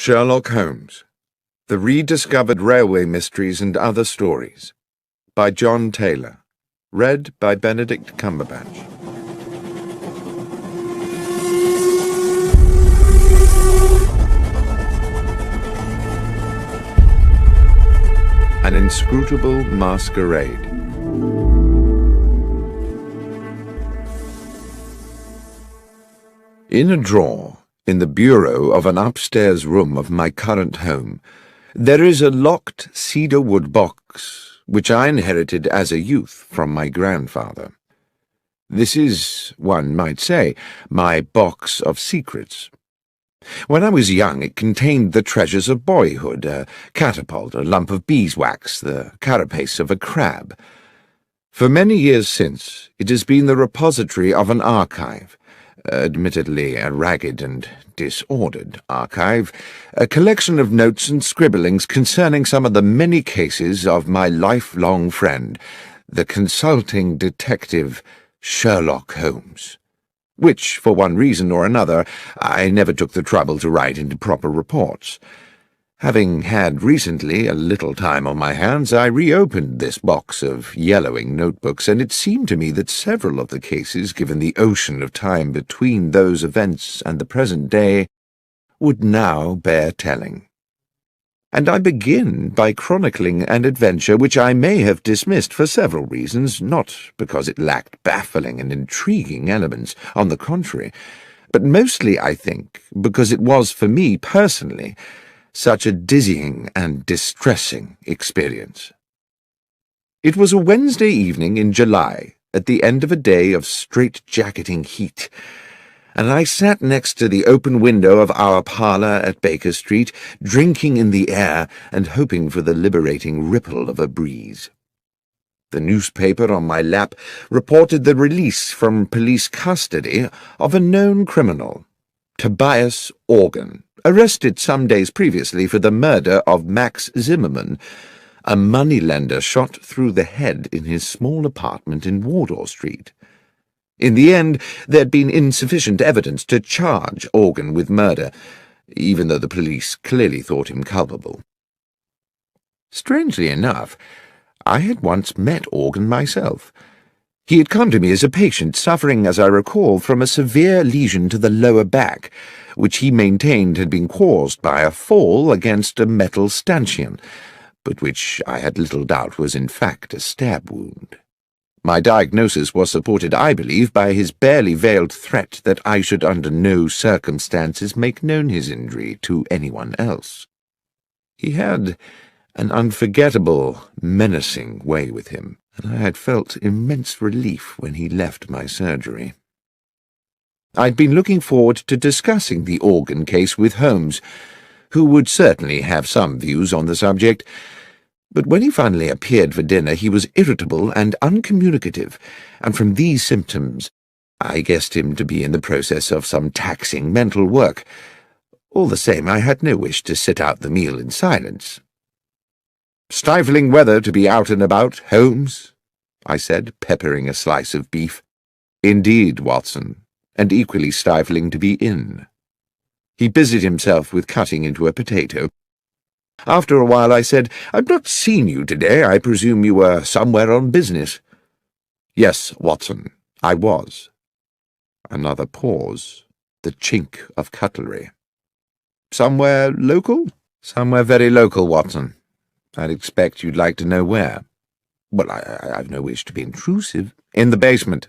Sherlock Holmes, The Rediscovered Railway Mysteries and Other Stories, by John Taylor, read by Benedict Cumberbatch. An Inscrutable Masquerade. In a drawer, in the bureau of an upstairs room of my current home, there is a locked cedar-wood box, which I inherited as a youth from my grandfather. This is, one might say, my box of secrets. When I was young, it contained the treasures of boyhood, a catapult, a lump of beeswax, the carapace of a crab. For many years since, it has been the repository of an archive, admittedly a ragged and disordered archive, a collection of notes and scribblings concerning some of the many cases of my lifelong friend, the consulting detective Sherlock Holmes, which, for one reason or another, I never took the trouble to write into proper reports. Having had recently a little time on my hands, I reopened this box of yellowing notebooks, and it seemed to me that several of the cases, given the ocean of time between those events and the present day, would now bear telling. And I begin by chronicling an adventure which I may have dismissed for several reasons, not because it lacked baffling and intriguing elements, on the contrary, but mostly, I think, because it was, for me personally, such a dizzying and distressing experience. It was a Wednesday evening in July, at the end of a day of strait-jacketing heat, and I sat next to the open window of our parlour at Baker Street, drinking in the air and hoping for the liberating ripple of a breeze. The newspaper on my lap reported the release from police custody of a known criminal, Tobias Organ, arrested some days previously for the murder of Max Zimmerman, a moneylender shot through the head in his small apartment in Wardour Street. In the end, there had been insufficient evidence to charge Organ with murder, even though the police clearly thought him culpable. Strangely enough, I had once met Organ myself. He had come to me as a patient suffering, as I recall, from a severe lesion to the lower back, which he maintained had been caused by a fall against a metal stanchion, but which I had little doubt was in fact a stab wound. My diagnosis was supported, I believe, by his barely veiled threat that I should under no circumstances make known his injury to anyone else. He had an unforgettable, menacing way with him, and I had felt immense relief when he left my surgery. I'd been looking forward to discussing the Organ case with Holmes, who would certainly have some views on the subject, but when he finally appeared for dinner he was irritable and uncommunicative, and from these symptoms I guessed him to be in the process of some taxing mental work. All the same, I had no wish to sit out the meal in silence. "Stifling weather to be out and about, Holmes," I said, peppering a slice of beef. "Indeed, Watson, and equally stifling to be in." He busied himself with cutting into a potato. After a while I said, "I've not seen you today. I presume you were somewhere on business." "Yes, Watson, I was." Another pause, the chink of cutlery. "Somewhere local?" "Somewhere very local, Watson. I'd expect you'd like to know where." "Well, I've no wish to be intrusive." "In the basement.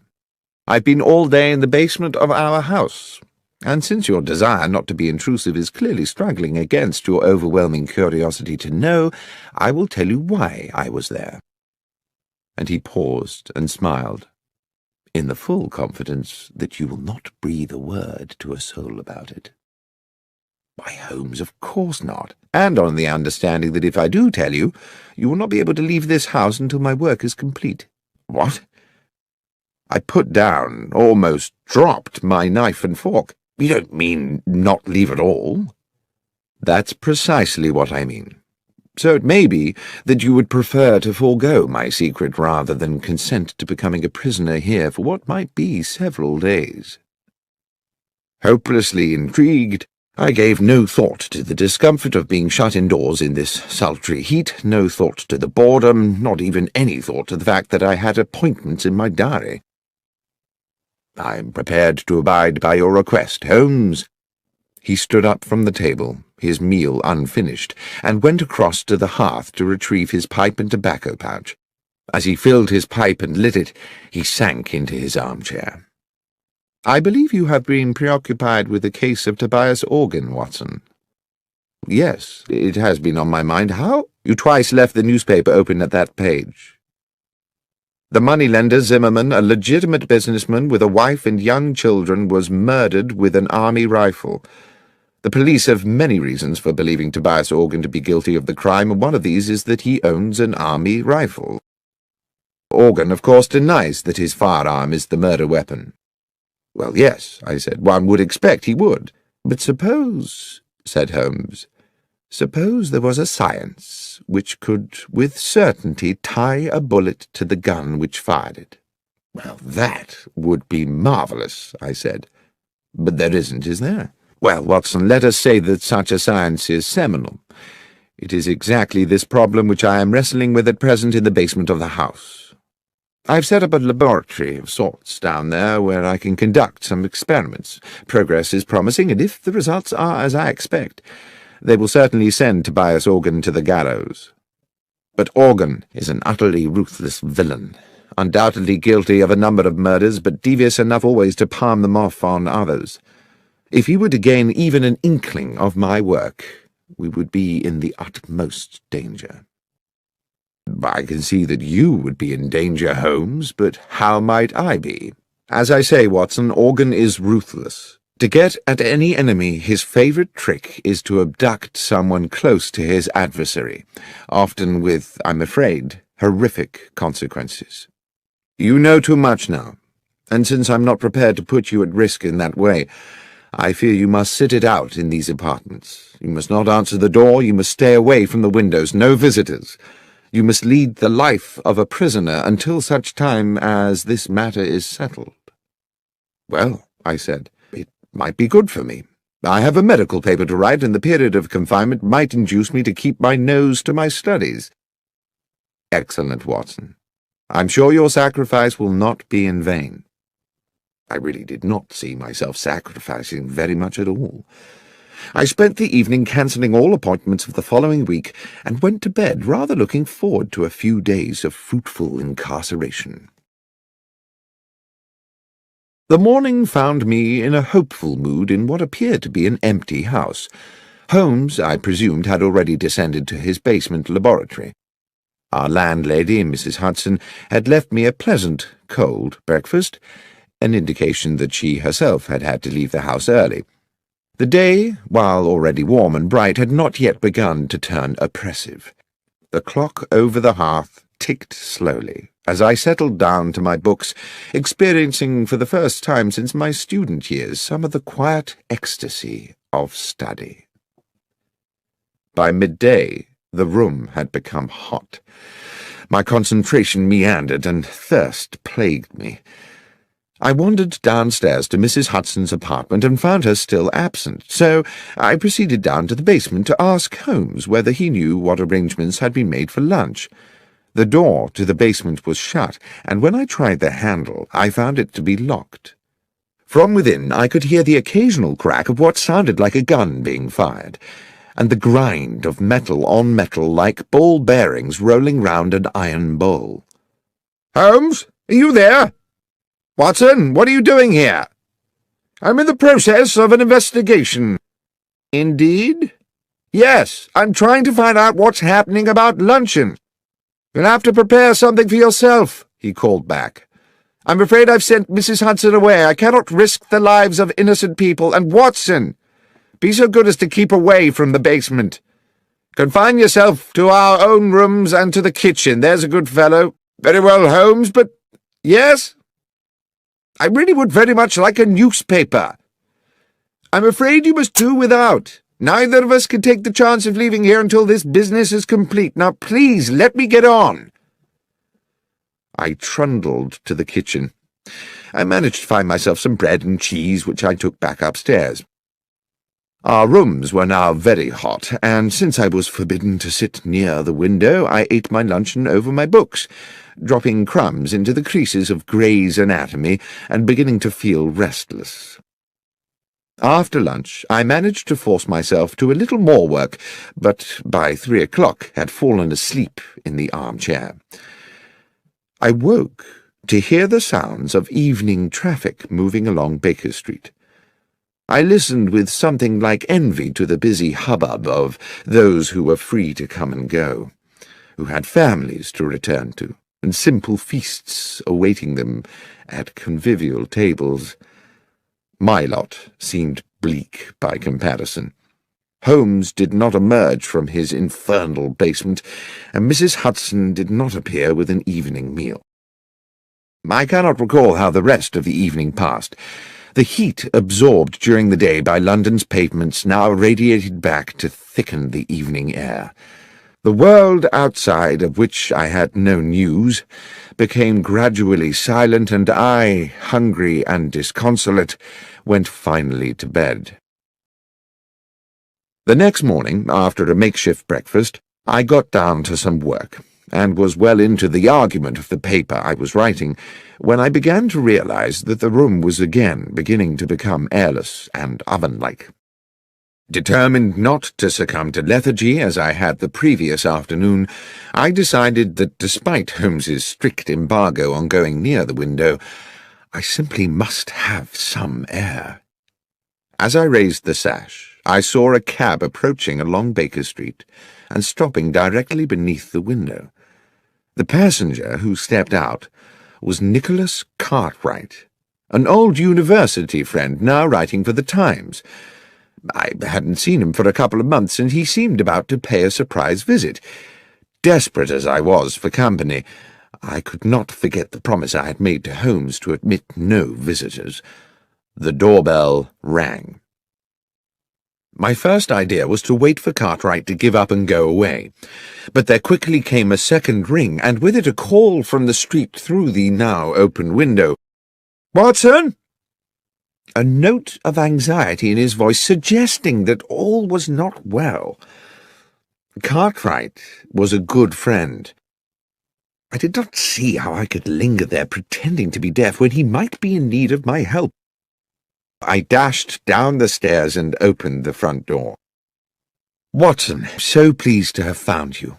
I've been all day in the basement of our house, and since your desire not to be intrusive is clearly struggling against your overwhelming curiosity to know, I will tell you why I was there." And he paused and smiled, in the full confidence that you will not breathe a word to a soul about it. "Why, Holmes, of course not, and on the understanding that if I do tell you, you will not be able to leave this house until my work is complete." "What?" I put down, almost dropped, my knife and fork. "You don't mean not leave at all?" "That's precisely what I mean. So it may be that you would prefer to forego my secret rather than consent to becoming a prisoner here for what might be several days." Hopelessly intrigued, I gave no thought to the discomfort of being shut indoors in this sultry heat, no thought to the boredom, not even any thought to the fact that I had appointments in my diary. "I am prepared to abide by your request, Holmes." He stood up from the table, his meal unfinished, and went across to the hearth to retrieve his pipe and tobacco pouch. As he filled his pipe and lit it, he sank into his armchair. "I believe you have been preoccupied with the case of Tobias Organ, Watson." "Yes, it has been on my mind. How?" "You twice left the newspaper open at that page. The moneylender Zimmerman, a legitimate businessman with a wife and young children, was murdered with an army rifle. The police have many reasons for believing Tobias Organ to be guilty of the crime, and one of these is that he owns an army rifle. Organ, of course, denies that his firearm is the murder weapon." "Well, yes," I said, "one would expect he would. But suppose," said Holmes, "suppose there was a science which could with certainty tie a bullet to the gun which fired it." "Well, that would be marvellous," I said. "But there isn't, is there?" "Well, Watson, let us say that such a science is seminal. It is exactly this problem which I am wrestling with at present in the basement of the house. I've set up a laboratory of sorts down there where I can conduct some experiments. Progress is promising, and if the results are as I expect, they will certainly send Tobias Organ to the gallows. But Organ is an utterly ruthless villain, undoubtedly guilty of a number of murders, but devious enough always to palm them off on others. If he were to gain even an inkling of my work, we would be in the utmost danger." "I can see that you would be in danger, Holmes, but how might I be? As I say, Watson, Organ is ruthless. To get at any enemy, his favourite trick is to abduct someone close to his adversary, often with, I'm afraid, horrific consequences. You know too much now, and since I'm not prepared to put you at risk in that way, I fear you must sit it out in these apartments. You must not answer the door, you must stay away from the windows, no visitors. You must lead the life of a prisoner until such time as this matter is settled." "Well," I said, "it might be good for me. I have a medical paper to write, and the period of confinement might induce me to keep my nose to my studies." "Excellent, Watson. I'm sure your sacrifice will not be in vain." I really did not see myself sacrificing very much at all. I spent the evening cancelling all appointments of the following week, and went to bed rather looking forward to a few days of fruitful incarceration. The morning found me in a hopeful mood in what appeared to be an empty house. Holmes, I presumed, had already descended to his basement laboratory. Our landlady, Mrs. Hudson, had left me a pleasant, cold breakfast, an indication that she herself had had to leave the house early. The day, while already warm and bright, had not yet begun to turn oppressive. The clock over the hearth ticked slowly as I settled down to my books, experiencing for the first time since my student years some of the quiet ecstasy of study. By midday, the room had become hot. My concentration meandered, and thirst plagued me. I wandered downstairs to Mrs. Hudson's apartment and found her still absent, so I proceeded down to the basement to ask Holmes whether he knew what arrangements had been made for lunch. The door to the basement was shut, and when I tried the handle, I found it to be locked. From within, I could hear the occasional crack of what sounded like a gun being fired, and the grind of metal on metal like ball bearings rolling round an iron bowl. "Holmes, are you there? Watson, what are you doing here?" "I'm in the process of an investigation." "Indeed?" "Yes, I'm trying to find out what's happening about luncheon." "You'll have to prepare something for yourself," he called back. "I'm afraid I've sent Mrs. Hudson away. I cannot risk the lives of innocent people. And Watson, be so good as to keep away from the basement. Confine yourself to our own rooms and to the kitchen, there's a good fellow." "Very well, Holmes, but—" "Yes?" "I really would very much like a newspaper." "I'm afraid you must do without. Neither of us can take the chance of leaving here until this business is complete. Now please let me get on." I trundled to the kitchen. I managed to find myself some bread and cheese, which I took back upstairs. Our rooms were now very hot, and since I was forbidden to sit near the window, I ate my luncheon over my books, dropping crumbs into the creases of Gray's Anatomy and beginning to feel restless. After lunch, I managed to force myself to a little more work, but by 3 o'clock had fallen asleep in the armchair. I woke to hear the sounds of evening traffic moving along Baker Street. I listened with something like envy to the busy hubbub of those who were free to come and go, who had families to return to, and simple feasts awaiting them at convivial tables. My lot seemed bleak by comparison. Holmes did not emerge from his infernal basement, and Mrs. Hudson did not appear with an evening meal. I cannot recall how the rest of the evening passed. The heat absorbed during the day by London's pavements now radiated back to thicken the evening air. The world outside, of which I had no news, became gradually silent, and I, hungry and disconsolate, went finally to bed. The next morning, after a makeshift breakfast, I got down to some work, and was well into the argument of the paper I was writing, when I began to realize that the room was again beginning to become airless and oven-like. Determined not to succumb to lethargy as I had the previous afternoon, I decided that despite Holmes's strict embargo on going near the window, I simply must have some air. As I raised the sash, I saw a cab approaching along Baker Street and stopping directly beneath the window. The passenger who stepped out was Nicholas Cartwright, an old university friend now writing for the Times. I hadn't seen him for a couple of months, and he seemed about to pay a surprise visit. Desperate as I was for company, I could not forget the promise I had made to Holmes to admit no visitors. The doorbell rang. My first idea was to wait for Cartwright to give up and go away, but there quickly came a second ring, and with it a call from the street through the now open window. "Watson!" A note of anxiety in his voice suggesting that all was not well. Cartwright was a good friend. I did not see how I could linger there pretending to be deaf when he might be in need of my help. I dashed down the stairs and opened the front door. "Watson, so pleased to have found you."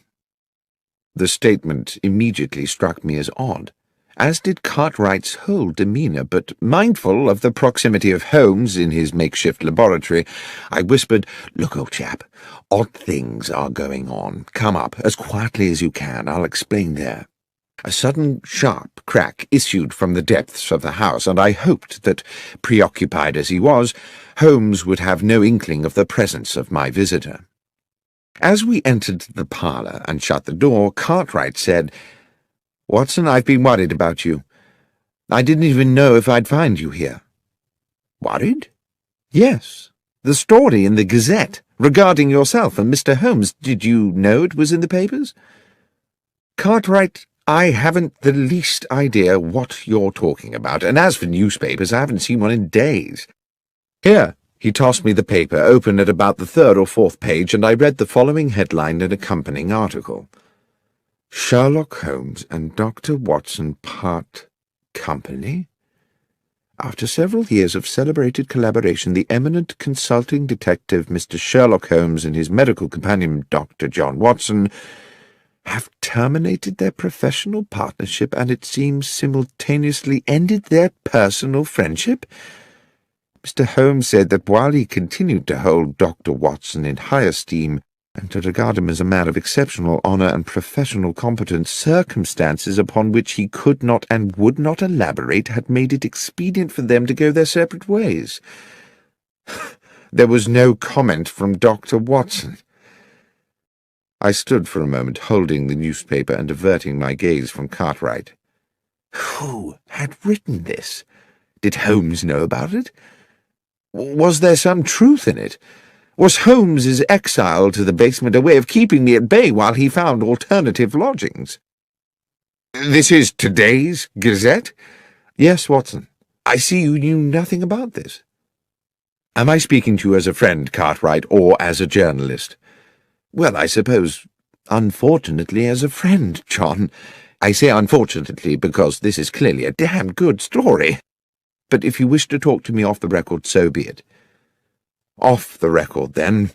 The statement immediately struck me as odd, as did Cartwright's whole demeanour, but mindful of the proximity of Holmes in his makeshift laboratory, I whispered, "Look, old chap, odd things are going on. Come up, as quietly as you can. I'll explain there." A sudden sharp crack issued from the depths of the house, and I hoped that, preoccupied as he was, Holmes would have no inkling of the presence of my visitor. As we entered the parlour and shut the door, Cartwright said, "Watson, I've been worried about you. I didn't even know if I'd find you here." "Worried?" "Yes. The story in the Gazette regarding yourself and Mr. Holmes. Did you know it was in the papers?" "Cartwright, I haven't the least idea what you're talking about, and as for newspapers, I haven't seen one in days. Here." He tossed me the paper, open at about the third or fourth page, and I read the following headline and accompanying article. "Sherlock Holmes and Dr. Watson part company? After several years of celebrated collaboration, the eminent consulting detective Mr. Sherlock Holmes and his medical companion Dr. John Watson have terminated their professional partnership and it seems simultaneously ended their personal friendship. Mr. Holmes said that while he continued to hold Dr. Watson in high esteem and to regard him as a man of exceptional honour and professional competence, circumstances upon which he could not and would not elaborate had made it expedient for them to go their separate ways. There was no comment from Dr. Watson. I stood for a moment, holding the newspaper and averting my gaze from Cartwright. Who had written this? Did Holmes know about it? Was there some truth in it? Was Holmes's exile to the basement a way of keeping me at bay while he found alternative lodgings? "This is today's Gazette?" "Yes, Watson. I see you knew nothing about this." Am I speaking to you as a friend, Cartwright, or as a journalist? Well, I suppose, unfortunately, as a friend, John. I say unfortunately because this is clearly a damn good story. But if you wish to talk to me off the record, so be it. Off the record, then.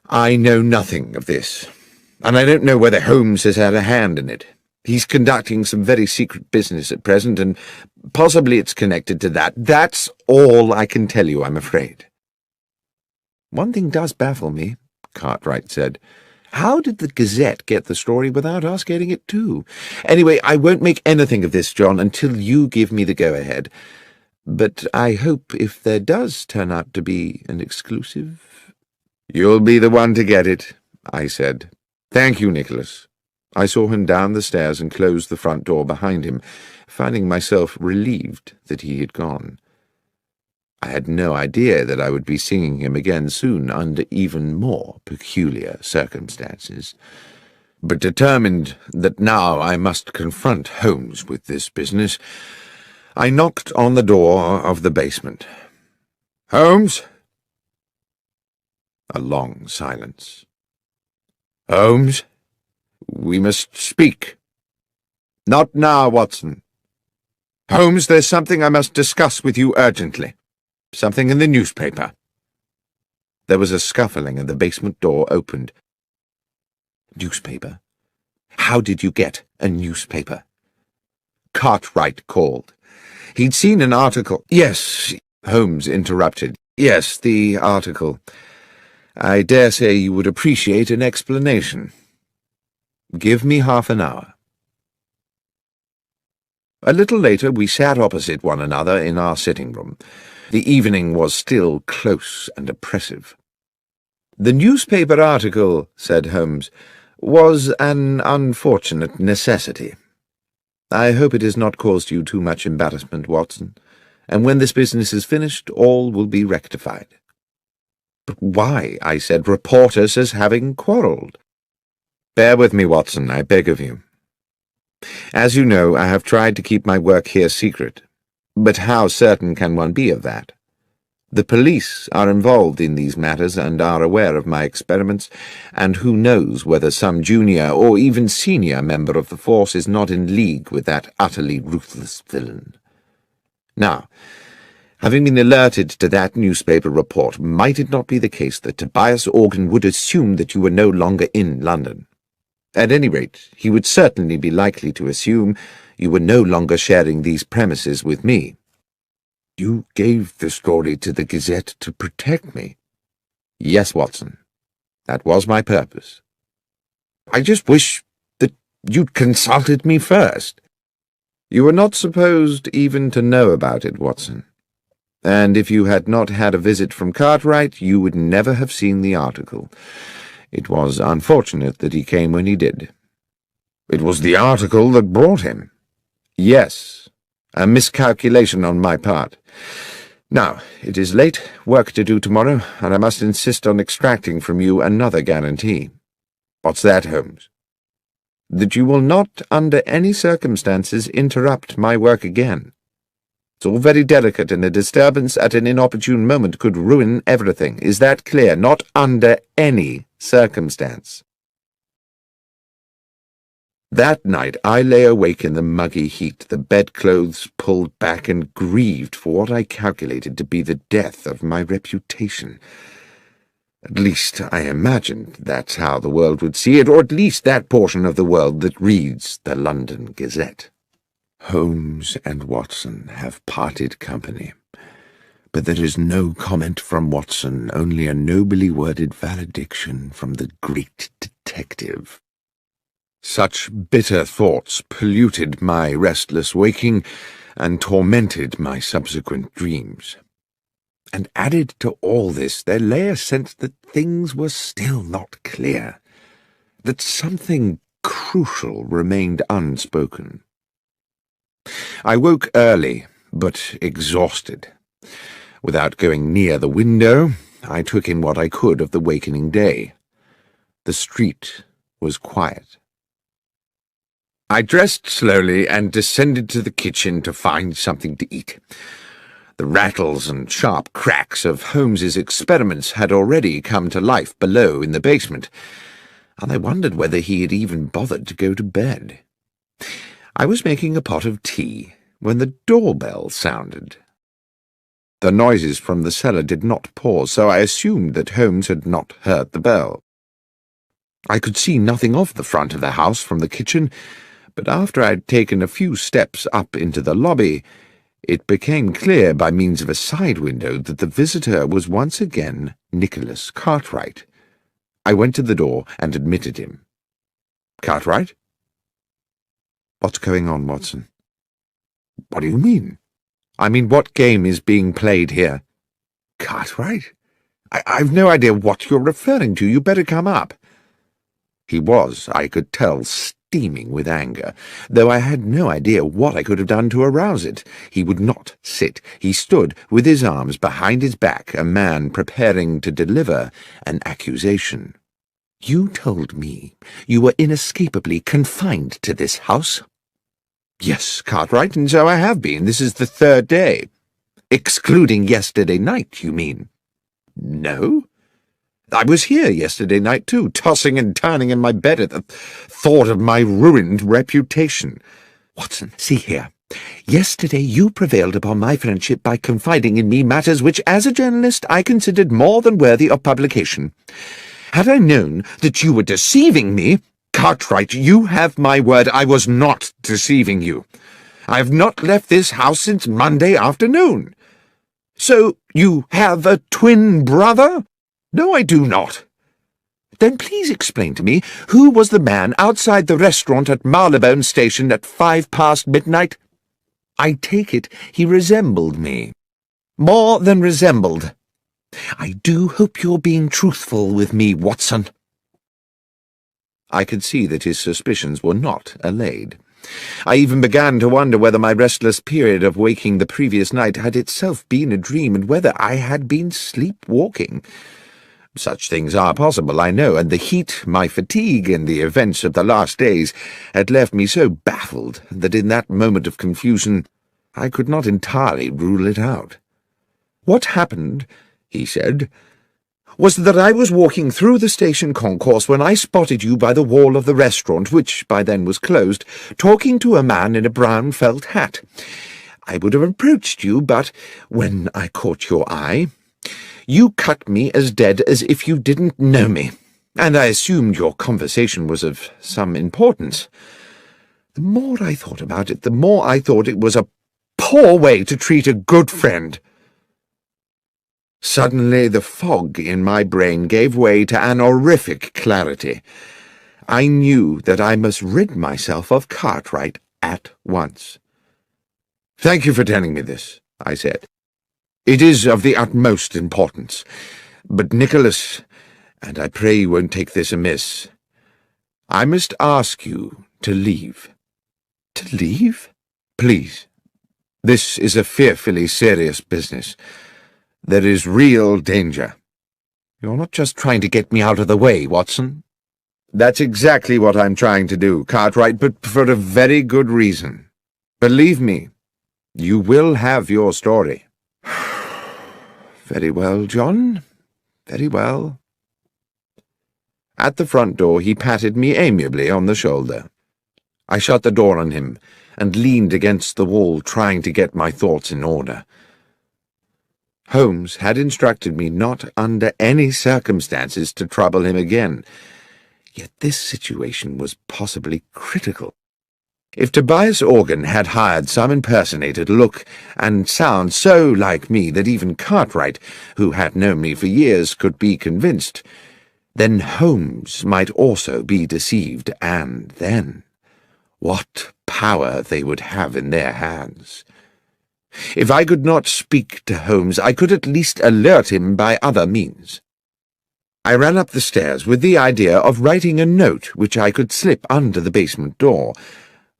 I know nothing of this, and I don't know whether Holmes has had a hand in it. He's conducting some very secret business at present, and possibly it's connected to that. That's all I can tell you, I'm afraid. One thing does baffle me, Cartwright said. How did the Gazette get the story without us getting it too? Anyway, I won't make anything of this, John, until you give me the go-ahead. But I hope if there does turn out to be an exclusive... You'll be the one to get it, I said. Thank you, Nicholas. I saw him down the stairs and closed the front door behind him, finding myself relieved that he had gone. I had no idea that I would be seeing him again soon under even more peculiar circumstances, but determined that now I must confront Holmes with this business, I knocked on the door of the basement. Holmes? A long silence. Holmes? We must speak. Not now, Watson. Holmes, there's something I must discuss with you urgently. Something in the newspaper. There was a scuffling and the basement door opened. Newspaper? How did you get a newspaper? Cartwright called. He'd seen an article. Yes, Holmes interrupted. Yes, the article. I dare say you would appreciate an explanation. Give me half an hour. A little later we sat opposite one another in our sitting-room. The evening was still close and oppressive. The newspaper article, said Holmes, was an unfortunate necessity. I hope it has not caused you too much embarrassment, Watson, and when this business is finished, all will be rectified. But why, I said, report us as having quarrelled? Bear with me, Watson, I beg of you. As you know, I have tried to keep my work here secret. But how certain can one be of that? The police are involved in these matters and are aware of my experiments, and who knows whether some junior or even senior member of the force is not in league with that utterly ruthless villain. Now, having been alerted to that newspaper report, might it not be the case that Tobias Organ would assume that you were no longer in London? At any rate, he would certainly be likely to assume you were no longer sharing these premises with me. You gave the story to the Gazette to protect me. Yes, Watson. That was my purpose. I just wish that you'd consulted me first. You were not supposed even to know about it, Watson. And if you had not had a visit from Cartwright, you would never have seen the article. It was unfortunate that he came when he did. It was the article that brought him. Yes, a miscalculation on my part. Now, it is late, work to do tomorrow, and I must insist on extracting from you another guarantee. What's that, Holmes? That you will not, under any circumstances, interrupt my work again. It's all very delicate, and a disturbance at an inopportune moment could ruin everything. Is that clear? Not under any circumstance. That night I lay awake in the muggy heat, the bedclothes pulled back, and grieved for what I calculated to be the death of my reputation. At least I imagined that's how the world would see it, or at least that portion of the world that reads the London Gazette. Holmes and Watson have parted company, but there is no comment from Watson, only a nobly worded valediction from the great detective. Such bitter thoughts polluted my restless waking and tormented my subsequent dreams. And added to all this, there lay a sense that things were still not clear, that something crucial remained unspoken. I woke early, but exhausted. Without going near the window, I took in what I could of the wakening day. The street was quiet. I dressed slowly and descended to the kitchen to find something to eat. The rattles and sharp cracks of Holmes's experiments had already come to life below in the basement, and I wondered whether he had even bothered to go to bed. I was making a pot of tea when the doorbell sounded. The noises from the cellar did not pause, so I assumed that Holmes had not heard the bell. I could see nothing of the front of the house from the kitchen, but after I had taken a few steps up into the lobby, it became clear by means of a side window that the visitor was once again Nicholas Cartwright. I went to the door and admitted him. "Cartwright?" "What's going on, Watson?" "What do you mean?" "I mean, what game is being played here?" "Cartwright? I've no idea what you're referring to. You better come up." He was, I could tell, steaming with anger, though I had no idea what I could have done to arouse it. He would not sit. He stood with his arms behind his back, a man preparing to deliver an accusation. "You told me you were inescapably confined to this house?" "Yes, Cartwright, and so I have been. This is the third day." "Excluding yesterday night, you mean?" "No. I was here yesterday night, too, tossing and turning in my bed at the thought of my ruined reputation." "Watson, see here. Yesterday you prevailed upon my friendship by confiding in me matters which, as a journalist, I considered more than worthy of publication. Had I known that you were deceiving me—" "Cartwright, you have my word I was not deceiving you. I have not left this house since Monday afternoon." "So you have a twin brother?" "No, I do not." "Then please explain to me who was the man outside the restaurant at Marylebone Station at 5 past midnight?" "I take it he resembled me." "More than resembled." "I do hope you're being truthful with me, Watson." I could see that his suspicions were not allayed. I even began to wonder whether my restless period of waking the previous night had itself been a dream, and whether I had been sleepwalking. Such things are possible, I know, and the heat, my fatigue, and the events of the last days had left me so baffled that in that moment of confusion I could not entirely rule it out. "What happened," he said, "was that I was walking through the station concourse when I spotted you by the wall of the restaurant, which by then was closed, talking to a man in a brown felt hat. I would have approached you, but when I caught your eye, you cut me as dead as if you didn't know me, and I assumed your conversation was of some importance. The more I thought about it, the more I thought it was a poor way to treat a good friend." Suddenly the fog in my brain gave way to an horrific clarity. I knew that I must rid myself of Cartwright at once. "Thank you for telling me this," I said. "It is of the utmost importance. But, Nicholas, and I pray you won't take this amiss, I must ask you to leave." "To leave?" "Please. This is a fearfully serious business. There is real danger." "You're not just trying to get me out of the way, Watson?" "That's exactly what I'm trying to do, Cartwright, but for a very good reason. Believe me, you will have your story." "Very well, John. Very well." At the front door he patted me amiably on the shoulder. I shut the door on him and leaned against the wall, trying to get my thoughts in order. Holmes had instructed me not under any circumstances to trouble him again, yet this situation was possibly critical. If Tobias Organ had hired some impersonator to look and sound so like me that even Cartwright, who had known me for years, could be convinced, then Holmes might also be deceived, and then what power they would have in their hands. If I could not speak to Holmes, I could at least alert him by other means. I ran up the stairs with the idea of writing a note which I could slip under the basement door,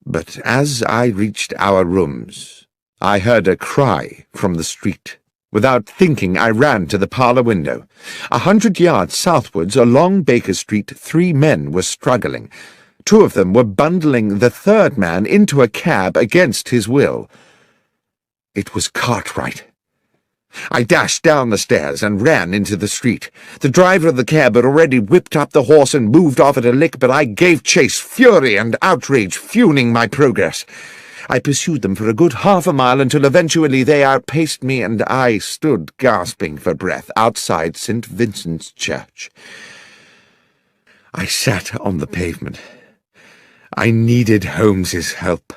but as I reached our rooms, I heard a cry from the street. Without thinking, I ran to the parlour window. 100 yards southwards along Baker Street, 3 men were struggling. 2 of them were bundling the third man into a cab against his will. It was Cartwright. I dashed down the stairs and ran into the street. The driver of the cab had already whipped up the horse and moved off at a lick, but I gave chase, fury and outrage fueling my progress. I pursued them for a good half a mile until eventually they outpaced me, and I stood gasping for breath outside St. Vincent's Church. I sat on the pavement. I needed Holmes's help.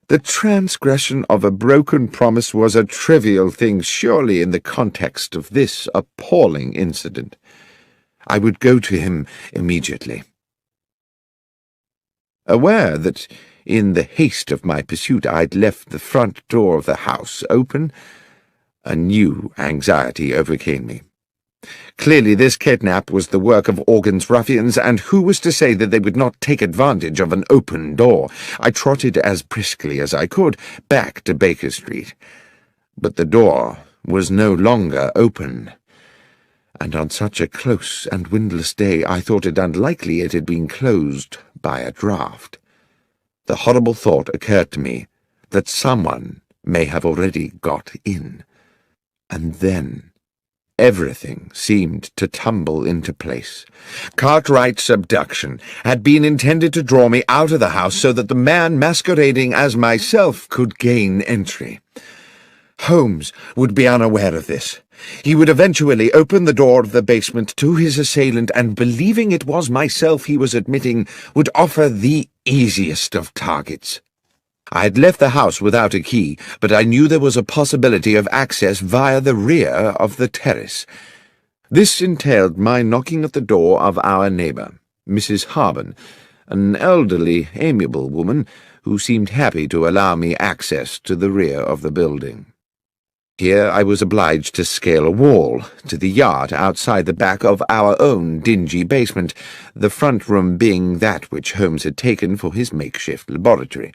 The transgression of a broken promise was a trivial thing, surely, in the context of this appalling incident. I would go to him immediately. Aware that, in the haste of my pursuit, I'd left the front door of the house open, a new anxiety overcame me. Clearly this kidnap was the work of Organ's ruffians, and who was to say that they would not take advantage of an open door? I trotted as briskly as I could back to Baker Street. But the door was no longer open, and on such a close and windless day I thought it unlikely it had been closed by a draught. The horrible thought occurred to me that someone may have already got in, and then everything seemed to tumble into place. Cartwright's abduction had been intended to draw me out of the house so that the man masquerading as myself could gain entry. Holmes would be unaware of this. He would eventually open the door of the basement to his assailant, and believing it was myself he was admitting, would offer the easiest of targets. I had left the house without a key, but I knew there was a possibility of access via the rear of the terrace. This entailed my knocking at the door of our neighbour, Mrs. Harben, an elderly, amiable woman who seemed happy to allow me access to the rear of the building. Here I was obliged to scale a wall to the yard outside the back of our own dingy basement, the front room being that which Holmes had taken for his makeshift laboratory.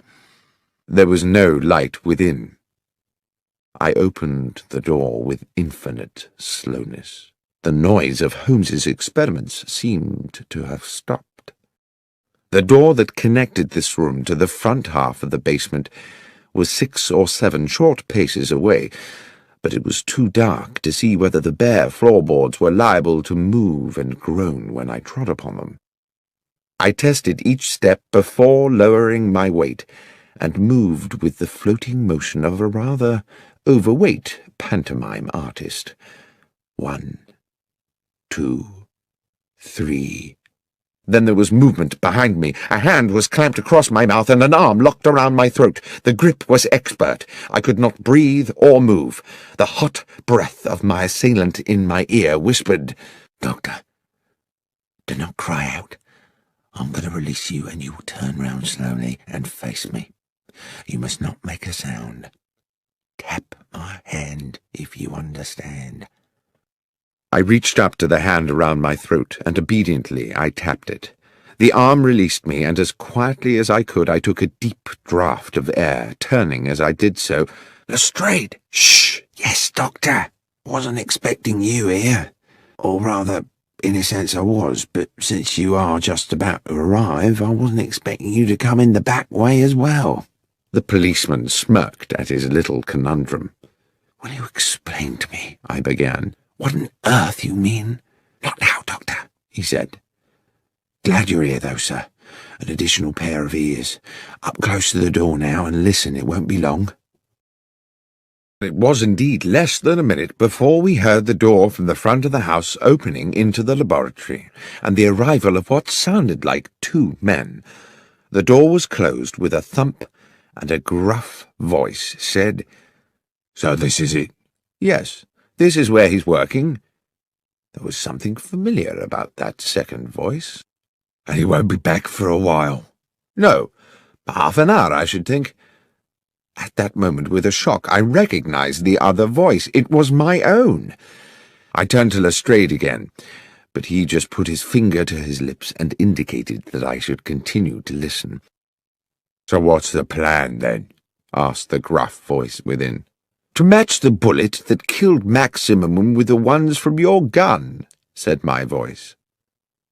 There was no light within. I opened the door with infinite slowness. The noise of Holmes's experiments seemed to have stopped. The door that connected this room to the front half of the basement was 6 or 7 short paces away, but it was too dark to see whether the bare floorboards were liable to move and groan when I trod upon them. I tested each step before lowering my weight, and moved with the floating motion of a rather overweight pantomime artist. 1, 2, 3. Then there was movement behind me. A hand was clamped across my mouth, and an arm locked around my throat. The grip was expert. I could not breathe or move. The hot breath of my assailant in my ear whispered, "Doctor, do not cry out. I'm going to release you, and you will turn round slowly and face me. You must not make a sound. Tap my hand if you understand." I reached up to the hand around my throat, and obediently I tapped it. The arm released me, and as quietly as I could I took a deep draught of air, turning as I did so. "Lestrade!" "Shh! Yes, Doctor. Wasn't expecting you here. Or rather, in a sense I was, but since you are just about to arrive, I wasn't expecting you to come in the back way as well." The policeman smirked at his little conundrum. "Will you explain to me," I began, "what on earth you mean?" "Not now, Doctor," he said. "Glad you're here, though, sir. An additional pair of ears. Up close to the door now, and listen, it won't be long." It was indeed less than a minute before we heard the door from the front of the house opening into the laboratory, and the arrival of what sounded like 2 men. The door was closed with a thump, and a gruff voice said, "So this is it?" "Yes, this is where he's working." There was something familiar about that second voice. "And he won't be back for a while?" "No, half an hour, I should think." At that moment, with a shock, I recognized the other voice. It was my own. I turned to Lestrade again, but he just put his finger to his lips and indicated that I should continue to listen. "So what's the plan, then?" asked the gruff voice within. "To match the bullet that killed Max Zimmerman with the ones from your gun," said my voice.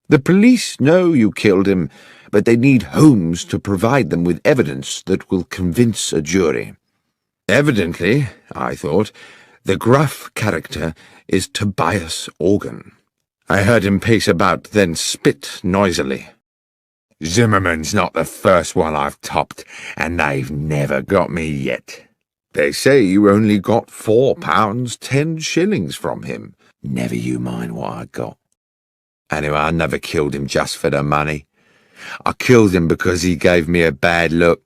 "The police know you killed him, but they need Holmes to provide them with evidence that will convince a jury." Evidently, I thought, The gruff character is Tobias Organ. I heard him pace about, then spit noisily. Zimmerman's not the first one I've topped, and they've never got me yet. They say you only got £4 10 from him. Never you mind what I got. Anyway, I never killed him just for the money. I killed him because he gave me a bad look.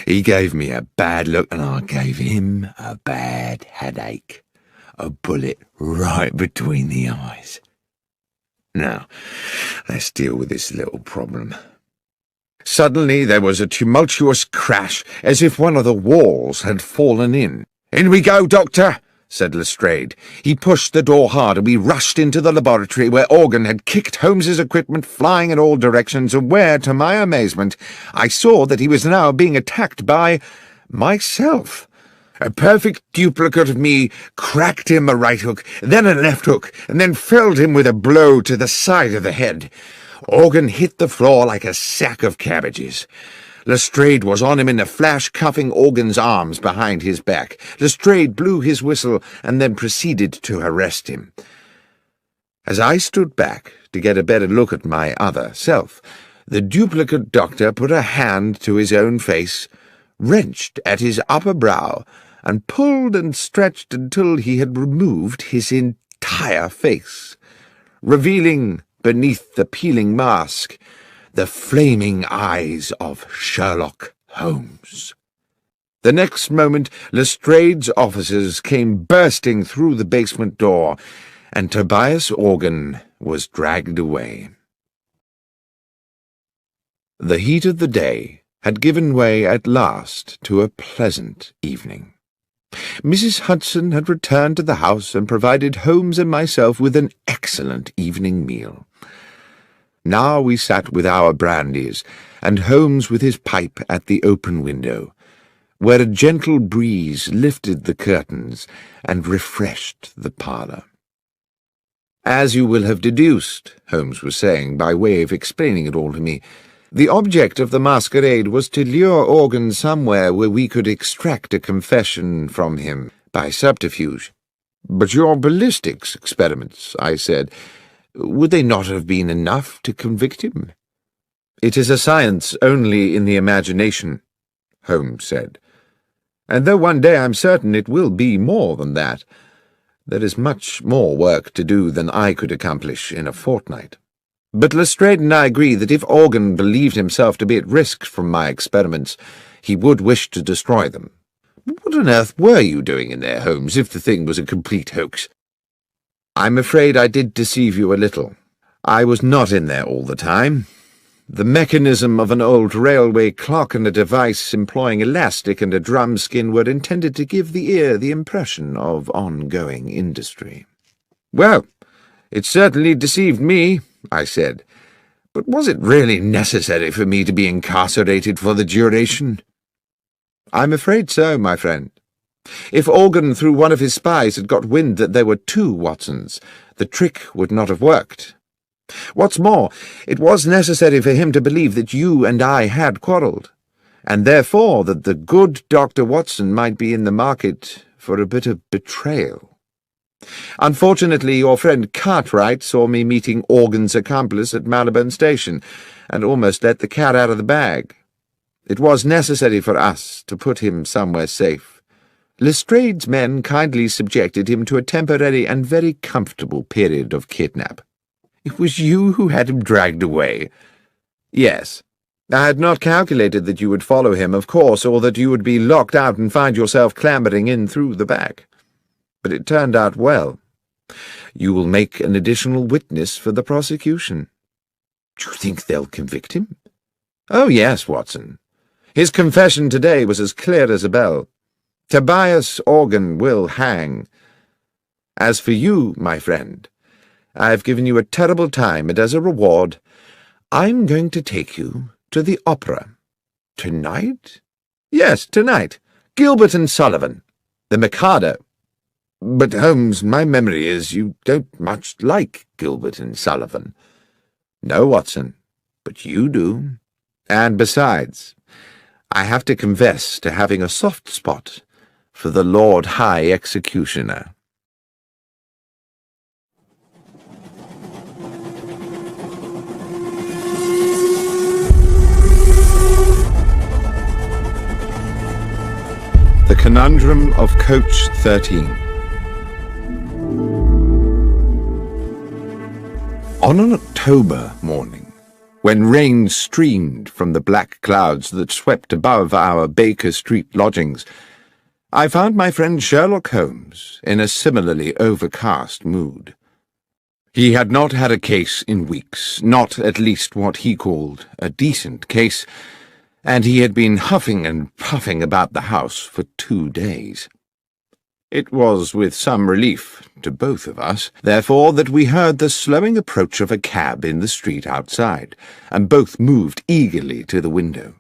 He gave me a bad look, and I gave him a bad headache. A bullet right between the eyes. Now, let's deal with this little problem. Suddenly there was a tumultuous crash, as if one of the walls had fallen in. "In we go, Doctor," said Lestrade. He pushed the door hard, and we rushed into the laboratory, where Organ had kicked Holmes's equipment flying in all directions, and where, to my amazement, I saw that he was now being attacked by myself. A perfect duplicate of me cracked him a right hook, then a left hook, and then felled him with a blow to the side of the head. Organ hit the floor like a sack of cabbages. Lestrade was on him in a flash, cuffing Organ's arms behind his back. Lestrade blew his whistle and then proceeded to arrest him. As I stood back to get a better look at my other self, the duplicate doctor put a hand to his own face, wrenched at his upper brow, and pulled and stretched until he had removed his entire face, revealing, beneath the peeling mask, the flaming eyes of Sherlock Holmes. The next moment Lestrade's officers came bursting through the basement door, and Tobias Organ was dragged away. The heat of the day had given way at last to a pleasant evening. Mrs. Hudson had returned to the house and provided Holmes and myself with an excellent evening meal. Now we sat with our brandies, and Holmes with his pipe at the open window, where a gentle breeze lifted the curtains and refreshed the parlour. "As you will have deduced," Holmes was saying, by way of explaining it all to me, "the object of the masquerade was to lure Organ somewhere where we could extract a confession from him by subterfuge." "But your ballistics experiments," I said, "would they not have been enough to convict him?" "It is a science only in the imagination," Holmes said, "and though one day I'm certain it will be more than that, there is much more work to do than I could accomplish in a fortnight. But Lestrade and I agree that if Organ believed himself to be at risk from my experiments, he would wish to destroy them. What on earth were you doing in there, Holmes, if the thing was a complete hoax?" "I'm afraid I did deceive you a little. I was not in there all the time. The mechanism of an old railway clock and a device employing elastic and a drum skin were intended to give the ear the impression of ongoing industry." "Well, it certainly deceived me," I said. "But was it really necessary for me to be incarcerated for the duration?" "I'm afraid so, my friend. If Organ, through one of his spies, had got wind that there were 2 Watsons, the trick would not have worked. What's more, it was necessary for him to believe that you and I had quarrelled, and therefore that the good Dr. Watson might be in the market for a bit of betrayal. Unfortunately, your friend Cartwright saw me meeting Organ's accomplice at Marylebone Station, and almost let the cat out of the bag. It was necessary for us to put him somewhere safe. Lestrade's men kindly subjected him to a temporary and very comfortable period of kidnap." "It was you who had him dragged away?" "Yes. I had not calculated that you would follow him, of course, or that you would be locked out and find yourself clambering in through the back. But it turned out well. You will make an additional witness for the prosecution." "Do you think they'll convict him?" "Oh, yes, Watson. His confession today was as clear as a bell. Tobias Organ will hang. As for you, my friend, I have given you a terrible time, and as a reward, I'm going to take you to the opera." "Tonight?" "Yes, tonight. Gilbert and Sullivan. The Mikado." "But, Holmes, my memory is you don't much like Gilbert and Sullivan." "No, Watson, but you do. And besides, I have to confess to having a soft spot for the Lord High Executioner. The Conundrum of Coach 13. On an October morning, when rain streamed from the black clouds that swept above our Baker Street lodgings, I found my friend Sherlock Holmes in a similarly overcast mood. He had not had a case in weeks, not at least what he called a decent case, and he had been huffing and puffing about the house for 2 days. It was with some relief to both of us, therefore, that we heard the slowing approach of a cab in the street outside, and both moved eagerly to the window.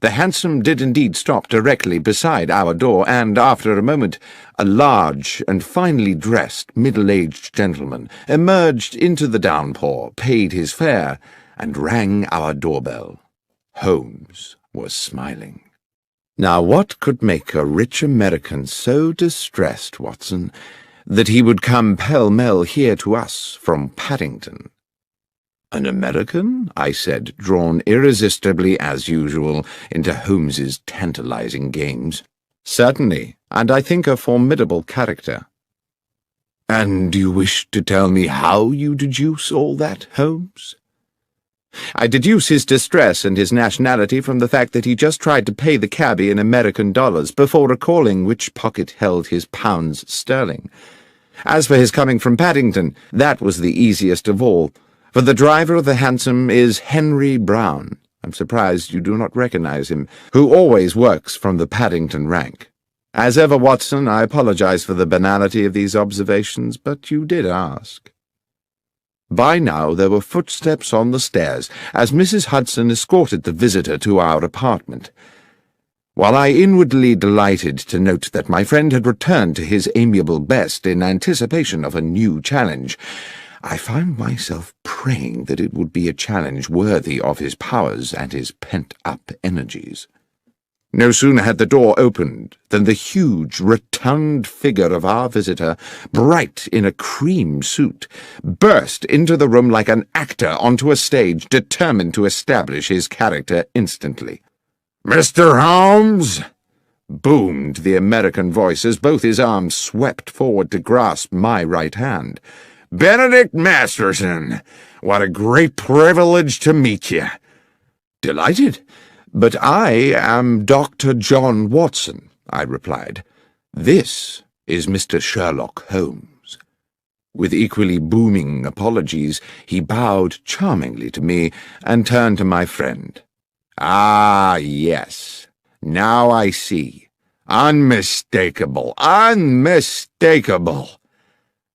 The hansom did indeed stop directly beside our door, and after a moment a large and finely dressed middle-aged gentleman emerged into the downpour, paid his fare, and rang our doorbell. Holmes was smiling. Now, what could make a rich American so distressed, Watson, that he would come pell-mell here to us from Paddington? An American? I said, drawn irresistibly, as usual, into Holmes's tantalizing games. Certainly, and I think a formidable character. And you wish to tell me how you deduce all that, Holmes? I deduce his distress and his nationality from the fact that he just tried to pay the cabby in American dollars before recalling which pocket held his pounds sterling. As for his coming from Paddington, that was the easiest of all, for the driver of the hansom is Henry Brown. I'm surprised you do not recognize him, who always works from the Paddington rank. As ever, Watson, I apologize for the banality of these observations, but you did ask. By now there were footsteps on the stairs, as Mrs. Hudson escorted the visitor to our apartment. While I inwardly delighted to note that my friend had returned to his amiable best in anticipation of a new challenge, I found myself praying that it would be a challenge worthy of his powers and his pent-up energies. No sooner had the door opened than the huge, rotund figure of our visitor, bright in a cream suit, burst into the room like an actor onto a stage, determined to establish his character instantly. "Mr. Holmes!" boomed the American voice as both his arms swept forward to grasp my right hand. "Benedict Masterson! What a great privilege to meet you!" "Delighted. But I am Dr. John Watson," I replied. "This is Mr. Sherlock Holmes." With equally booming apologies, he bowed charmingly to me and turned to my friend. "Ah, yes. Now I see. Unmistakable, unmistakable."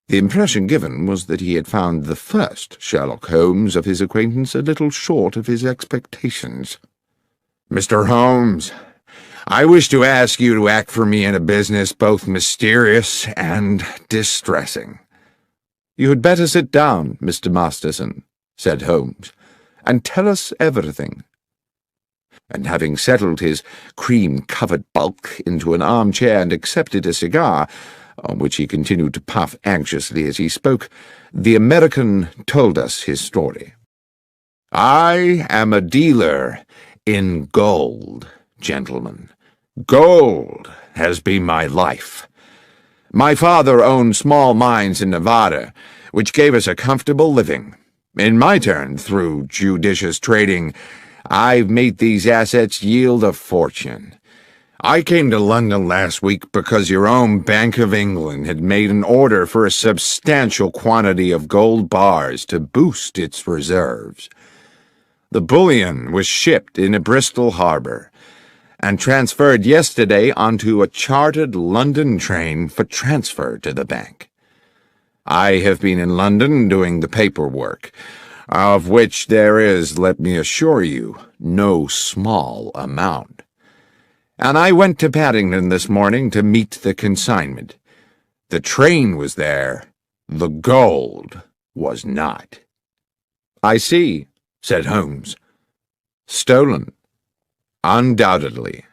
The impression given was that he had found the first Sherlock Holmes of his acquaintance a little short of his expectations. "Mr. Holmes, I wish to ask you to act for me in a business both mysterious and distressing." "You had better sit down, Mr. Masterson," said Holmes, "and tell us everything." And having settled his cream-covered bulk into an armchair and accepted a cigar, on which he continued to puff anxiously as he spoke, the American told us his story. "I am a dealer in gold, gentlemen. Gold has been my life. My father owned small mines in Nevada, which gave us a comfortable living. In my turn, through judicious trading, I've made these assets yield a fortune. I came to London last week because your own Bank of England had made an order for a substantial quantity of gold bars to boost its reserves. The bullion was shipped in a Bristol harbour and transferred yesterday onto a chartered London train for transfer to the bank. I have been in London doing the paperwork, of which there is, let me assure you, no small amount. And I went to Paddington this morning to meet the consignment. The train was there, the gold was not." "I see," said Holmes. "Stolen." "Undoubtedly.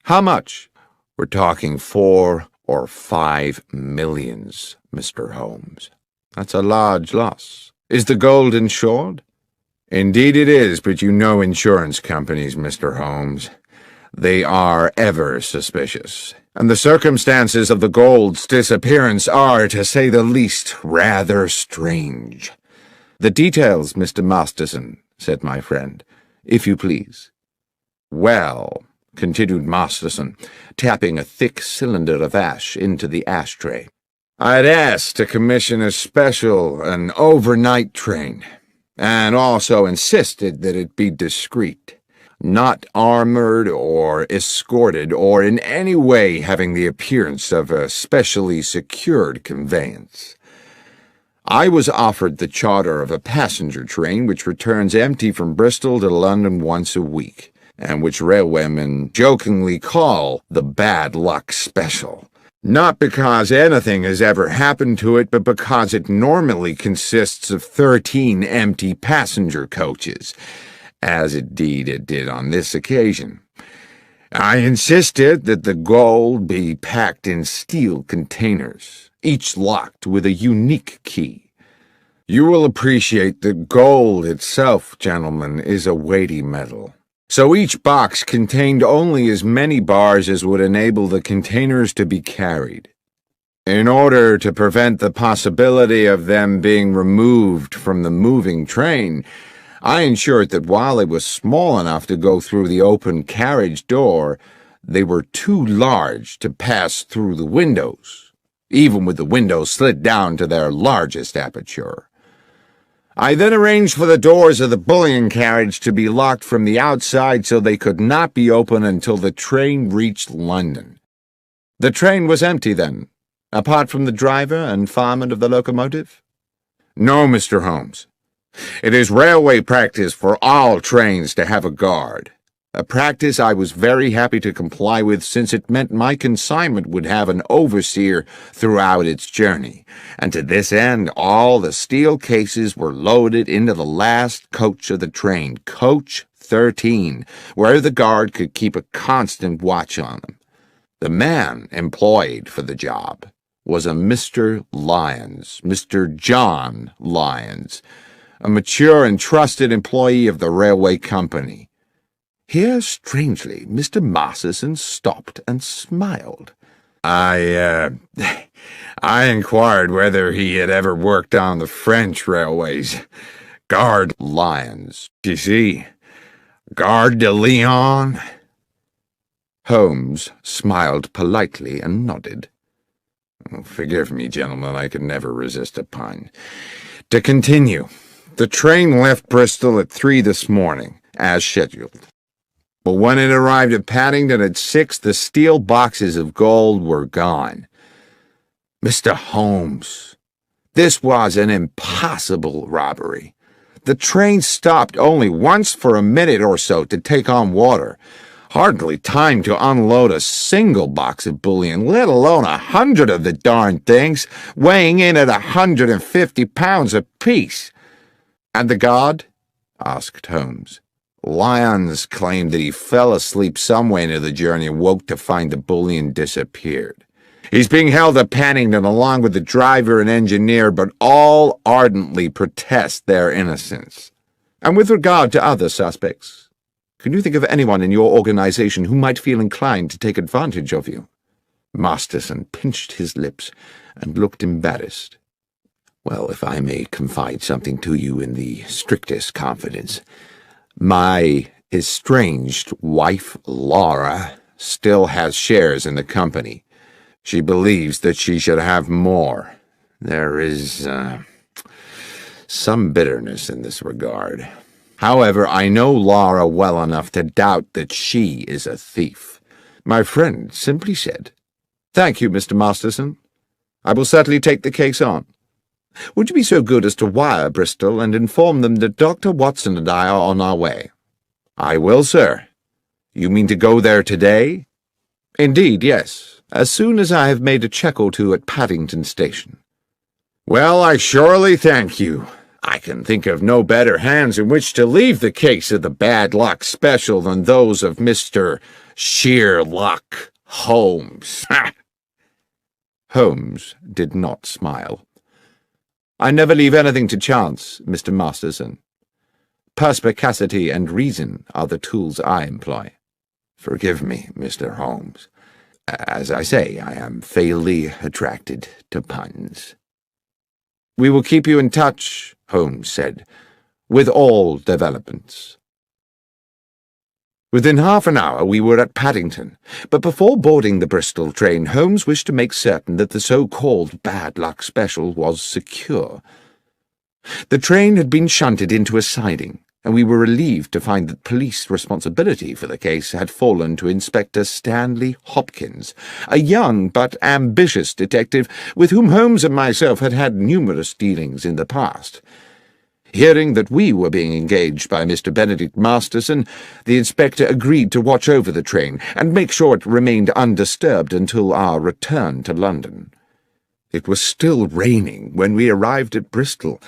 How much?" We're talking 4 or 5 millions, Mr. Holmes. That's a large loss. Is the gold insured? Indeed it is, but you know insurance companies, Mr. Holmes. They are ever suspicious, and the circumstances of the gold's disappearance are, to say the least, rather strange. The details, Mr. Masterson, said my friend, if you please. Well, continued Masterson, tapping a thick cylinder of ash into the ashtray, I'd asked to commission an overnight train, and also insisted that it be discreet, not armored or escorted, or in any way having the appearance of a specially secured conveyance. I was offered the charter of a passenger train which returns empty from Bristol to London once a week, and which railwaymen jokingly call the Bad Luck Special. Not because anything has ever happened to it, but because it normally consists of 13 empty passenger coaches, as indeed it did on this occasion. I insisted that the gold be packed in steel containers, each locked with a unique key. You will appreciate that gold itself, gentlemen, is a weighty metal. So each box contained only as many bars as would enable the containers to be carried. In order to prevent the possibility of them being removed from the moving train, I ensured that while they were small enough to go through the open carriage door, they were too large to pass through the windows, even with the windows slid down to their largest aperture. I then arranged for the doors of the bullion carriage to be locked from the outside so they could not be opened until the train reached London. The train was empty then, apart from the driver and fireman of the locomotive? No, Mr. Holmes. It is railway practice for all trains to have a guard, a practice I was very happy to comply with, since it meant my consignment would have an overseer throughout its journey, and to this end all the steel cases were loaded into the last coach of the train, coach 13, where the guard could keep a constant watch on them. The man employed for the job was a Mr. Lyons, Mr. John Lyons, a mature and trusted employee of the railway company. Here, strangely, Mr. Masterson stopped and smiled. I inquired whether he had ever worked on the French railways. Gare de Lyons, you see. Gare de Lyon. Holmes smiled politely and nodded. Forgive me, gentlemen, I could never resist a pun. To continue, the train left Bristol at 3 this morning, as scheduled. But when it arrived at Paddington at 6, the steel boxes of gold were gone. Mr. Holmes, this was an impossible robbery. The train stopped only once for a minute or so to take on water. Hardly time to unload a single box of bullion, let alone 100 of the darn things, weighing in at 150 pounds apiece. And the guard? Asked Holmes. Lyons claimed that he fell asleep somewhere into the journey and woke to find the bullion disappeared. He's being held at Paddington along with the driver and engineer, but all ardently protest their innocence. And with regard to other suspects, can you think of anyone in your organization who might feel inclined to take advantage of you? Masterson pinched his lips and looked embarrassed. Well, if I may confide something to you in the strictest confidence, my estranged wife, Laura, still has shares in the company. She believes that she should have more. There is, some bitterness in this regard. However, I know Laura well enough to doubt that she is a thief. My friend simply said, "Thank you, Mr. Masterson. I will certainly take the case on. Would you be so good as to wire Bristol and inform them that Dr. Watson and I are on our way?" "I will, sir. You mean to go there today?" "Indeed, yes, as soon as I have made a check or two at Paddington Station." "Well, I surely thank you. I can think of no better hands in which to leave the case of the Bad Luck Special than those of Mr. Sherlock Holmes! Holmes did not smile. "I never leave anything to chance, Mr. Masterson. Perspicacity and reason are the tools I employ." "Forgive me, Mr. Holmes. As I say, I am fatally attracted to puns." "We will keep you in touch," Holmes said, "with all developments." Within half an hour we were at Paddington, but before boarding the Bristol train, Holmes wished to make certain that the so-called bad luck special was secure. The train had been shunted into a siding, and we were relieved to find that police responsibility for the case had fallen to Inspector Stanley Hopkins, a young but ambitious detective with whom Holmes and myself had had numerous dealings in the past. Hearing that we were being engaged by Mr. Benedict Masterson, the inspector agreed to watch over the train and make sure it remained undisturbed until our return to London. It was still raining when we arrived at Bristol,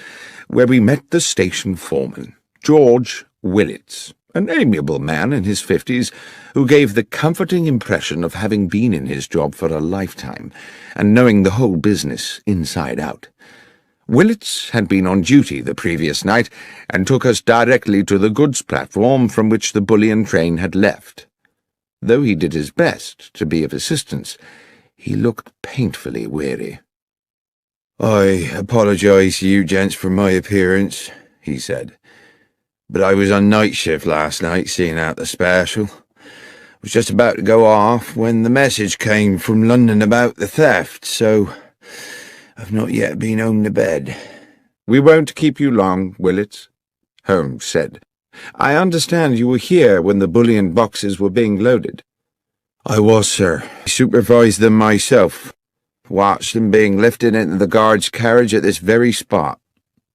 where we met the station foreman, George Willits, an amiable man in his 50s, who gave the comforting impression of having been in his job for a lifetime and knowing the whole business inside out. Willits had been on duty the previous night and took us directly to the goods platform from which the bullion train had left. Though he did his best to be of assistance, he looked painfully weary. "I apologise to you gents for my appearance," he said, "but I was on night shift last night seeing out the special. I was just about to go off when the message came from London about the theft, so I've not yet been home to bed." "We won't keep you long, Willits," Holmes said. "I understand you were here when the bullion boxes were being loaded." "I was, sir. I supervised them myself. Watched them being lifted into the guard's carriage at this very spot,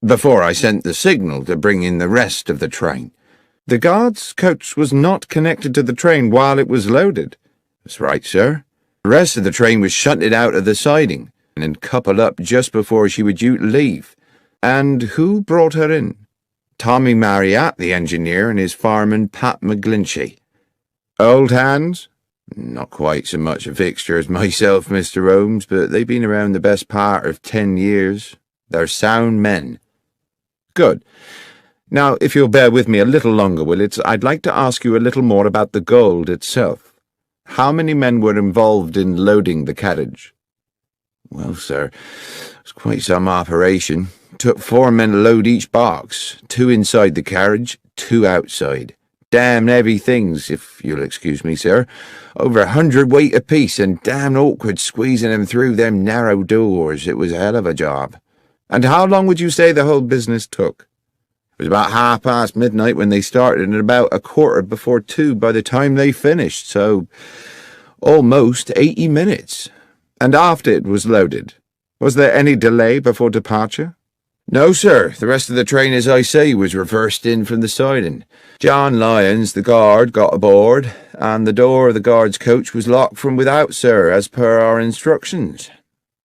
before I sent the signal to bring in the rest of the train." "The guard's coach was not connected to the train while it was loaded." "That's right, sir. The rest of the train was shunted out of the siding and coupled up just before she was due to leave." "And who brought her in?" "Tommy Marriott, the engineer, and his fireman Pat McGlinchey." "Old hands?" "Not quite so much a fixture as myself, Mr. Holmes, but they've been around the best part of 10 years. They're sound men." "Good. Now, if you'll bear with me a little longer, Willits, I'd like to ask you a little more about the gold itself. How many men were involved in loading the carriage?" "Well, sir, it was quite some operation. It took 4 men to load each box, 2 inside the carriage, 2 outside. Damn heavy things, if you'll excuse me, sir. Over 100 weight apiece, and damn awkward squeezing them through them narrow doors. It was a hell of a job." "And how long would you say the whole business took?" "It was about midnight when they started, and about 2:15 by the time they finished, so almost 80 minutes. "And after it was loaded, was there any delay before departure?" "No, sir. The rest of the train, as I say, was reversed in from the siding. John Lyons, the guard, got aboard, and the door of the guard's coach was locked from without, sir, as per our instructions."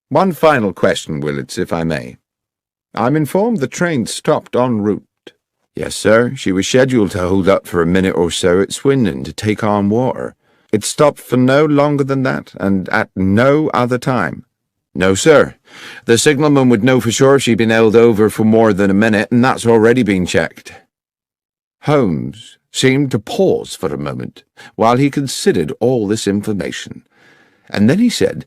"One final question, Willits, if I may. I'm informed the train stopped en route." "Yes, sir. She was scheduled to hold up for a minute or so at Swindon to take on water." "It stopped for no longer than that, and at no other time?" "No, sir. The signalman would know for sure if she'd been held over for more than a minute, and that's already been checked." Holmes seemed to pause for a moment while he considered all this information, and then he said,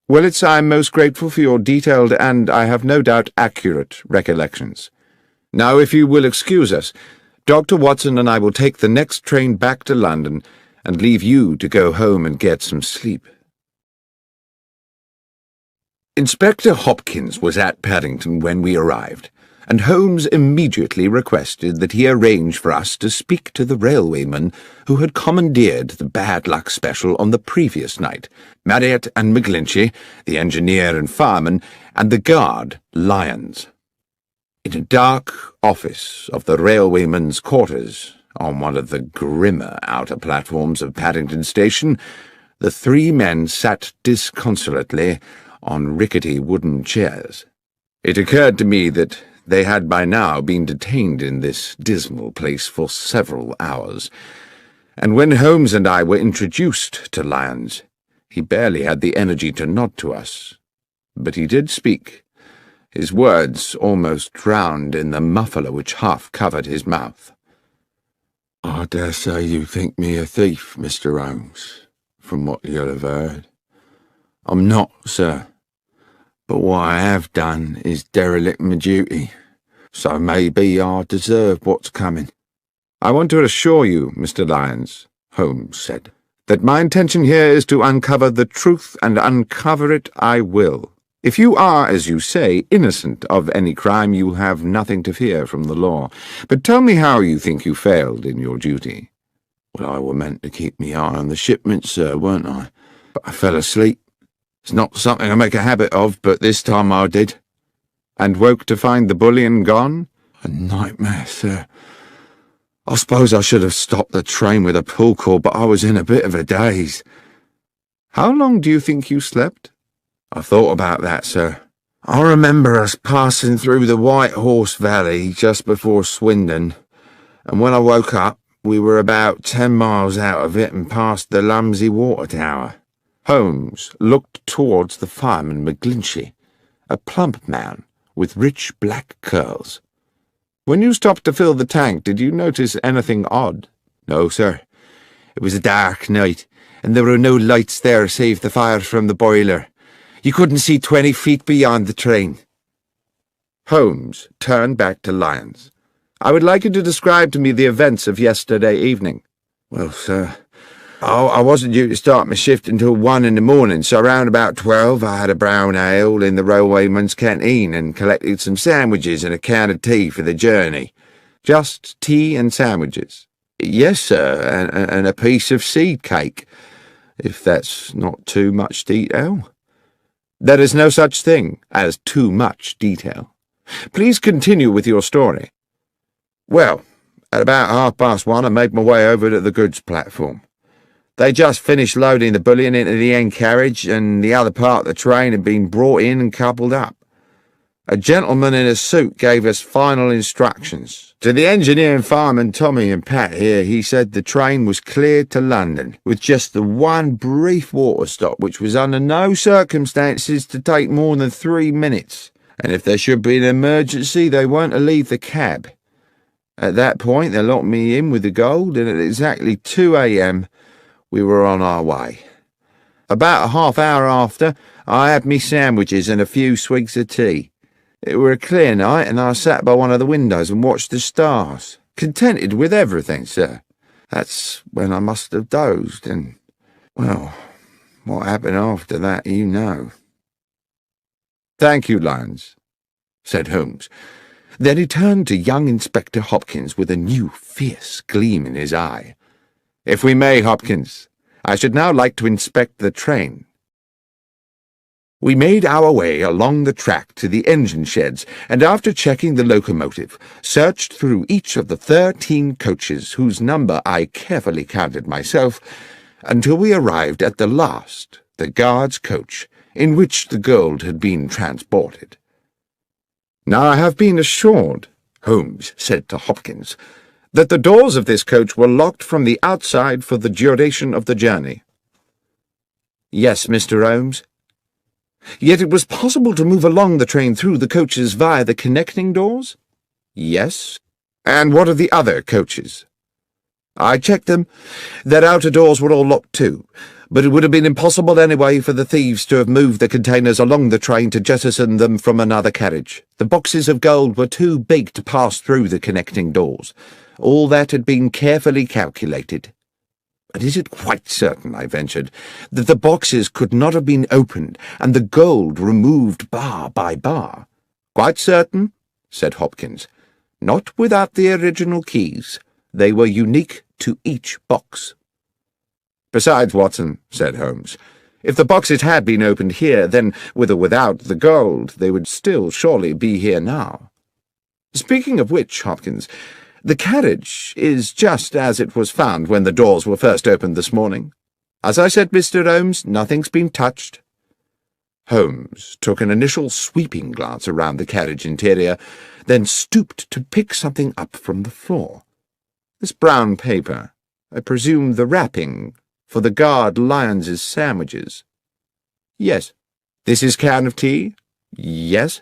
"Willits, I am most grateful for your detailed and, I have no doubt, accurate recollections. Now, if you will excuse us, Dr. Watson and I will take the next train back to London and leave you to go home and get some sleep." Inspector Hopkins was at Paddington when we arrived, and Holmes immediately requested that he arrange for us to speak to the railwayman who had commandeered the bad luck special on the previous night, Marriott and McGlinchey, the engineer and fireman, and the guard, Lyons. In a dark office of the railwayman's quarters, on one of the grimmer outer platforms of Paddington Station, the 3 men sat disconsolately on rickety wooden chairs. It occurred to me that they had by now been detained in this dismal place for several hours, and when Holmes and I were introduced to Lyons, He barely had the energy to nod to us, but he did speak, his words almost drowned in the muffler which half covered his mouth. "I dare say you think me a thief, Mr. Holmes, from what you'll have heard. I'm not, sir, but what I have done is derelict my duty, so maybe I deserve what's coming." "I want to assure you, Mr. Lyons," Holmes said, "that my intention here is to uncover the truth, and uncover it I will. If you are, as you say, innocent of any crime, you have nothing to fear from the law. But tell me how you think you failed in your duty." "Well, I were meant to keep me eye on the shipment, sir, weren't I? But I fell asleep. It's not something I make a habit of, but this time I did." "And woke to find the bullion gone?" "A nightmare, sir. I suppose I should have stopped the train with a pull cord, but I was in a bit of a daze." "How long do you think you slept?" "I thought about that, sir. I remember us passing through the White Horse Valley just before Swindon, and when I woke up, we were about 10 miles out of it and past the Lumsey Water Tower." Holmes looked towards the fireman McGlinchey, a plump man with rich black curls. "When you stopped to fill the tank, did you notice anything odd?" "No, sir. It was a dark night, and there were no lights there save the fire from the boiler. You couldn't see 20 feet beyond the train." Holmes turned back to Lyons. "I would like you to describe to me the events of yesterday evening." "Well, sir, I wasn't due to start my shift until 1 in the morning, so around about 12 I had a brown ale in the railwayman's canteen and collected some sandwiches and a can of tea for the journey." "Just tea and sandwiches?" "Yes, sir, and a piece of seed cake, if that's not too much detail." "There is no such thing as too much detail. Please continue with your story." "Well, at about 1:30 I made my way over to the goods platform. They just finished loading the bullion into the end carriage, and the other part of the train had been brought in and coupled up. A gentleman in a suit gave us final instructions. To the engineer and fireman Tommy and Pat here, he said the train was cleared to London, with just the one brief water stop, which was under no circumstances to take more than 3 minutes, and if there should be an emergency they weren't to leave the cab. At that point they locked me in with the gold, and at exactly 2 a.m. we were on our way. About a half hour after, I had me sandwiches and a few swigs of tea. It were a clear night, and I sat by one of the windows and watched the stars, contented with everything, sir. That's when I must have dozed, and, well, what happened after that you know." "Thank you, Lyons," said Holmes. Then he turned to young Inspector Hopkins with a new fierce gleam in his eye. "If we may, Hopkins, I should now like to inspect the train." We made our way along the track to the engine sheds, and after checking the locomotive, searched through each of the 13 coaches, whose number I carefully counted myself, until we arrived at the last, the guard's coach, in which the gold had been transported. "Now I have been assured," Holmes said to Hopkins, "that the doors of this coach were locked from the outside for the duration of the journey." "Yes, Mr. Holmes." "Yet it was possible to move along the train through the coaches via the connecting doors?" "Yes." "And what of the other coaches?" "I checked them. Their outer doors were all locked too, but it would have been impossible anyway for the thieves to have moved the containers along the train to jettison them from another carriage. The boxes of gold were too big to pass through the connecting doors. All that had been carefully calculated." "But is it quite certain," I ventured, "that the boxes could not have been opened and the gold removed bar by bar?" "Quite certain," said Hopkins. "Not without the original keys. They were unique to each box." "Besides, Watson," said Holmes, "if the boxes had been opened here, then, with or without the gold, they would still surely be here now. Speaking of which, Hopkins, the carriage is just as it was found when the doors were first opened this morning. As I said, Mr. Holmes, nothing's been touched." Holmes took an initial sweeping glance around the carriage interior, then stooped to pick something up from the floor. "This brown paper, I presume the wrapping for the guard Lyons's sandwiches? Yes. This is can of tea? Yes.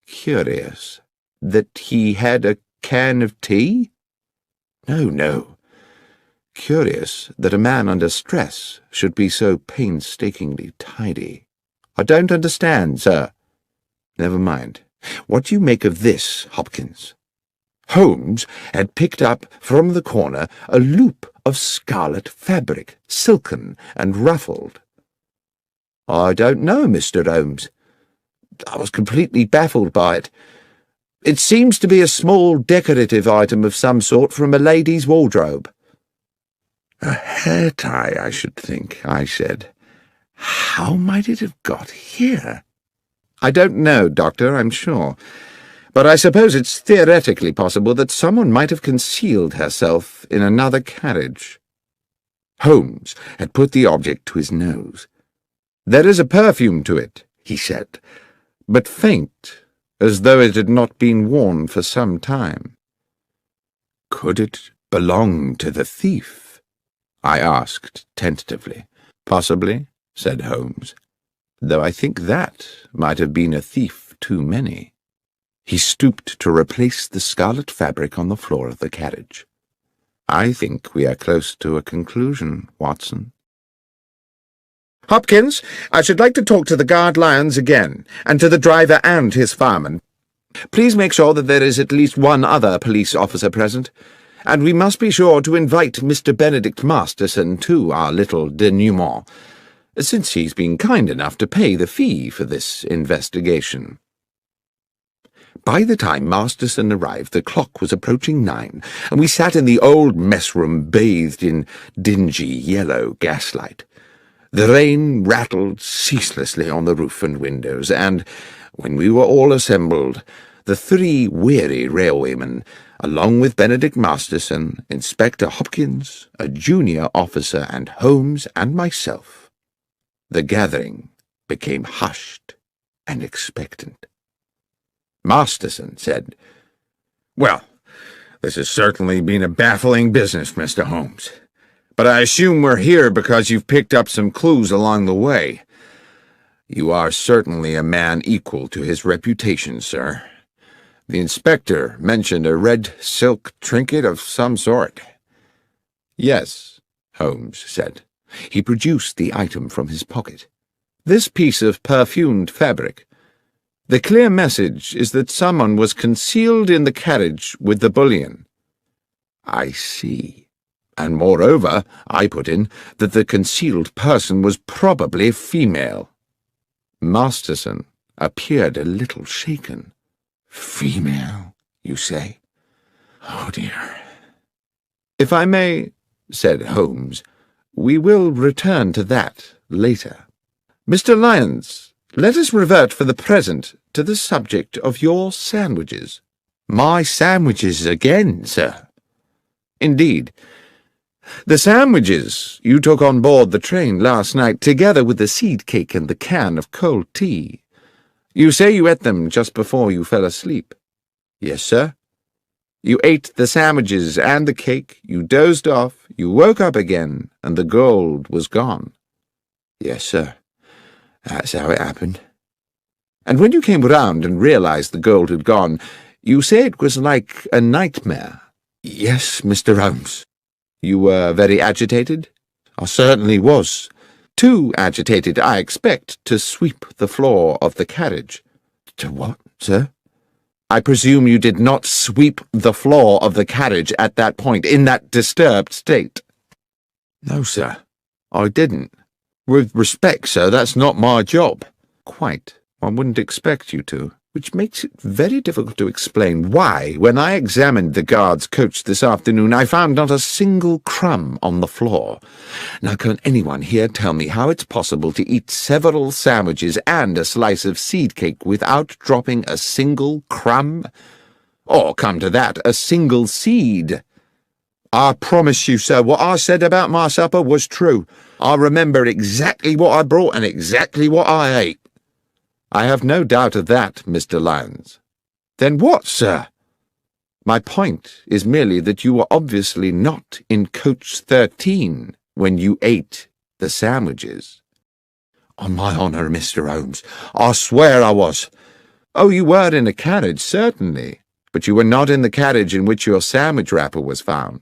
Curious. That he had a can of tea? No. Curious that a man under stress should be so painstakingly tidy. I don't understand, sir. Never mind. What do you make of this, Hopkins? Holmes had picked up from the corner a loop of scarlet fabric, silken and ruffled. I don't know, Mr. Holmes. I was completely baffled by it. It seems to be a small decorative item of some sort from a lady's wardrobe. A hair tie, I should think, I said. How might it have got here? I don't know, Doctor, I'm sure. But I suppose it's theoretically possible that someone might have concealed herself in another carriage. Holmes had put the object to his nose. There is a perfume to it, he said, but faint, as though it had not been worn for some time. Could it belong to the thief? I asked tentatively. Possibly, said Holmes, though I think that might have been a thief too many. He stooped to replace the scarlet fabric on the floor of the carriage. I think we are close to a conclusion, Watson. Hopkins, I should like to talk to the guard Lyons again, and to the driver and his fireman. Please make sure that there is at least one other police officer present, and we must be sure to invite Mr. Benedict Masterson to our little denouement, since he's been kind enough to pay the fee for this investigation. By the time Masterson arrived, the clock was approaching 9, and we sat in the old mess-room bathed in dingy yellow gaslight. The rain rattled ceaselessly on the roof and windows, and, when we were all assembled, the 3 weary railwaymen, along with Benedict Masterson, Inspector Hopkins, a junior officer, and Holmes and myself, the gathering became hushed and expectant. Masterson said, "Well, this has certainly been a baffling business, Mr. Holmes. But I assume we're here because you've picked up some clues along the way. You are certainly a man equal to his reputation, sir. The inspector mentioned a red silk trinket of some sort." "Yes," Holmes said. He produced the item from his pocket. "This piece of perfumed fabric. The clear message is that someone was concealed in the carriage with the bullion." "I see. And moreover," I put in, "that the concealed person was probably female." Masterson appeared a little shaken. "Female, you say? Oh, dear." "If I may," said Holmes, "we will return to that later. Mr. Lyons, let us revert for the present to the subject of your sandwiches." "My sandwiches again, sir?" "Indeed. The sandwiches you took on board the train last night, together with the seed cake and the can of cold tea. You say you ate them just before you fell asleep." "Yes, sir." "You ate the sandwiches and the cake, you dozed off, you woke up again, and the gold was gone." "Yes, sir. That's how it happened." "And when you came round and realized the gold had gone, you say it was like a nightmare." "Yes, Mr. Holmes." "You were very agitated?" "I certainly was. Too agitated, I expect, to sweep the floor of the carriage." "To what, sir?" "I presume you did not sweep the floor of the carriage at that point, in that disturbed state?" "No, sir, I didn't. With respect, sir, that's not my job." "Quite. One wouldn't expect you to, which makes it very difficult to explain why, when I examined the guard's coach this afternoon, I found not a single crumb on the floor. Now, can anyone here tell me how it's possible to eat several sandwiches and a slice of seed cake without dropping a single crumb? Or, come to that, a single seed?" "I promise you, sir, what I said about my supper was true. I remember exactly what I brought and exactly what I ate." "I have no doubt of that, Mr. Lyons." "Then what, sir?" "My point is merely that you were obviously not in coach 13 when you ate the sandwiches?" "On my honour, Mr. Holmes, I swear I was." "Oh, you were in a carriage, certainly, but you were not in the carriage in which your sandwich wrapper was found.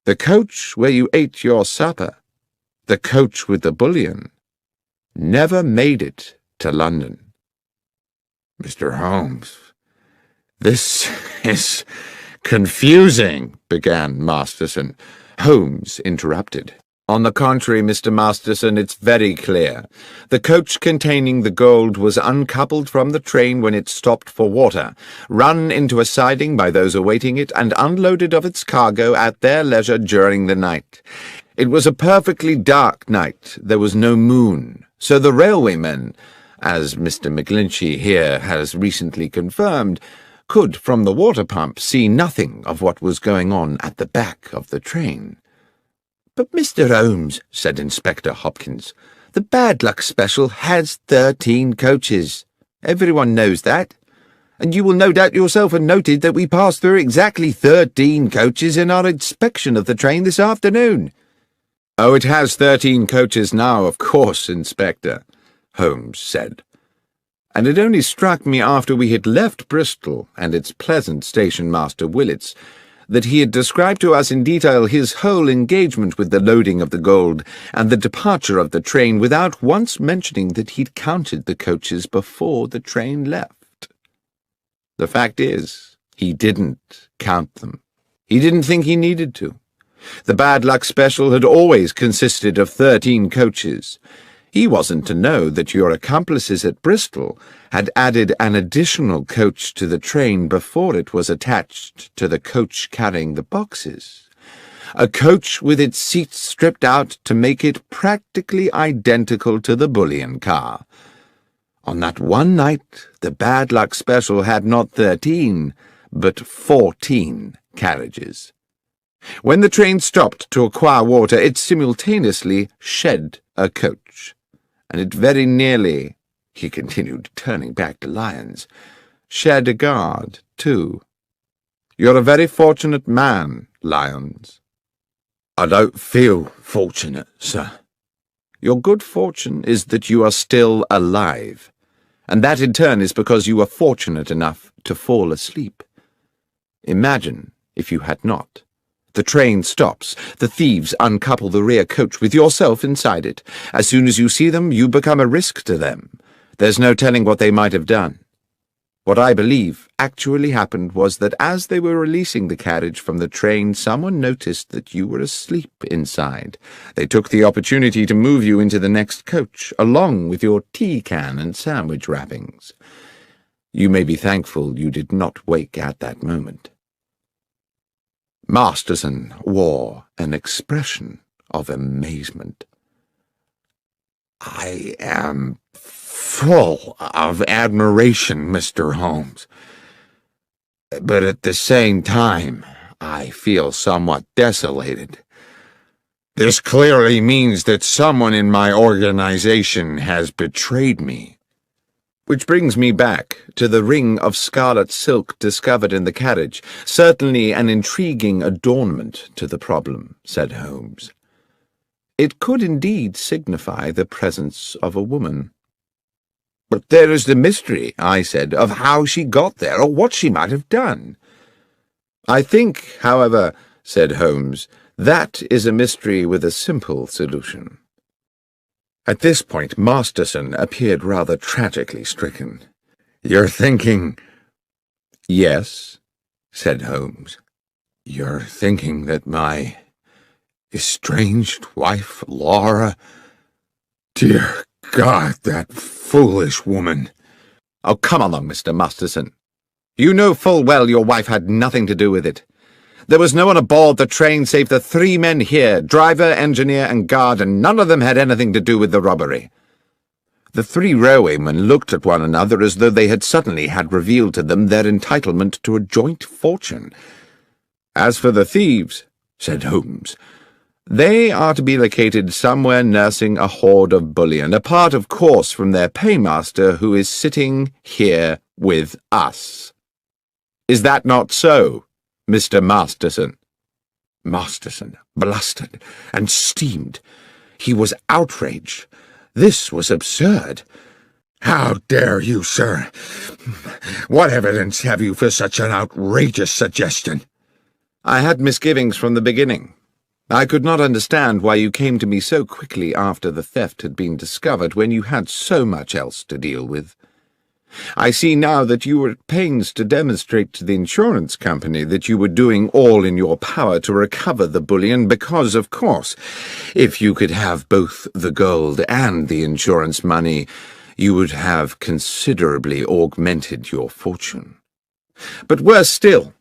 The coach where you ate your supper, the coach with the bullion, never made it to London." "Mr. Holmes, this is confusing," began Masterson. Holmes interrupted. "On the contrary, Mr. Masterson, it's very clear. The coach containing the gold was uncoupled from the train when it stopped for water, run into a siding by those awaiting it, and unloaded of its cargo at their leisure during the night. It was a perfectly dark night. There was no moon, so the railwaymen, as Mr. McGlinchey here has recently confirmed, could, from the water pump, see nothing of what was going on at the back of the train." "But, Mr. Holmes," said Inspector Hopkins, "the bad luck special has 13 coaches. Everyone knows that. And you will no doubt yourself have noted that we passed through exactly 13 coaches in our inspection of the train this afternoon." "Oh, it has 13 coaches now, of course, Inspector," Holmes said. "And it only struck me after we had left Bristol and its pleasant station-master Willets that he had described to us in detail his whole engagement with the loading of the gold and the departure of the train without once mentioning that he'd counted the coaches before the train left. The fact is, he didn't count them. He didn't think he needed to. The bad luck special had always consisted of 13 coaches. He wasn't to know that your accomplices at Bristol had added an additional coach to the train before it was attached to the coach carrying the boxes. A coach with its seats stripped out to make it practically identical to the bullion car. On that one night, the bad luck special had not 13, but 14 carriages. When the train stopped to acquire water, it simultaneously shed a coach. And it very nearly," he continued, turning back to Lyons, "shed a guard, too. You're a very fortunate man, Lyons." "I don't feel fortunate, sir." "Your good fortune is that you are still alive, and that in turn is because you were fortunate enough to fall asleep. Imagine if you had not. The train stops. The thieves uncouple the rear coach with yourself inside it. As soon as you see them, you become a risk to them. There's no telling what they might have done. What I believe actually happened was that as they were releasing the carriage from the train, someone noticed that you were asleep inside. They took the opportunity to move you into the next coach, along with your tea can and sandwich wrappings. You may be thankful you did not wake at that moment." Masterson wore an expression of amazement. "I am full of admiration, Mr. Holmes, but at the same time I feel somewhat desolated. This clearly means that someone in my organization has betrayed me." "Which brings me back to the ring of scarlet silk discovered in the carriage. Certainly an intriguing adornment to the problem," said Holmes. "It could indeed signify the presence of a woman." "But there is the mystery," I said, "of how she got there, or what she might have done." "I think, however," said Holmes, "that is a mystery with a simple solution." At this point, Masterson appeared rather tragically stricken. "You're thinking—" "Yes," said Holmes. "You're thinking that my estranged wife, Laura— Dear God, that foolish woman—" "Oh, come along, Mr. Masterson. You know full well your wife had nothing to do with it. There was no one aboard the train save the 3 men here, driver, engineer, and guard, and none of them had anything to do with the robbery." The 3 railwaymen looked at one another as though they had suddenly had revealed to them their entitlement to a joint fortune. "As for the thieves," said Holmes, "they are to be located somewhere nursing a hoard of bullion, apart, of course, from their paymaster, who is sitting here with us. Is that not so, Mr. Masterson?" Masterson blustered and steamed. He was outraged. This was absurd. "How dare you, sir? What evidence have you for such an outrageous suggestion?" "I had misgivings from the beginning. I could not understand why you came to me so quickly after the theft had been discovered when you had so much else to deal with. I see now that you were at pains to demonstrate to the insurance company that you were doing all in your power to recover the bullion because, of course, if you could have both the gold and the insurance money, you would have considerably augmented your fortune. But worse still,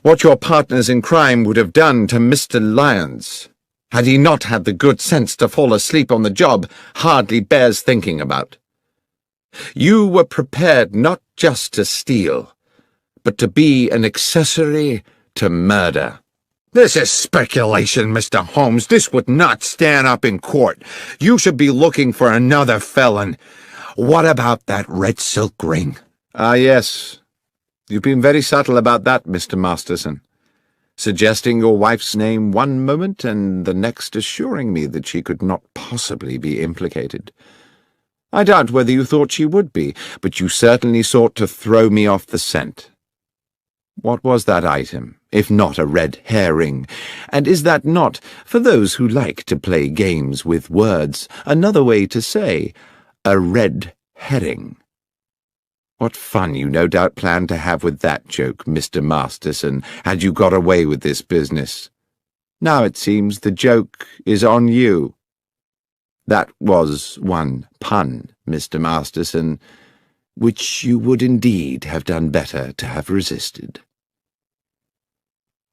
what your partners in crime would have done to Mr. Lyons, had he not had the good sense to fall asleep on the job, hardly bears thinking about. You were prepared not just to steal, but to be an accessory to murder." "This is speculation, Mr. Holmes. This would not stand up in court. You should be looking for another felon. What about that red silk ring?" "Ah, yes. You've been very subtle about that, Mr. Masterson, suggesting your wife's name one moment and the next assuring me that she could not possibly be implicated. I doubt whether you thought she would be, but you certainly sought to throw me off the scent. What was that item, if not a red herring? And is that not, for those who like to play games with words, another way to say, a red herring? What fun you no doubt planned to have with that joke, Mr. Masterson, had you got away with this business. Now it seems the joke is on you. That was one pun, Mr. Masterson, which you would indeed have done better to have resisted."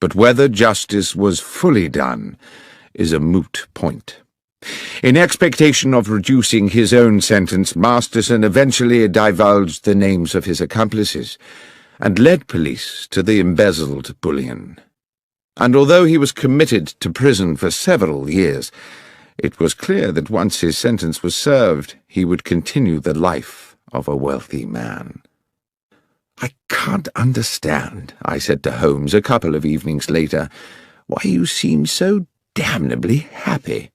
But whether justice was fully done is a moot point. In expectation of reducing his own sentence, Masterson eventually divulged the names of his accomplices and led police to the embezzled bullion. And although he was committed to prison for several years, it was clear that once his sentence was served, he would continue the life of a wealthy man. "I can't understand," I said to Holmes a couple of evenings later, "why you seem so damnably happy."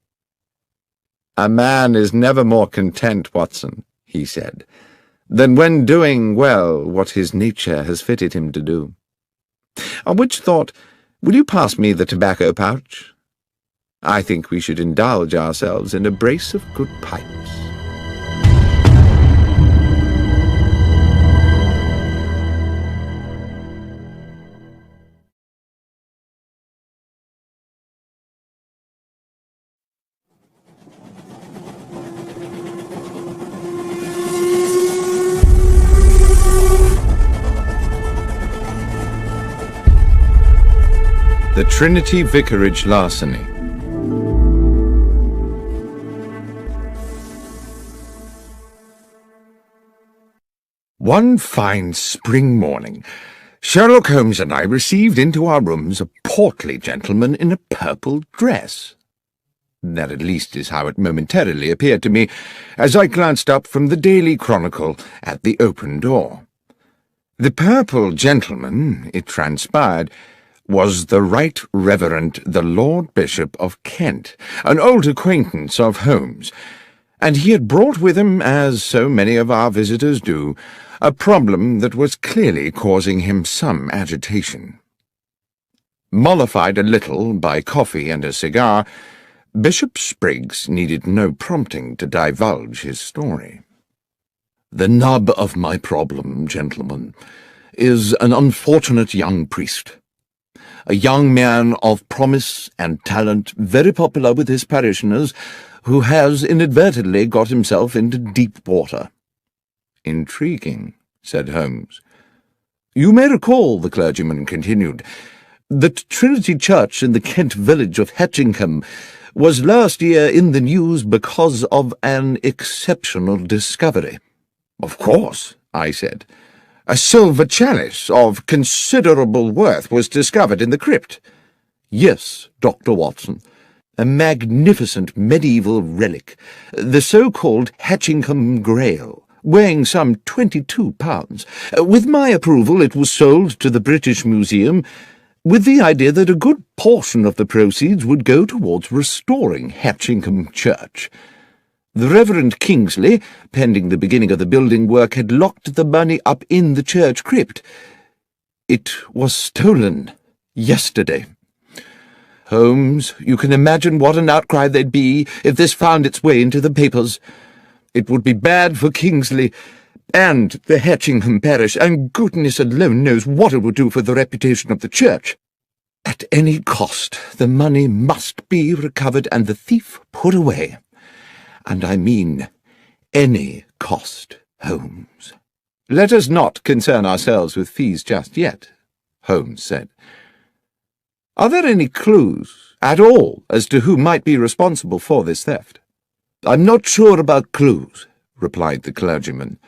"A man is never more content, Watson," he said, "than when doing well what his nature has fitted him to do. On which thought, will you pass me the tobacco pouch? I think we should indulge ourselves in a brace of good pipes." The Trinity Vicarage Larceny. One fine spring morning, Sherlock Holmes and I received into our rooms a portly gentleman in a purple dress. That at least is how it momentarily appeared to me as I glanced up from the Daily Chronicle at the open door. The purple gentleman, it transpired, was the Right Reverend the Lord Bishop of Kent, an old acquaintance of Holmes, and he had brought with him, as so many of our visitors do, a problem that was clearly causing him some agitation. Mollified a little by coffee and a cigar, Bishop Spriggs needed no prompting to divulge his story. "The nub of my problem, gentlemen, is an unfortunate young priest. A young man of promise and talent, very popular with his parishioners, who has inadvertently got himself into deep water." "Intriguing," said Holmes. "You may recall," the clergyman continued, "that Trinity Church in the Kent village of Hatchingham was last year in the news because of an exceptional discovery." "Of course," I said. "A silver chalice of considerable worth was discovered in the crypt." "Yes, Dr. Watson. A magnificent medieval relic, the so-called Hatchingham Grail, weighing some 22 pounds. With my approval it was sold to the British Museum, with the idea that a good portion of the proceeds would go towards restoring Hatchingham Church. The Reverend Kingsley, pending the beginning of the building work, had locked the money up in the church crypt. It was stolen yesterday. Holmes, you can imagine what an outcry there'd be if this found its way into the papers. It would be bad for Kingsley and the Hatchingham parish, and goodness alone knows what it would do for the reputation of the church. At any cost, the money must be recovered and the thief put away. And I mean any cost, Holmes. Let us not concern ourselves with fees just yet, Holmes said. Are there any clues at all as to who might be responsible for this theft? I'm not sure about clues, replied the clergyman.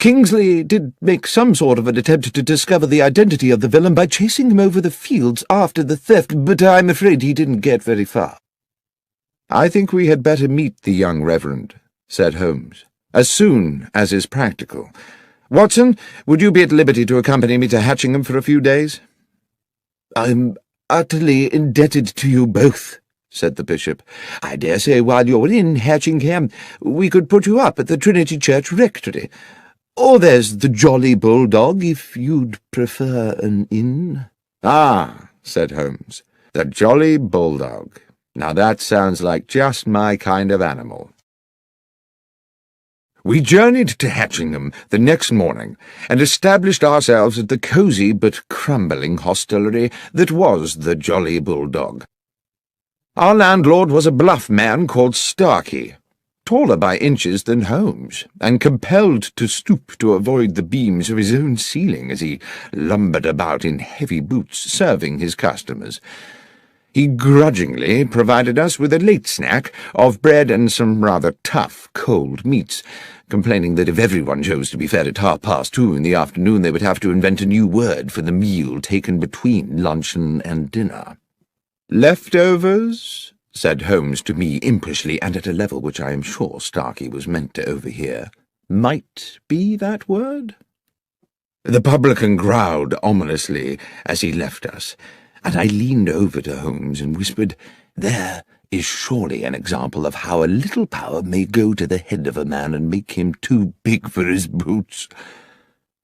Kingsley did make some sort of an attempt to discover the identity of the villain by chasing him over the fields after the theft, but I'm afraid he didn't get very far. I think we had better meet the young reverend, said Holmes, as soon as is practical. Watson, would you be at liberty to accompany me to Hatchingham for a few days? I'm utterly indebted to you both, said the bishop. I dare say while you're in Hatchingham we could put you up at the Trinity Church Rectory. Or there's the Jolly Bulldog, if you'd prefer an inn. Ah, said Holmes, the Jolly Bulldog. Now that sounds like just my kind of animal. We journeyed to Hatchingham the next morning and established ourselves at the cosy but crumbling hostelry that was the Jolly Bulldog. Our landlord was a bluff man called Starkey, taller by inches than Holmes, and compelled to stoop to avoid the beams of his own ceiling as he lumbered about in heavy boots serving his customers. He grudgingly provided us with a late snack of bread and some rather tough cold meats, complaining that if everyone chose to be fed at 2:30 in the afternoon they would have to invent a new word for the meal taken between luncheon and dinner. "Leftovers?" said Holmes to me impishly, and at a level which I am sure Starkey was meant to overhear. "Might be that word?" The publican growled ominously as he left us, and I leaned over to Holmes and whispered, "There is surely an example of how a little power may go to the head of a man and make him too big for his boots."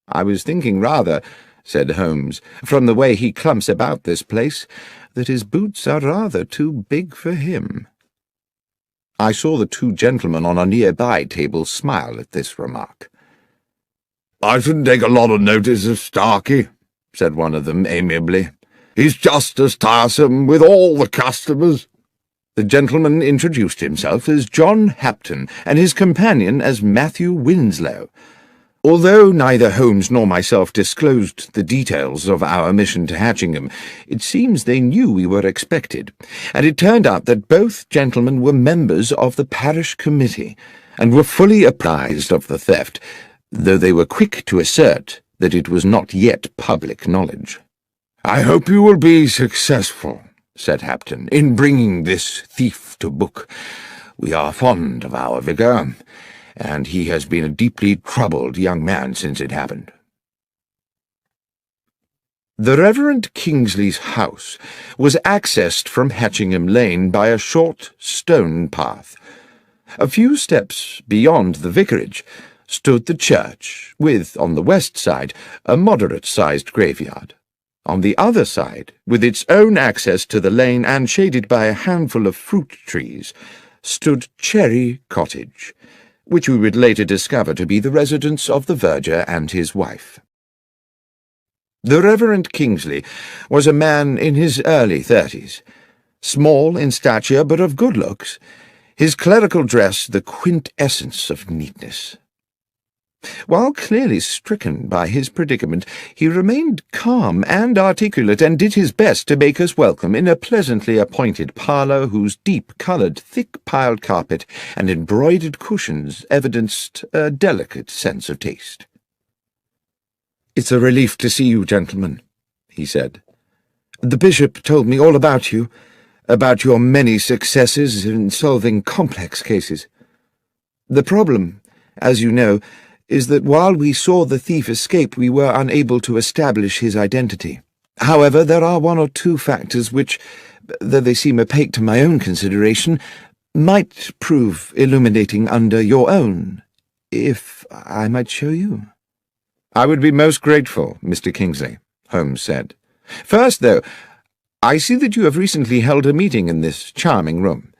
"I was thinking rather," said Holmes, "from the way he clumps about this place, that his boots are rather too big for him." I saw the two gentlemen on a nearby table smile at this remark. "I shouldn't take a lot of notice of Starkey," said one of them amiably. "He's just as tiresome with all the customers." The gentleman introduced himself as John Hapton, and his companion as Matthew Winslow. Although neither Holmes nor myself disclosed the details of our mission to Hatchingham, it seems they knew we were expected, and it turned out that both gentlemen were members of the parish committee, and were fully apprised of the theft, though they were quick to assert that it was not yet public knowledge. "I hope you will be successful," said Hapton, "in bringing this thief to book. We are fond of our vicar, and he has been a deeply troubled young man since it happened." The Reverend Kingsley's house was accessed from Hatchingham Lane by a short stone path. A few steps beyond the vicarage stood the church, with, on the west side, a moderate-sized graveyard. On the other side, with its own access to the lane and shaded by a handful of fruit trees, stood Cherry Cottage, which we would later discover to be the residence of the verger and his wife. The Reverend Kingsley was a man in his early 30s, small in stature but of good looks, his clerical dress the quintessence of neatness. While clearly stricken by his predicament, he remained calm and articulate, and did his best to make us welcome in a pleasantly appointed parlour whose deep-coloured, thick-piled carpet and embroidered cushions evidenced a delicate sense of taste. "It's a relief to see you, gentlemen," he said. "The bishop told me all about you, about your many successes in solving complex cases. The problem, as you know, is that while we saw the thief escape, we were unable to establish his identity, However, there are one or two factors which, though they seem opaque to my own consideration, might prove illuminating under your own, if I might show you." "I would be most grateful, Mr. Kingsley," Holmes said. "First, though, I see that you have recently held a meeting in this charming room.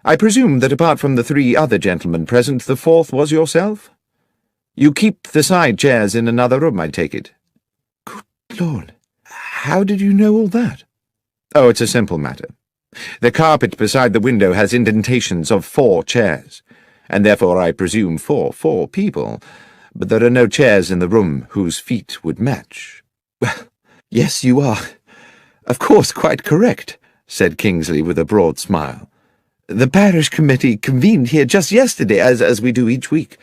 I presume that apart from the 3 other gentlemen present, the 4th was yourself? You keep the side chairs in another room, I take it." "Good Lord, how did you know all that?" "Oh, it's a simple matter. The carpet beside the window has indentations of 4 chairs, and therefore I presume 4 people, but there are no chairs in the room whose feet would match." "Well, yes, you are, of course, quite correct," said Kingsley with a broad smile. "The parish committee convened here just yesterday, as we do each week.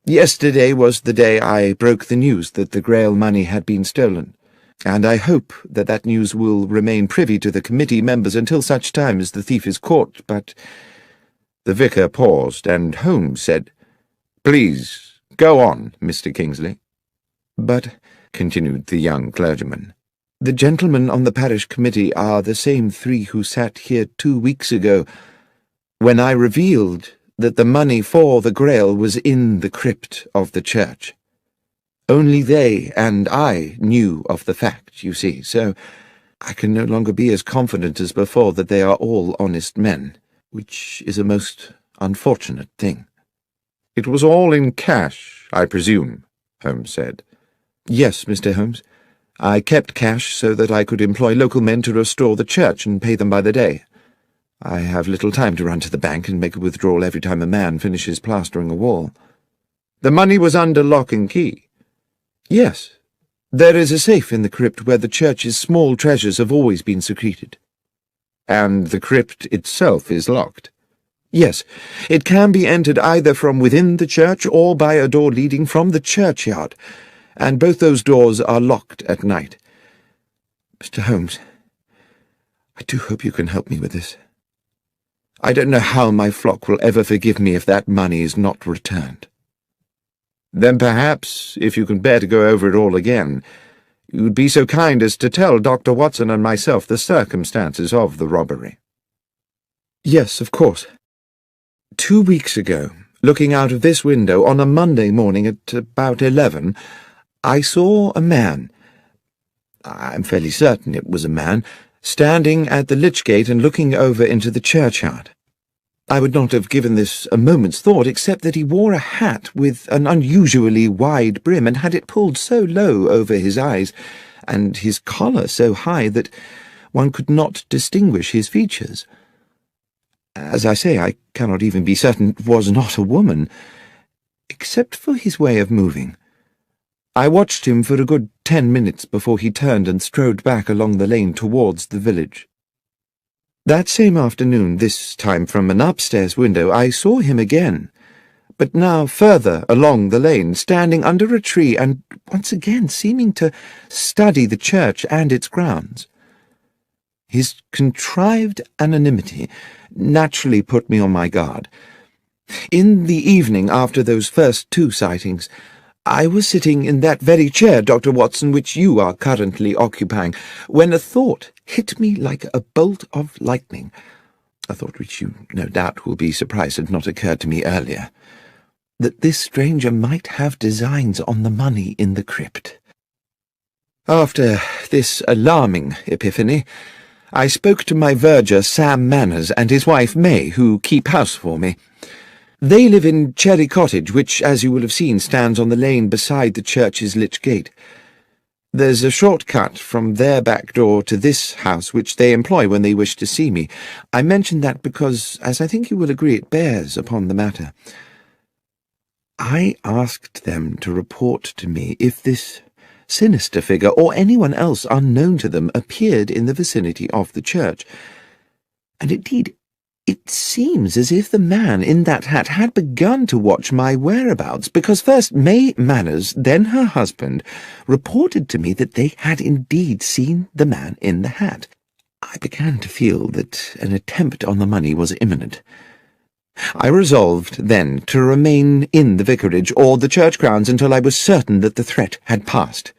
Yesterday was the day I broke the news that the Grail money had been stolen, and I hope that that news will remain privy to the committee members until such time as the thief is caught, but—" The vicar paused, and Holmes said, "Please, go on, Mr. Kingsley." "But," continued the young clergyman, "the gentlemen on the parish committee are the same 3 who sat here 2 weeks ago, when I revealed that the money for the Grail was in the crypt of the church. Only they and I knew of the fact, you see, so I can no longer be as confident as before that they are all honest men, which is a most unfortunate thing." "It was all in cash, I presume," Holmes said. "Yes, Mr. Holmes. I kept cash so that I could employ local men to restore the church and pay them by the day. I have little time to run to the bank and make a withdrawal every time a man finishes plastering a wall." "The money was under lock and key?" "Yes. There is a safe in the crypt where the church's small treasures have always been secreted." "And the crypt itself is locked?" "Yes. It can be entered either from within the church or by a door leading from the churchyard, and both those doors are locked at night. Mr. Holmes, I do hope you can help me with this. I don't know how my flock will ever forgive me if that money is not returned." "Then perhaps, if you can bear to go over it all again, you would be so kind as to tell Dr. Watson and myself the circumstances of the robbery." "Yes, of course. 2 weeks ago, looking out of this window on a Monday morning at about 11, I saw a man, I'm fairly certain it was a man, standing at the lich gate and looking over into the churchyard. I would not have given this a moment's thought, except that he wore a hat with an unusually wide brim and had it pulled so low over his eyes, and his collar so high that one could not distinguish his features. As I say, I cannot even be certain it was not a woman, except for his way of moving. I watched him for a good 10 minutes before he turned and strode back along the lane towards the village. That same afternoon, this time from an upstairs window, I saw him again, but now further along the lane, standing under a tree and once again seeming to study the church and its grounds. His contrived anonymity naturally put me on my guard. In the evening after those first 2 sightings, I was sitting in that very chair, Dr. Watson, which you are currently occupying, when a thought hit me like a bolt of lightning, a thought which you no doubt will be surprised had not occurred to me earlier, that this stranger might have designs on the money in the crypt. After this alarming epiphany, I spoke to my verger, Sam Manners, and his wife, May, who keep house for me. They live in Cherry Cottage, which, as you will have seen, stands on the lane beside the church's lich gate. There's a short cut from their back door to this house, which they employ when they wish to see me. I mention that because, as I think you will agree, it bears upon the matter. I asked them to report to me if this sinister figure, or anyone else unknown to them, appeared in the vicinity of the church, and indeed it seems as if the man in that hat had begun to watch my whereabouts, because first May Manners, then her husband, reported to me that they had indeed seen the man in the hat. I began to feel that an attempt on the money was imminent. I resolved then to remain in the vicarage or the church grounds until I was certain that the threat had passed.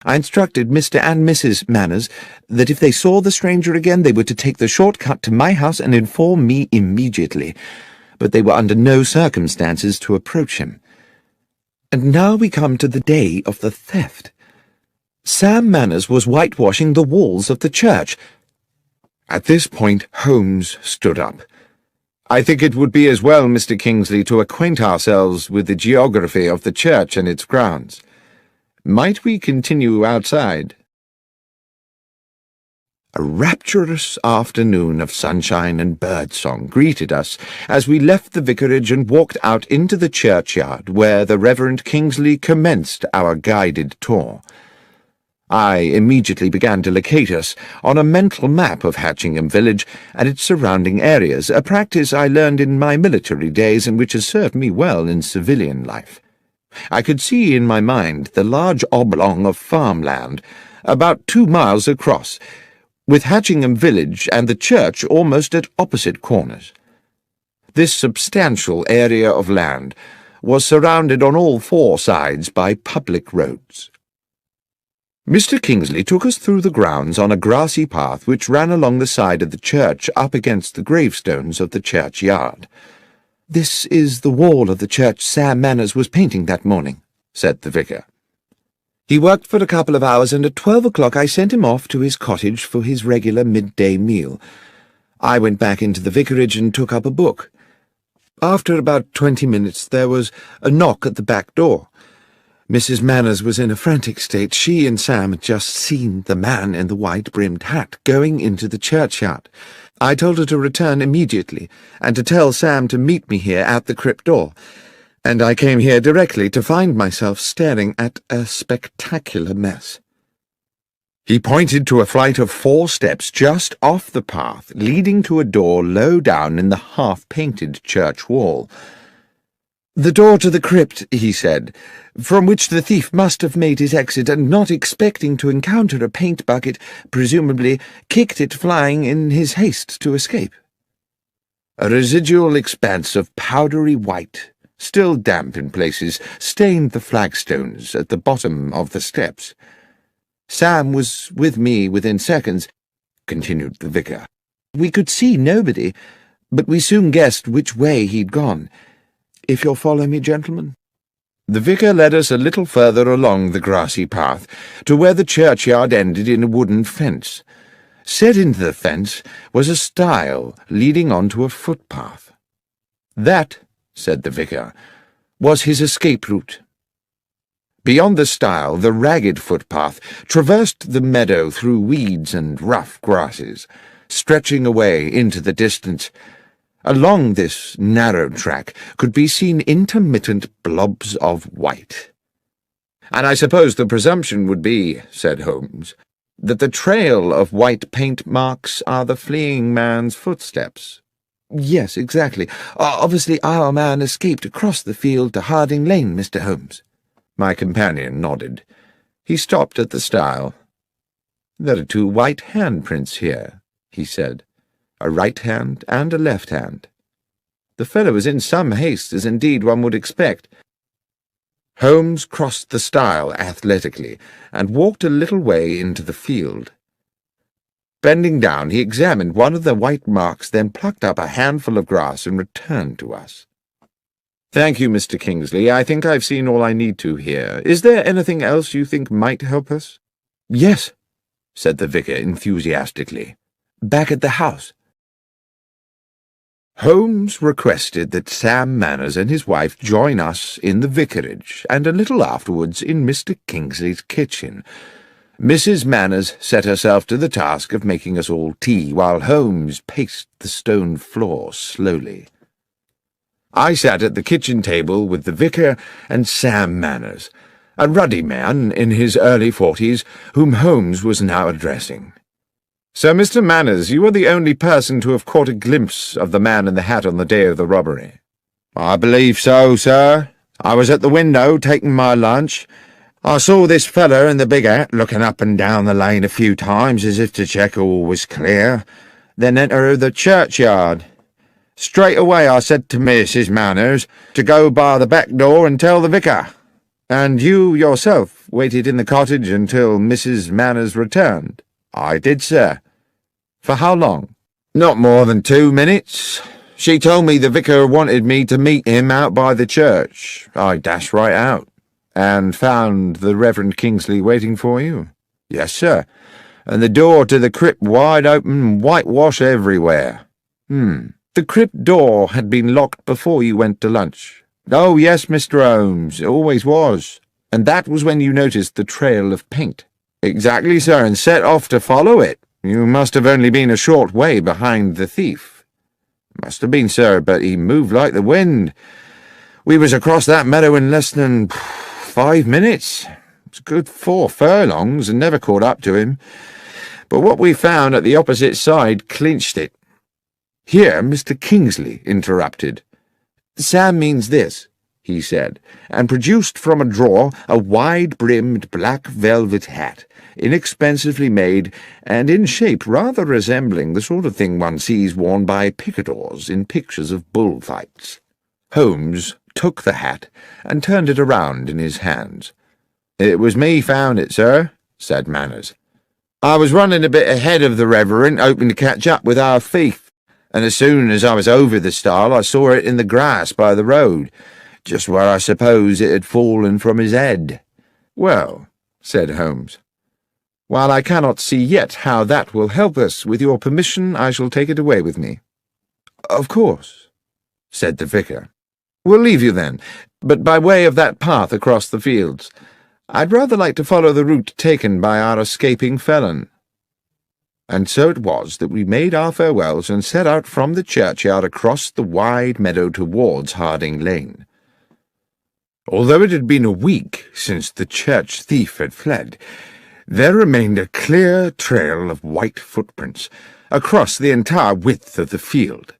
I instructed Mr. and Mrs. Manners that if they saw the stranger again, they were to take the short cut to my house and inform me immediately, but they were under no circumstances to approach him. And now we come to the day of the theft. Sam Manners was whitewashing the walls of the church. At this point, Holmes stood up. "I think it would be as well, Mr. Kingsley, to acquaint ourselves with the geography of the church and its grounds. Might we continue outside?" A rapturous afternoon of sunshine and birdsong greeted us as we left the vicarage and walked out into the churchyard, where the Reverend Kingsley commenced our guided tour. I immediately began to locate us on a mental map of Hatchingham village and its surrounding areas, a practice I learned in my military days and which has served me well in civilian life. I could see in my mind the large oblong of farmland, about 2 miles across, with Hatchingham village and the church almost at opposite corners. This substantial area of land was surrounded on all 4 sides by public roads. Mr. Kingsley took us through the grounds on a grassy path which ran along the side of the church up against the gravestones of the churchyard. "This is the wall of the church Sam Manners was painting that morning," said the vicar. "He worked for a couple of hours, and at 12 o'clock I sent him off to his cottage for his regular midday meal. I went back into the vicarage and took up a book. After about 20 minutes there was a knock at the back door. Mrs. Manners was in a frantic state. She and Sam had just seen the man in the white-brimmed hat going into the churchyard. I told her to return immediately, and to tell Sam to meet me here at the crypt door, and I came here directly to find myself staring at a spectacular mess." He pointed to a flight of 4 steps just off the path, leading to a door low down in the half-painted church wall. "The door to the crypt," he said, "from which the thief must have made his exit, and not expecting to encounter a paint bucket, presumably kicked it flying in his haste to escape." A residual expanse of powdery white, still damp in places, stained the flagstones at the bottom of the steps. "Sam was with me within seconds," continued the vicar. "We could see nobody, but we soon guessed which way he'd gone. If you'll follow me, gentlemen." The vicar led us a little further along the grassy path, to where the churchyard ended in a wooden fence. Set into the fence was a stile leading on to a footpath. "That," said the vicar, "was his escape route." Beyond the stile, the ragged footpath traversed the meadow through weeds and rough grasses, stretching away into the distance. Along this narrow track could be seen intermittent blobs of white. "And I suppose the presumption would be," said Holmes, "that the trail of white paint marks are the fleeing man's footsteps." "Yes, exactly. Obviously our man escaped across the field to Harding Lane, Mr. Holmes." My companion nodded. He stopped at the stile. "There are 2 white handprints here," he said. "A right hand and a left hand. The fellow was in some haste, as indeed one would expect." Holmes crossed the stile athletically and walked a little way into the field. Bending down, he examined one of the white marks, then plucked up a handful of grass and returned to us. "Thank you, Mr. Kingsley. I think I've seen all I need to here. Is there anything else you think might help us?" "Yes," said the vicar enthusiastically. "Back at the house." Holmes requested that Sam Manners and his wife join us in the vicarage, and a little afterwards in Mr. Kingsley's kitchen. Mrs. Manners set herself to the task of making us all tea, while Holmes paced the stone floor slowly. I sat at the kitchen table with the vicar and Sam Manners, a ruddy man in his early 40s, whom Holmes was now addressing. "So, Mr. Manners, you are the only person to have caught a glimpse of the man in the hat on the day of the robbery?" "I believe so, sir. I was at the window taking my lunch. I saw this feller in the big hat looking up and down the lane a few times as if to check all was clear, then enter the churchyard. Straight away I said to Mrs. Manners to go by the back door and tell the vicar, And you yourself waited in the cottage until Mrs. Manners returned? I did, sir. For how long? Not more than 2 minutes. She told me the vicar wanted me to meet him out by the church. I dashed right out. And found the Reverend Kingsley waiting for you? Yes, sir. And the door to the crypt wide open, whitewash everywhere. The crypt door had been locked before you went to lunch? Oh, yes, Mr. Holmes, it always was. And that was when you noticed the trail of paint? Exactly, sir, and set off to follow it. You must have only been a short way behind the thief. Must have been, sir, but he moved like the wind. We was across that meadow in less than 5 minutes. It's a good 4 furlongs and never caught up to him. But what we found at the opposite side clinched it. Here Mr. Kingsley interrupted. "Sam means this," he said, and produced from a drawer a wide-brimmed black velvet hat, inexpensively made, and in shape rather resembling the sort of thing one sees worn by picadors in pictures of bullfights. Holmes took the hat and turned it around in his hands. "It was me found it, sir," said Manners. "I was running a bit ahead of the Reverend, hoping to catch up with our thief, and as soon as I was over the stile I saw it in the grass by the road, just where I suppose it had fallen from his head." "Well," said Holmes, "while I cannot see yet how that will help us, with your permission I shall take it away with me." "Of course," said the vicar. "We'll leave you then, but by way of that path across the fields. I'd rather like to follow the route taken by our escaping felon." And so it was that we made our farewells and set out from the churchyard across the wide meadow towards Harding Lane. Although it had been a week since the church thief had fled, there remained a clear trail of white footprints across the entire width of the field.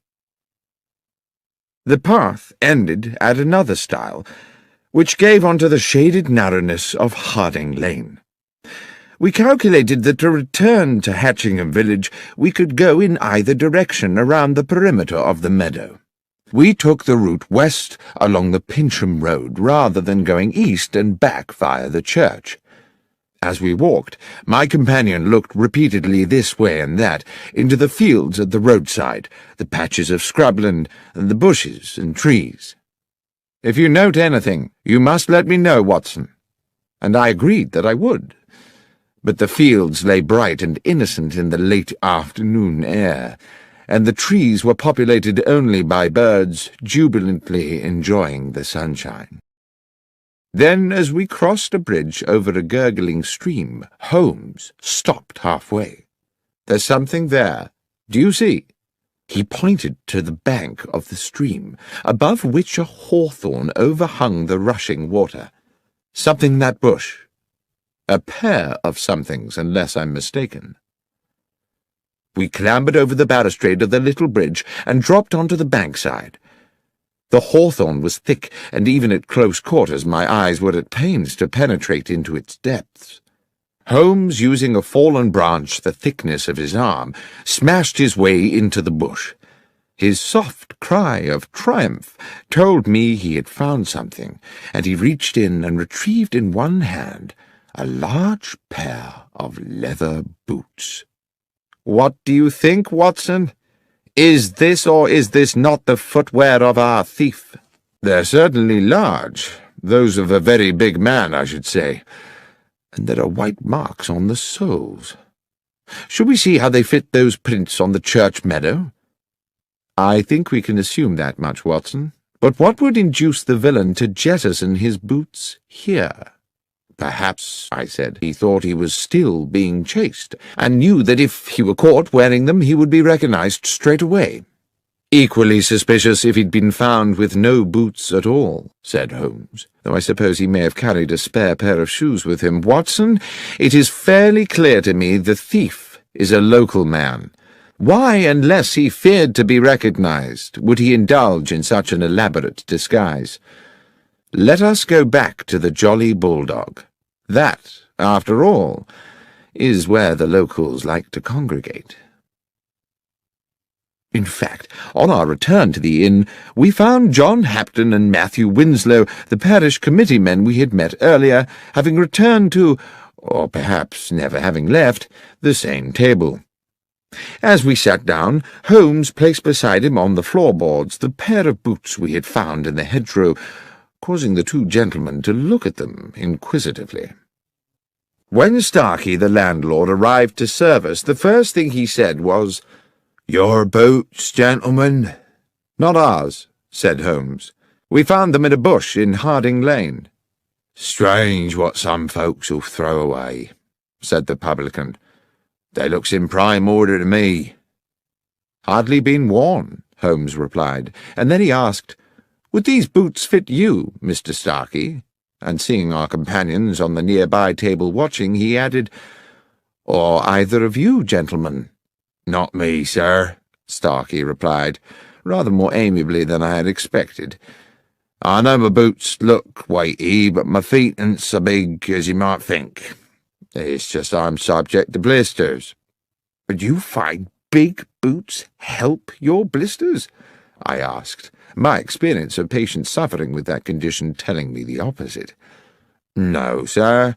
The path ended at another stile, which gave onto the shaded narrowness of Harding Lane. We calculated that to return to Hatchingham village we could go in either direction around the perimeter of the meadow. We took the route west along the Pincham Road rather than going east and back via the church. As we walked, my companion looked repeatedly this way and that, into the fields at the roadside, the patches of scrubland, and the bushes and trees. "If you note anything, you must let me know, Watson." And I agreed that I would. But the fields lay bright and innocent in the late afternoon air, and the trees were populated only by birds jubilantly enjoying the sunshine. Then, as we crossed a bridge over a gurgling stream, Holmes stopped halfway. "There's something there. Do you see?" He pointed to the bank of the stream, above which a hawthorn overhung the rushing water. "Something in that bush. A pair of somethings, unless I'm mistaken." We clambered over the balustrade of the little bridge and dropped onto the bankside. The hawthorn was thick, and even at close quarters my eyes were at pains to penetrate into its depths. Holmes, using a fallen branch the thickness of his arm, smashed his way into the bush. His soft cry of triumph told me he had found something, and he reached in and retrieved in one hand a large pair of leather boots. "What do you think, Watson? Is this or is this not the footwear of our thief?" "They're certainly large, those of a very big man, I should say, and there are white marks on the soles. Should we see how they fit those prints on the church meadow?" "I think we can assume that much, Watson. But what would induce the villain to jettison his boots here?" "Perhaps," I said, "he thought he was still being chased, and knew that if he were caught wearing them he would be recognized straight away." "Equally suspicious if he'd been found with no boots at all," said Holmes, "though I suppose he may have carried a spare pair of shoes with him. Watson, it is fairly clear to me the thief is a local man. Why, unless he feared to be recognized, would he indulge in such an elaborate disguise? Let us go back to the Jolly Bulldog. That, after all, is where the locals like to congregate." In fact, on our return to the inn, we found John Hapton and Matthew Winslow, the parish committee men we had met earlier, having returned to, or perhaps never having left, the same table. As we sat down, Holmes placed beside him on the floorboards the pair of boots we had found in the hedgerow, causing the two gentlemen to look at them inquisitively. When Starkey, the landlord, arrived to serve us, the first thing he said was, "Your boots, gentlemen?" "Not ours," said Holmes. "We found them in a bush in Harding Lane." "Strange what some folks'll throw away," said the publican. "They looks in prime order to me." "Hardly been worn," Holmes replied, and then he asked, "Would these boots fit you, Mr. Starkey?" And seeing our companions on the nearby table watching, he added, "Or either of you, gentlemen?" "Not me, sir," Starkey replied, rather more amiably than I had expected. "I know my boots look weighty, but my feet ain't so big as you might think. It's just I'm subject to blisters." "But you find big boots help your blisters?" I asked, my experience of patients suffering with that condition telling me the opposite. "No, sir.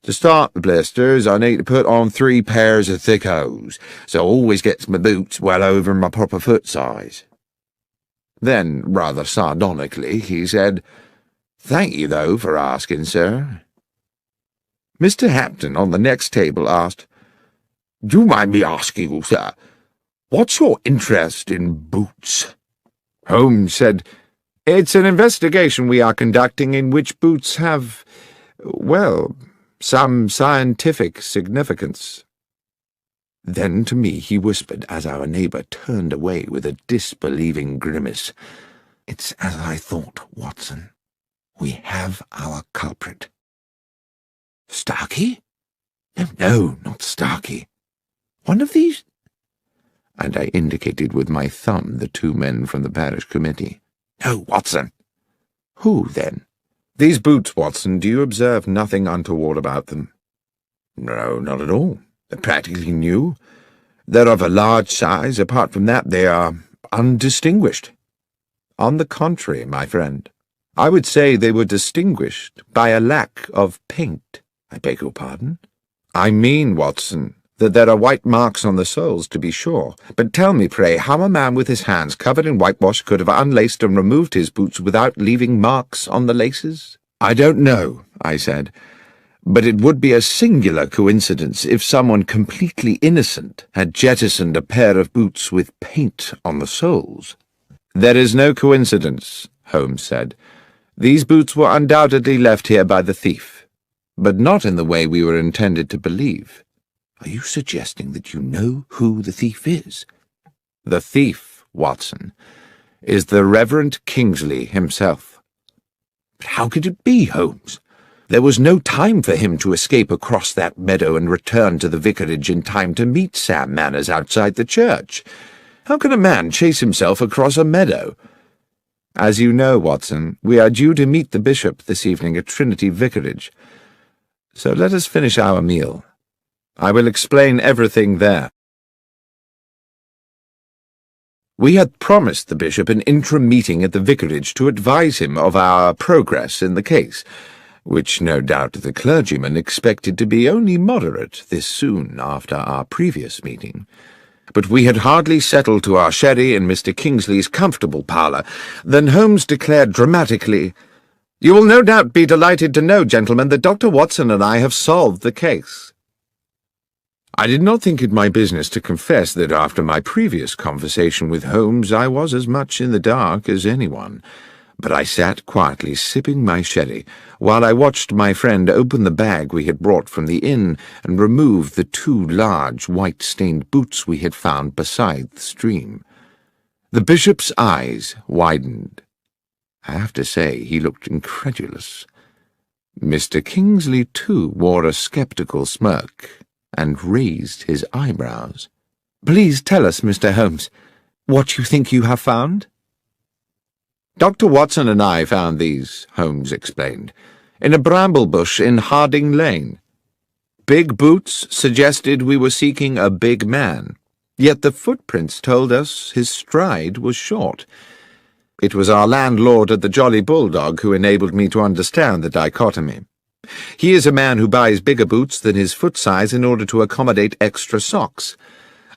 To start the blisters, I need to put on 3 pairs of thick hose, so I always gets my boots well over my proper foot size." Then, rather sardonically, he said, "Thank you, though, for asking, sir." Mr. Hapton on the next table asked, "Do you mind me asking you, sir, what's your interest in boots?" Holmes said, "It's an investigation we are conducting in which boots have, well, some scientific significance." Then to me he whispered, as our neighbour turned away with a disbelieving grimace, "It's as I thought, Watson. We have our culprit." "Starkey? No, not Starkey. One of these—" and I indicated with my thumb the 2 men from the parish committee. "No, Watson." "Who, then?" "These boots, Watson, do you observe nothing untoward about them?" "No, not at all. They're practically new. They're of a large size. Apart from that, they are undistinguished." "On the contrary, my friend, I would say they were distinguished by a lack of paint." "I beg your pardon?" "I mean, Watson, that there are white marks on the soles, to be sure. But tell me, pray, how a man with his hands covered in whitewash could have unlaced and removed his boots without leaving marks on the laces?" "I don't know," I said, "but it would be a singular coincidence if someone completely innocent had jettisoned a pair of boots with paint on the soles." "There is no coincidence," Holmes said. "These boots were undoubtedly left here by the thief, but not in the way we were intended to believe." "Are you suggesting that you know who the thief is?" "The thief, Watson, is the Reverend Kingsley himself." "But how could it be, Holmes? There was no time for him to escape across that meadow and return to the vicarage in time to meet Sam Manners outside the church. How can a man chase himself across a meadow?" "As you know, Watson, we are due to meet the bishop this evening at Trinity Vicarage. So let us finish our meal. I will explain everything there." We had promised the bishop an interim meeting at the vicarage to advise him of our progress in the case, which no doubt the clergyman expected to be only moderate this soon after our previous meeting. But we had hardly settled to our sherry in Mr. Kingsley's comfortable parlour than Holmes declared dramatically, "You will no doubt be delighted to know, gentlemen, that Dr. Watson and I have solved the case." I did not think it my business to confess that after my previous conversation with Holmes I was as much in the dark as anyone, but I sat quietly sipping my sherry while I watched my friend open the bag we had brought from the inn and remove the 2 large white-stained boots we had found beside the stream. The bishop's eyes widened. I have to say he looked incredulous. Mr. Kingsley, too, wore a sceptical smirk and raised his eyebrows. "Please tell us, Mr. Holmes, what you think you have found?" "Dr. Watson and I found these," Holmes explained, "in a bramble bush in Harding Lane. Big boots suggested we were seeking a big man. Yet the footprints told us his stride was short. It was our landlord at the Jolly Bulldog who enabled me to understand the dichotomy. He is a man who buys bigger boots than his foot size in order to accommodate extra socks.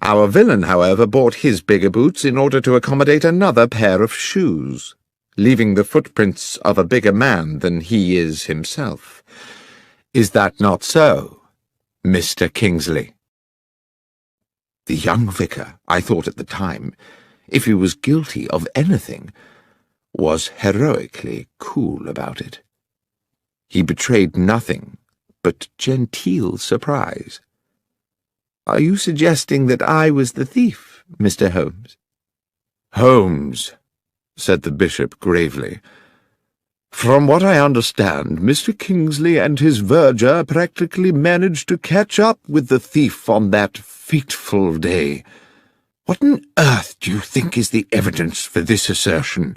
Our villain, however, bought his bigger boots in order to accommodate another pair of shoes, leaving the footprints of a bigger man than he is himself. Is that not so, Mr. Kingsley? The young vicar, I thought at the time, if he was guilty of anything, was heroically cool about it. He betrayed nothing but genteel surprise. Are you suggesting that I was the thief, Mr. Holmes? Holmes, said the bishop gravely. From what I understand, Mr. Kingsley and his verger practically managed to catch up with the thief on that fateful day. What on earth do you think is the evidence for this assertion?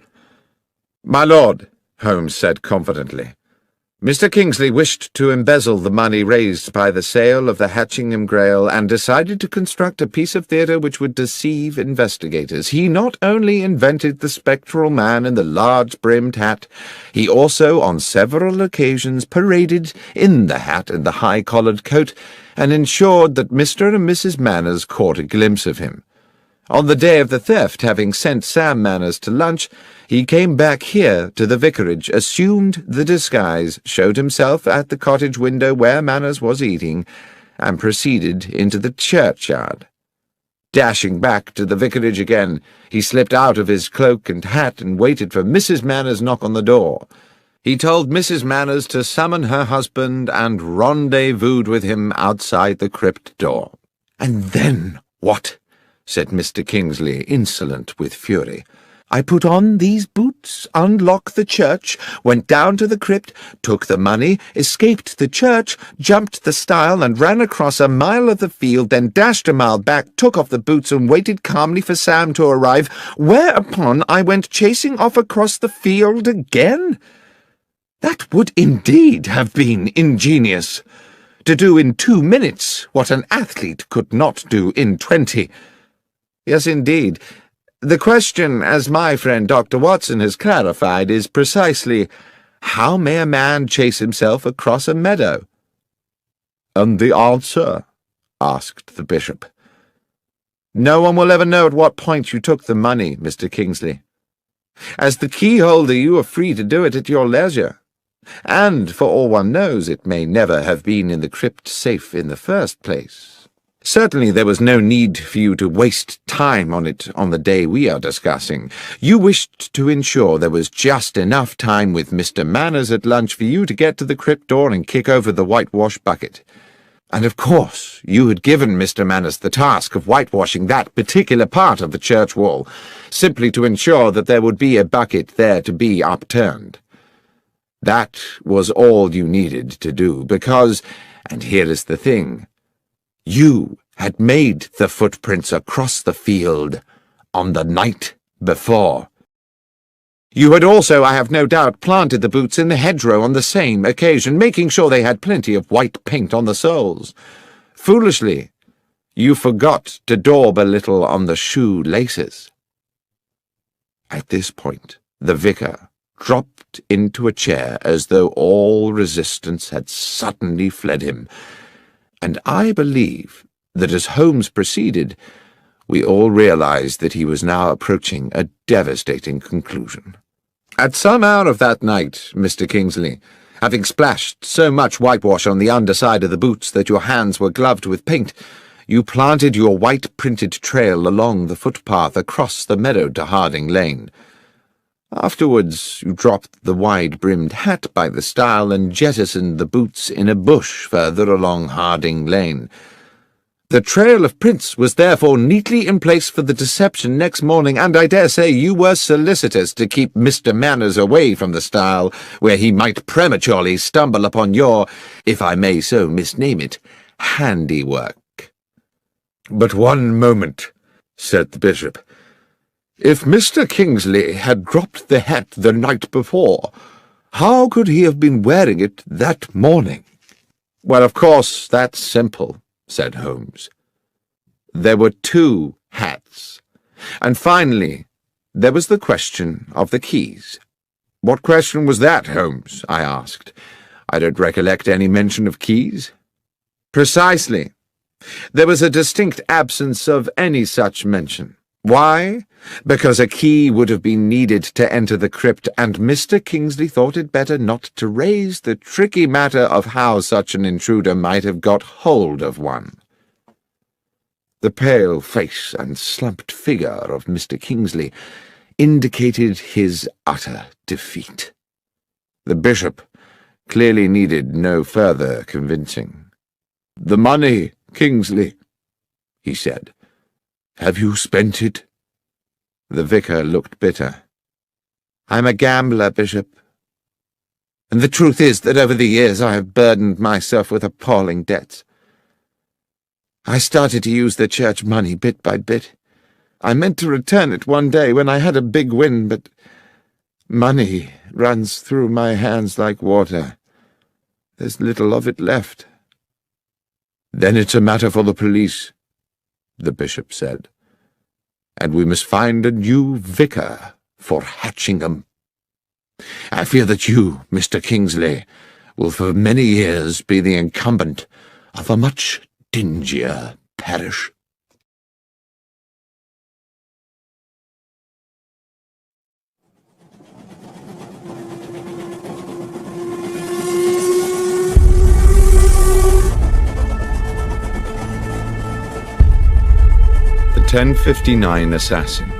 My lord, Holmes said confidently, Mr. Kingsley wished to embezzle the money raised by the sale of the Hatchingham Grail and decided to construct a piece of theatre which would deceive investigators. He not only invented the spectral man in the large-brimmed hat, he also on several occasions paraded in the hat and the high-collared coat and ensured that Mr. and Mrs. Manners caught a glimpse of him. On the day of the theft, having sent Sam Manners to lunch, he came back here to the vicarage, assumed the disguise, showed himself at the cottage window where Manners was eating, and proceeded into the churchyard. Dashing back to the vicarage again, he slipped out of his cloak and hat and waited for Mrs. Manners' knock on the door. He told Mrs. Manners to summon her husband and rendezvoused with him outside the crypt door. And then what? Said Mr. Kingsley, insolent with fury. I put on these boots, unlocked the church, went down to the crypt, took the money, escaped the church, jumped the stile and ran across a mile of the field, then dashed a mile back, took off the boots and waited calmly for Sam to arrive, whereupon I went chasing off across the field again. That would indeed have been ingenious. To do in 2 minutes what an athlete could not do in 20. Yes, indeed. The question, as my friend Dr. Watson has clarified, is precisely, how may a man chase himself across a meadow? And the answer? Asked the bishop. No one will ever know at what point you took the money, Mr. Kingsley. As the key-holder, you are free to do it at your leisure. And, for all one knows, it may never have been in the crypt safe in the first place. Certainly there was no need for you to waste time on it on the day we are discussing. You wished to ensure there was just enough time with Mr. Manners at lunch for you to get to the crypt door and kick over the whitewash bucket. And of course you had given Mr. Manners the task of whitewashing that particular part of the church wall, simply to ensure that there would be a bucket there to be upturned. That was all you needed to do, because, and here is the thing, you had made the footprints across the field on the night before. You had also, I have no doubt, planted the boots in the hedgerow on the same occasion, making sure they had plenty of white paint on the soles. Foolishly, you forgot to daub a little on the shoe laces. At this point, the vicar dropped into a chair as though all resistance had suddenly fled him, and I believe that as Holmes proceeded, we all realized that he was now approaching a devastating conclusion. At some hour of that night, Mr. Kingsley, having splashed so much whitewash on the underside of the boots that your hands were gloved with paint, you planted your white-printed trail along the footpath across the meadow to Harding Lane. Afterwards, you dropped the wide-brimmed hat by the stile and jettisoned the boots in a bush further along Harding Lane. The trail of prints was therefore neatly in place for the deception next morning, and I dare say you were solicitous to keep Mr. Manners away from the stile, where he might prematurely stumble upon your, if I may so misname it, handiwork. But one moment, said the bishop. If Mr. Kingsley had dropped the hat the night before, how could he have been wearing it that morning? Well, of course, that's simple, said Holmes. There were 2 hats. And finally, there was the question of the keys. "What question was that, Holmes?" I asked. "I don't recollect any mention of keys." "Precisely. There was a distinct absence of any such mention. Why? Because a key would have been needed to enter the crypt, and Mr. Kingsley thought it better not to raise the tricky matter of how such an intruder might have got hold of one." The pale face and slumped figure of Mr. Kingsley indicated his utter defeat. The bishop clearly needed no further convincing. "The money, Kingsley," he said. "Have you spent it?" The vicar looked bitter. "I'm a gambler, Bishop. And the truth is that over the years I have burdened myself with appalling debts. I started to use the church money bit by bit. I meant to return it one day when I had a big win, but money runs through my hands like water. There's little of it left." "Then it's a matter for the police," the bishop said. "And we must find a new vicar for Hatchingham. I fear that you, Mr. Kingsley, will for many years be the incumbent of a much dingier parish." The 1059 Assassin.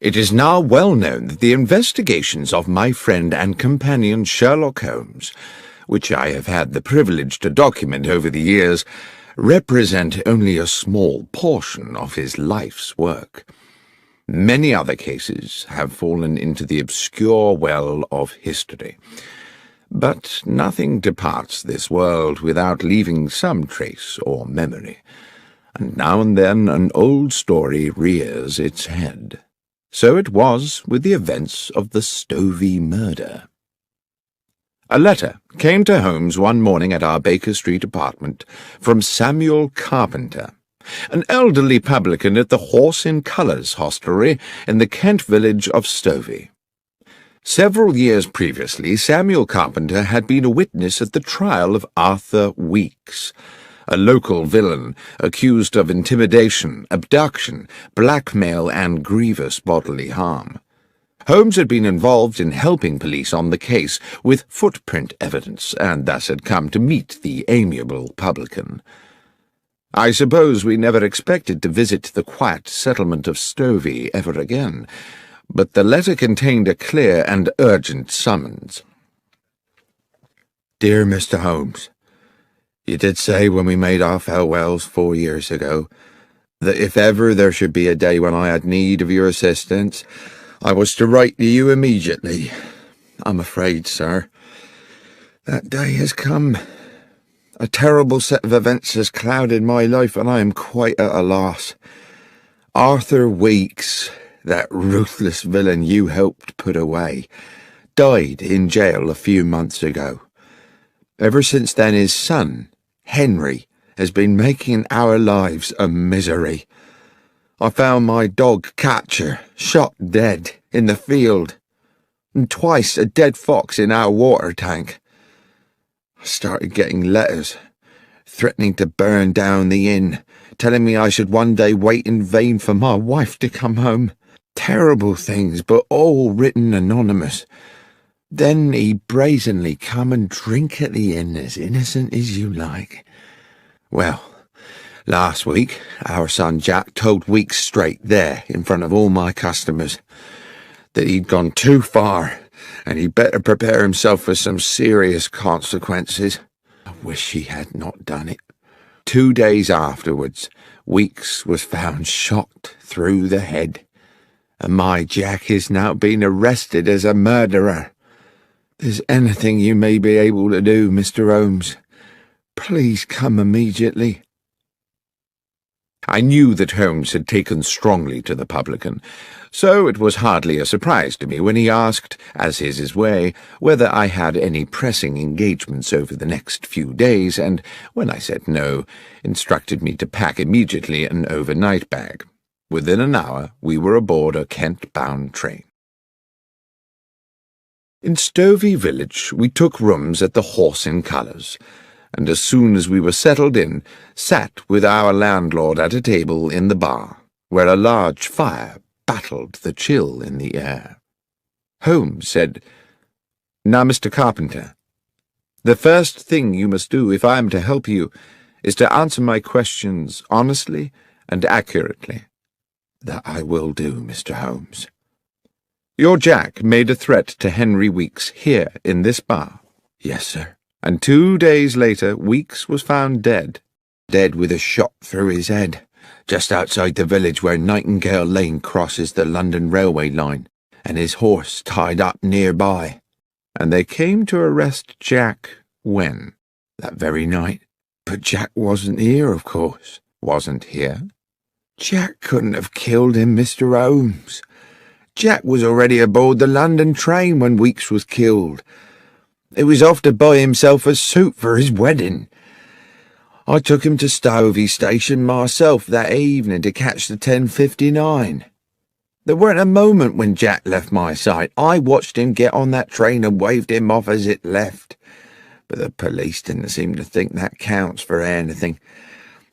It is now well known that the investigations of my friend and companion Sherlock Holmes, which I have had the privilege to document over the years, represent only a small portion of his life's work. Many other cases have fallen into the obscure well of history. But nothing departs this world without leaving some trace or memory, and now and then an old story rears its head. So it was with the events of the Stovey murder. A letter came to Holmes one morning at our Baker Street apartment from Samuel Carpenter, an elderly publican at the Horse in Colours hostelry in the Kent village of Stovey. Several years previously, Samuel Carpenter had been a witness at the trial of Arthur Weeks, a local villain accused of intimidation, abduction, blackmail, and grievous bodily harm. Holmes had been involved in helping police on the case with footprint evidence, and thus had come to meet the amiable publican. I suppose we never expected to visit the quiet settlement of Stovey ever again, but the letter contained a clear and urgent summons. "Dear Mr. Holmes, you did say when we made our farewells 4 years ago that if ever there should be a day when I had need of your assistance, I was to write to you immediately. I'm afraid, sir, that day has come. A terrible set of events has clouded my life, and I am quite at a loss. Arthur Weeks, that ruthless villain you helped put away, died in jail a few months ago. Ever since then, his son, Henry, has been making our lives a misery. I found my dog Catcher shot dead in the field, and twice a dead fox in our water tank. I started getting letters, threatening to burn down the inn, telling me I should one day wait in vain for my wife to come home. Terrible things, but all written anonymous. Then he brazenly come and drink at the inn as innocent as you like. Well, last week our son Jack told Weeks straight there, in front of all my customers, that he'd gone too far, and he'd better prepare himself for some serious consequences. I wish he had not done it. 2 days afterwards, Weeks was found shot through the head, and my Jack is now being arrested as a murderer. There's anything you may be able to do, Mr. Holmes, please come immediately." I knew that Holmes had taken strongly to the publican, so it was hardly a surprise to me when he asked, as is his way, whether I had any pressing engagements over the next few days, and, when I said no, instructed me to pack immediately an overnight bag. Within an hour we were aboard a Kent-bound train. In Stovey village we took rooms at the Horse in Colours, and as soon as we were settled in, sat with our landlord at a table in the bar, where a large fire battled the chill in the air. Holmes said, "Now, Mr. Carpenter, the first thing you must do if I am to help you is to answer my questions honestly and accurately." "That I will do, Mr. Holmes." "Your Jack made a threat to Henry Weeks here in this bar?" "Yes, sir." "And 2 days later Weeks was found dead?" "Dead with a shot through his head, just outside the village where Nightingale Lane crosses the London railway line, and his horse tied up nearby." "And they came to arrest Jack when?" "That very night. But Jack wasn't here, of course." "Wasn't here?" "Jack couldn't have killed him, Mr. Holmes. Jack was already aboard the London train when Weeks was killed. He was off to buy himself a suit for his wedding. I took him to Stovey Station myself that evening to catch the 10:59. There weren't a moment when Jack left my sight. I watched him get on that train and waved him off as it left. But the police didn't seem to think that counts for anything.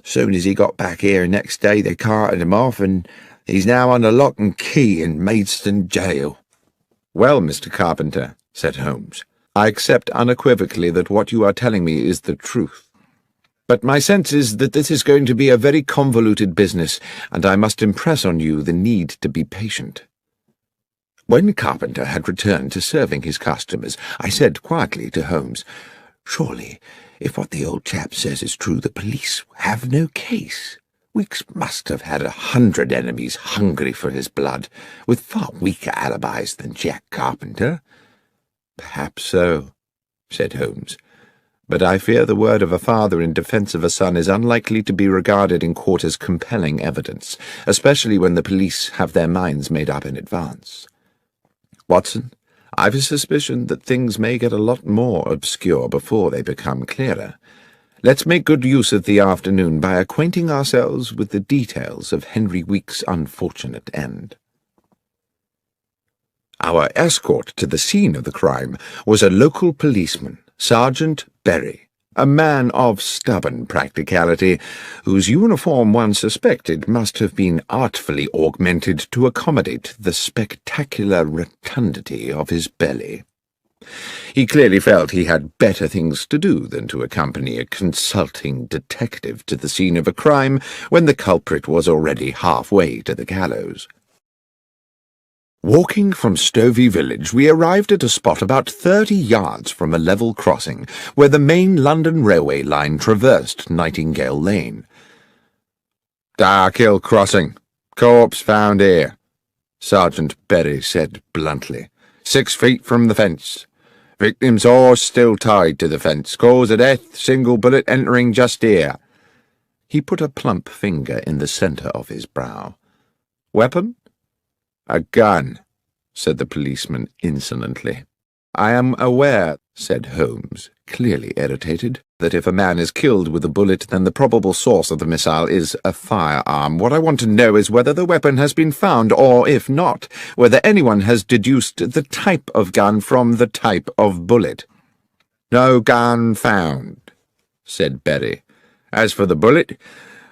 Soon as he got back here next day, they carted him off, and he's now under lock and key in Maidstone jail." "Well, Mr. Carpenter," said Holmes, "I accept unequivocally that what you are telling me is the truth. But my sense is that this is going to be a very convoluted business, and I must impress on you the need to be patient." When Carpenter had returned to serving his customers, I said quietly to Holmes, "Surely, if what the old chap says is true, the police have no case. Weeks must have had 100 enemies hungry for his blood, with far weaker alibis than Jack Carpenter." "Perhaps so," said Holmes, "but I fear the word of a father in defence of a son is unlikely to be regarded in court as compelling evidence, especially when the police have their minds made up in advance. Watson, I've a suspicion that things may get a lot more obscure before they become clearer. Let's make good use of the afternoon by acquainting ourselves with the details of Henry Weeks' unfortunate end." Our escort to the scene of the crime was a local policeman, Sergeant Berry, a man of stubborn practicality, whose uniform one suspected must have been artfully augmented to accommodate the spectacular rotundity of his belly. He clearly felt he had better things to do than to accompany a consulting detective to the scene of a crime when the culprit was already halfway to the gallows. Walking from Stovey village, we arrived at a spot about 30 yards from a level crossing, where the main London railway line traversed Nightingale Lane. "Dark Hill Crossing. Corpse found here," Sergeant Berry said bluntly. 6 feet from the fence. Victim's horse still tied to the fence. Cause of death, single bullet entering just here." He put a plump finger in the centre of his brow. "Weapon?" "A gun," said the policeman insolently. "I am aware," said Holmes, clearly irritated, "that if a man is killed with a bullet, then the probable source of the missile is a firearm. What I want to know is whether the weapon has been found, or, if not, whether anyone has deduced the type of gun from the type of bullet." "No gun found," said Berry. "As for the bullet,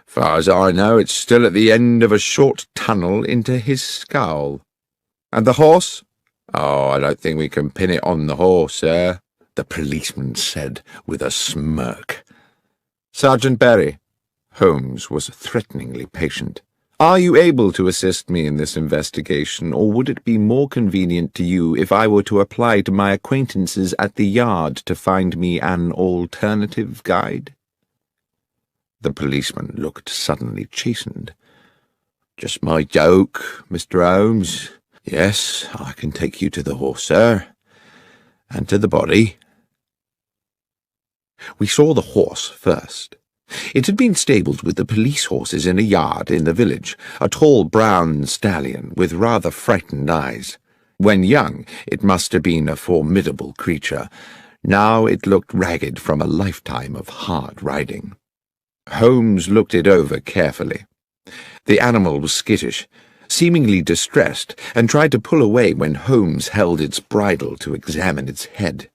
far as I know, it's still at the end of a short tunnel into his skull." "And the horse?" "Oh, I don't think we can pin it on the horse, sir," the policeman said with a smirk. "Sergeant Berry," Holmes was threateningly patient, "are you able to assist me in this investigation, or would it be more convenient to you if I were to apply to my acquaintances at the yard to find me an alternative guide?" The policeman looked suddenly chastened. "Just my joke, Mr. Holmes. Yes, I can take you to the horse, sir, and to the body." We saw the horse first, It had been stabled with the police horses in a yard in the village, a tall brown stallion with rather frightened eyes. When young, it must have been a formidable creature. Now it looked ragged from a lifetime of hard riding. Holmes looked it over carefully. The animal was skittish, seemingly distressed, and tried to pull away when Holmes held its bridle to examine its head.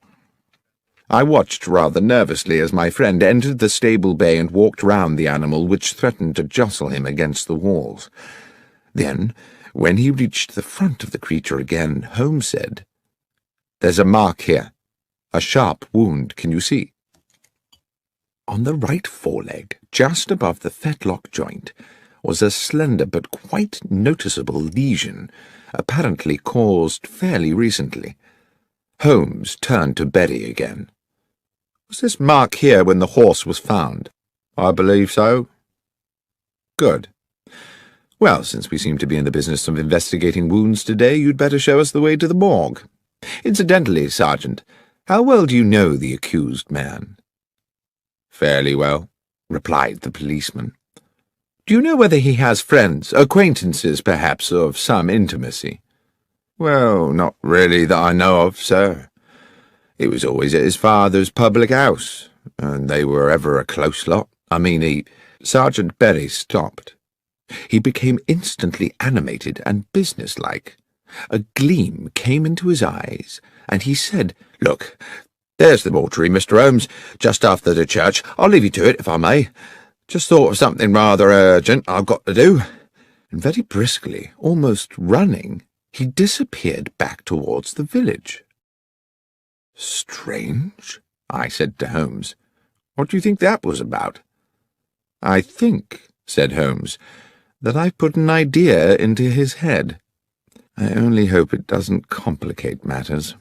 I watched rather nervously as my friend entered the stable bay and walked round the animal, which threatened to jostle him against the walls. Then, when he reached the front of the creature again, Holmes said, "There's a mark here. A sharp wound, can you see?" On the right foreleg, just above the fetlock joint, was a slender but quite noticeable lesion, apparently caused fairly recently. Holmes turned to Betty again. "Was this mark here when the horse was found?" "I believe so." "Good. Well, since we seem to be in the business of investigating wounds today, you'd better show us the way to the morgue. Incidentally, Sergeant, how well do you know the accused man?" "Fairly well," replied the policeman. "Do you know whether he has friends, acquaintances, perhaps, of some intimacy?" "Well, not really that I know of, sir. He was always at his father's public house, and they were ever a close lot. Sergeant Berry stopped. He became instantly animated and businesslike. A gleam came into his eyes, and he said, "Look, there's the mortuary, Mr. Holmes, just after the church. I'll leave you to it, if I may. Just thought of something rather urgent I've got to do." And very briskly, almost running, he disappeared back towards the village. "Strange," I said to Holmes. "What do you think that was about?" "I think," said Holmes, "that I've put an idea into his head. I only hope it doesn't complicate matters."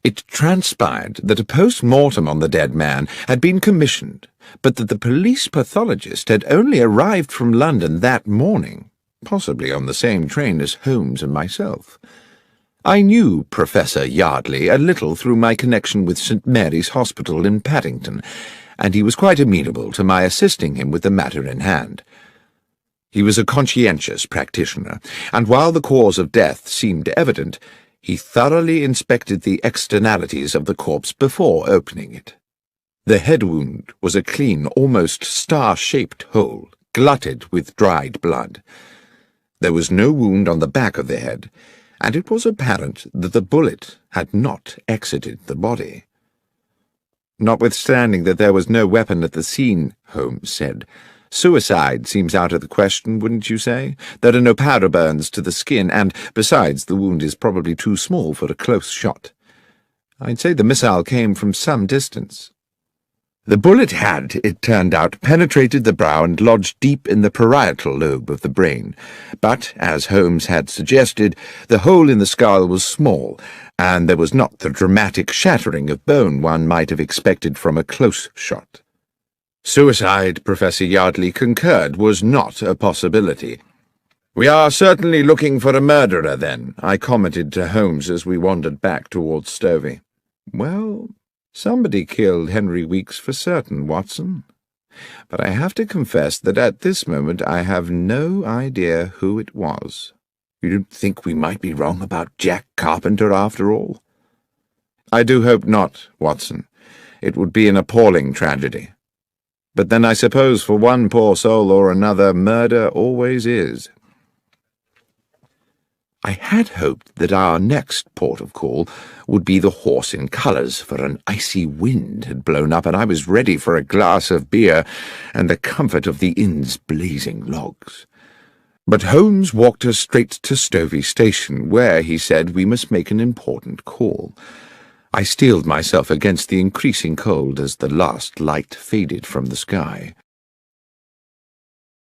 It transpired that a post-mortem on the dead man had been commissioned, but that the police pathologist had only arrived from London that morning, possibly on the same train as Holmes and myself. I knew Professor Yardley a little through my connection with St. Mary's Hospital in Paddington, and he was quite amenable to my assisting him with the matter in hand. He was a conscientious practitioner, and while the cause of death seemed evident, he thoroughly inspected the externalities of the corpse before opening it. The head wound was a clean, almost star-shaped hole, glutted with dried blood. There was no wound on the back of the head, and it was apparent that the bullet had not exited the body. "Notwithstanding that there was no weapon at the scene," Holmes said, "suicide seems out of the question, wouldn't you say? There are no powder burns to the skin, and, besides, the wound is probably too small for a close shot. I'd say the missile came from some distance." The bullet had, it turned out, penetrated the brow and lodged deep in the parietal lobe of the brain, but, as Holmes had suggested, the hole in the skull was small, and there was not the dramatic shattering of bone one might have expected from a close shot. Suicide, Professor Yardley concurred, was not a possibility. "We are certainly looking for a murderer, then," I commented to Holmes as we wandered back towards Stovey. "Well, somebody killed Henry Weeks for certain, Watson. But I have to confess that at this moment I have no idea who it was." "You don't think we might be wrong about Jack Carpenter after all?" "I do hope not, Watson. It would be an appalling tragedy. But then I suppose for one poor soul or another, murder always is." I had hoped that our next port of call would be the Horse in Colours, for an icy wind had blown up, and I was ready for a glass of beer and the comfort of the inn's blazing logs. But Holmes walked us straight to Stovey Station, where, he said, we must make an important call. I steeled myself against the increasing cold as the last light faded from the sky.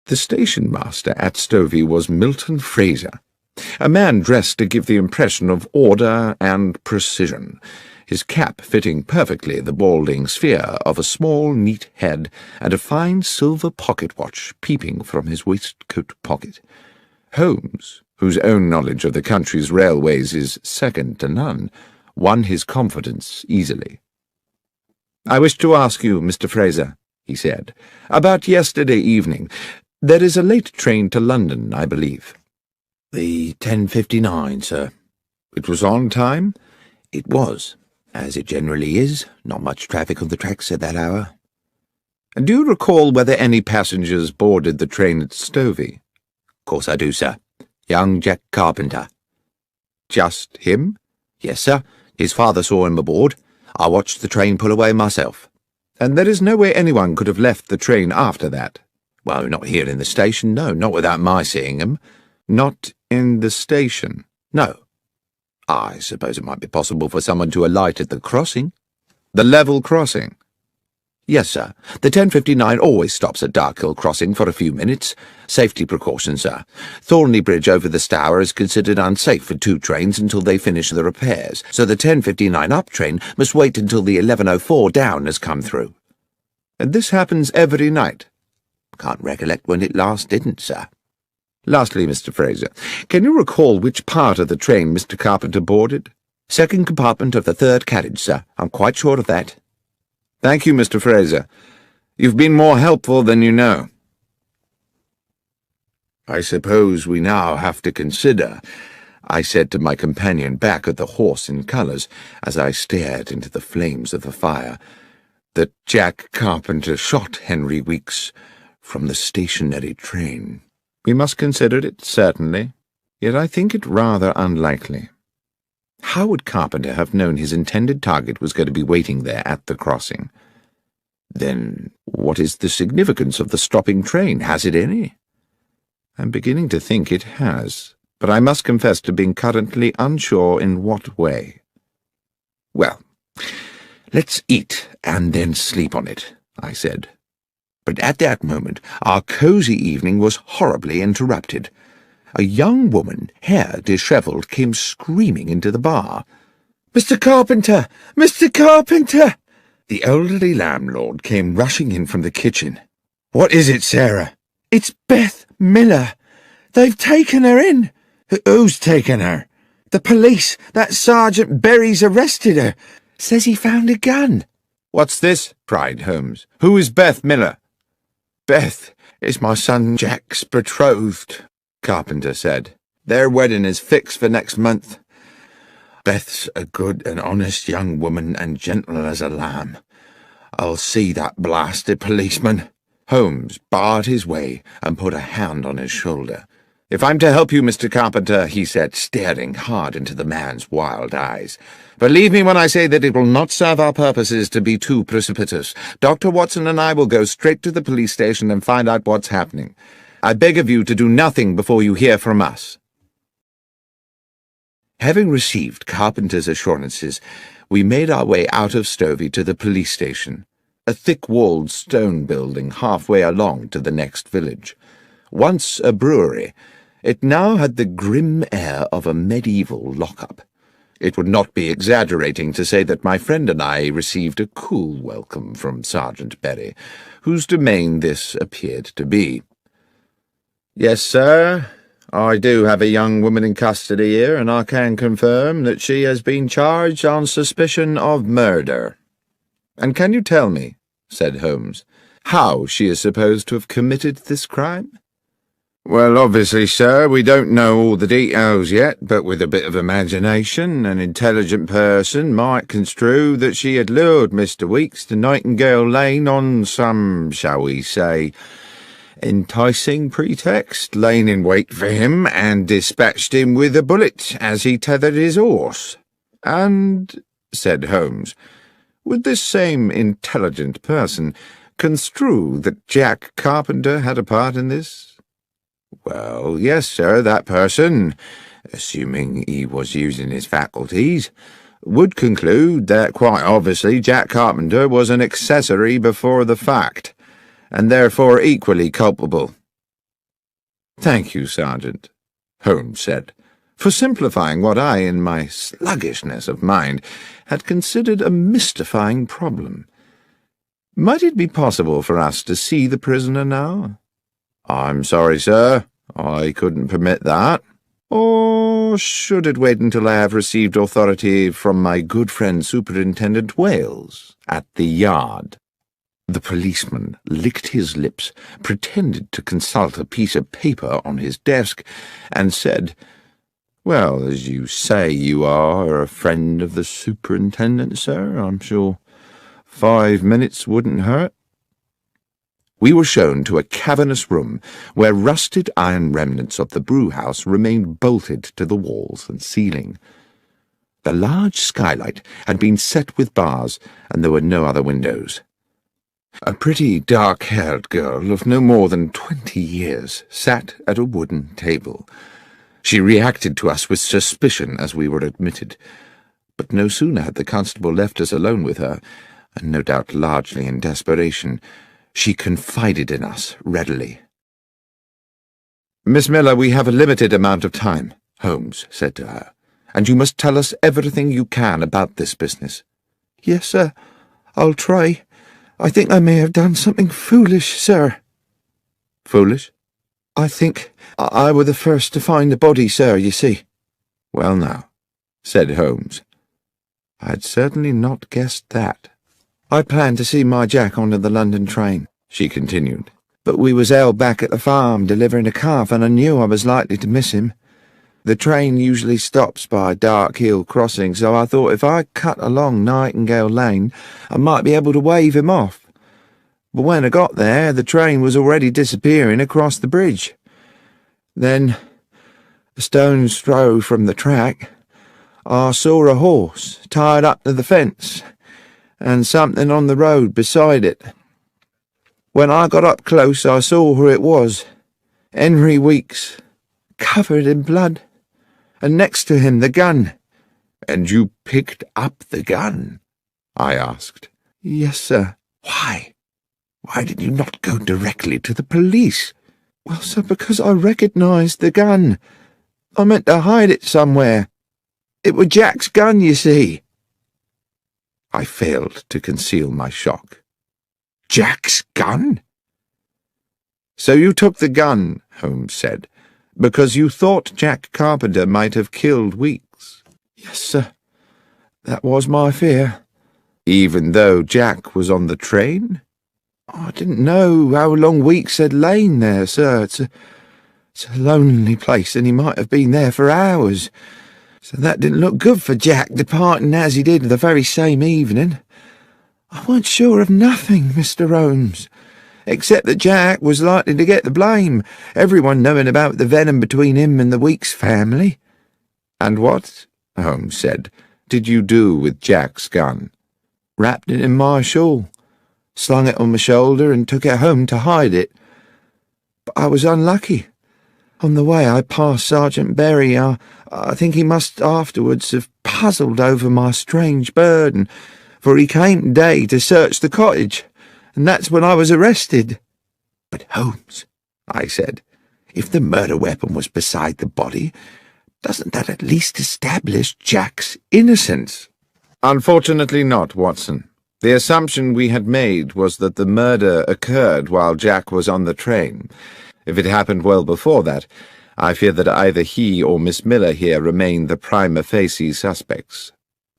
The station-master at Stovey was Milton Fraser, a man dressed to give the impression of order and precision, his cap fitting perfectly the balding sphere of a small, neat head, and a fine silver pocket-watch peeping from his waistcoat pocket. Holmes, whose own knowledge of the country's railways is second to none, won his confidence easily. "I wish to ask you, Mr. Fraser," he said. "About yesterday evening. There is a late train to London, I believe." "The 10:59, sir." "It was on time?" "It was, as it generally is. Not much traffic on the tracks at that hour." "And do you recall whether any passengers boarded the train at Stovey?" "Of course I do, sir. Young Jack Carpenter." "Just him?" "Yes, sir. His father saw him aboard. I watched the train pull away myself." "And there is no way anyone could have left the train after that?" "Well, not here in the station, no, not without my seeing him." "Not in the station?" "No. I suppose it might be possible for someone to alight at the crossing." "The level crossing?" "Yes, sir. The 10:59 always stops at Darkhill Crossing for a few minutes. Safety precaution, sir. Thornley Bridge over the Stour is considered unsafe for two trains until they finish the repairs, so the 10:59 up train must wait until the 11:04 down has come through." "And this happens every night?" "Can't recollect when it last didn't, sir." "Lastly, Mr. Fraser, can you recall which part of the train Mr. Carpenter boarded?" "Second compartment of the third carriage, sir. I'm quite sure of that." "Thank you, Mr. Fraser. You've been more helpful than you know." "I suppose we now have to consider," I said to my companion back at the Horse in Colours, as I stared into the flames of the fire, "that Jack Carpenter shot Henry Weeks from the stationary train." "We must consider it, certainly. Yet I think it rather unlikely. How would Carpenter have known his intended target was going to be waiting there at the crossing? Then what is the significance of the stopping train? Has it any? I'm beginning to think it has, but I must confess to being currently unsure in what way." "Well, let's eat and then sleep on it," I said. But at that moment our cosy evening was horribly interrupted. A young woman, hair dishevelled, came screaming into the bar. "Mr. Carpenter! Mr. Carpenter!" The elderly landlord came rushing in from the kitchen. "What is it, Sarah?" "It's Beth Miller. They've taken her in." "Who's taken her?" "The police. That Sergeant Berry's arrested her. Says he found a gun." "What's this?" cried Holmes. "Who is Beth Miller?" "Beth is my son Jack's betrothed," Carpenter said. "Their wedding is fixed for next month. Beth's a good and honest young woman and gentle as a lamb. I'll see that blasted policeman." Holmes barred his way and put a hand on his shoulder. "If I'm to help you, Mr. Carpenter," he said, staring hard into the man's wild eyes, "believe me when I say that it will not serve our purposes to be too precipitous. Dr. Watson and I will go straight to the police station and find out what's happening. I beg of you to do nothing before you hear from us." Having received Carpenter's assurances, we made our way out of Stovey to the police station, a thick-walled stone building halfway along to the next village. Once a brewery, it now had the grim air of a medieval lock-up. It would not be exaggerating to say that my friend and I received a cool welcome from Sergeant Berry, whose domain this appeared to be. "Yes, sir, I do have a young woman in custody here, and I can confirm that she has been charged on suspicion of murder." "And can you tell me," said Holmes, "how she is supposed to have committed this crime?" "Well, obviously, sir, we don't know all the details yet, but with a bit of imagination, an intelligent person might construe that she had lured Mr. Weeks to Nightingale Lane on some, shall we say, enticing pretext, lain in wait for him, and dispatched him with a bullet as he tethered his horse." "And," said Holmes, "would this same intelligent person construe that Jack Carpenter had a part in this?" "Well, yes, sir, that person, assuming he was using his faculties, would conclude that quite obviously Jack Carpenter was an accessory before the fact, and therefore equally culpable." "Thank you, Sergeant," Holmes said, "for simplifying what I, in my sluggishness of mind, had considered a mystifying problem. Might it be possible for us to see the prisoner now?" "I'm sorry, sir, I couldn't permit that." "Or should it wait until I have received authority from my good friend Superintendent Wales at the Yard?" The policeman licked his lips, pretended to consult a piece of paper on his desk, and said, "Well, as you say you are a friend of the superintendent, sir, I'm sure 5 minutes wouldn't hurt." We were shown to a cavernous room where rusted iron remnants of the brewhouse remained bolted to the walls and ceiling. The large skylight had been set with bars, and there were no other windows. A pretty dark-haired girl of no more than 20 years sat at a wooden table. She reacted to us with suspicion as we were admitted, but no sooner had the constable left us alone with her, and no doubt largely in desperation, she confided in us readily. "Miss Miller, we have a limited amount of time," Holmes said to her, "and you must tell us everything you can about this business." "Yes, sir, I'll try. I think I may have done something foolish, sir." "Foolish?" "I think I were the first to find the body, sir, you see." "Well now," said Holmes, "I'd certainly not guessed that." "I planned to see my Jack onto the London train," she continued, "but we was held back at the farm delivering a calf, and I knew I was likely to miss him. The train usually stops by a dark hill crossing, so I thought if I cut along Nightingale Lane, I might be able to wave him off. But when I got there, the train was already disappearing across the bridge. Then, a stone's throw from the track, I saw a horse tied up to the fence, and something on the road beside it. When I got up close, I saw who it was. Henry Weeks, covered in blood, and next to him the gun." "And you picked up the gun?" I asked. "Yes, sir." "Why? Why did you not go directly to the police?" "Well, sir, because I recognised the gun. I meant to hide it somewhere. It was Jack's gun, you see." I failed to conceal my shock. "Jack's gun?" "So you took the gun," Holmes said, "because you thought Jack Carpenter might have killed Weeks?" "Yes, sir. That was my fear." "Even though Jack was on the train?" "I didn't know how long Weeks had lain there, sir. It's a lonely place, and he might have been there for hours. So that didn't look good for Jack, departing as he did the very same evening. I weren't sure of nothing, Mr. Holmes, except that Jack was likely to get the blame, everyone knowing about the venom between him and the Weeks family." "And what," Holmes said, "did you do with Jack's gun?" "Wrapped it in my shawl, slung it on my shoulder, and took it home to hide it. But I was unlucky. On the way I passed Sergeant Berry. I think he must afterwards have puzzled over my strange burden, for he came today to search the cottage, and that's when I was arrested." "But Holmes," I said, "if the murder weapon was beside the body, doesn't that at least establish Jack's innocence?" "Unfortunately not, Watson. The assumption we had made was that the murder occurred while Jack was on the train. If it happened well before that, I fear that either he or Miss Miller here remain the prima facie suspects."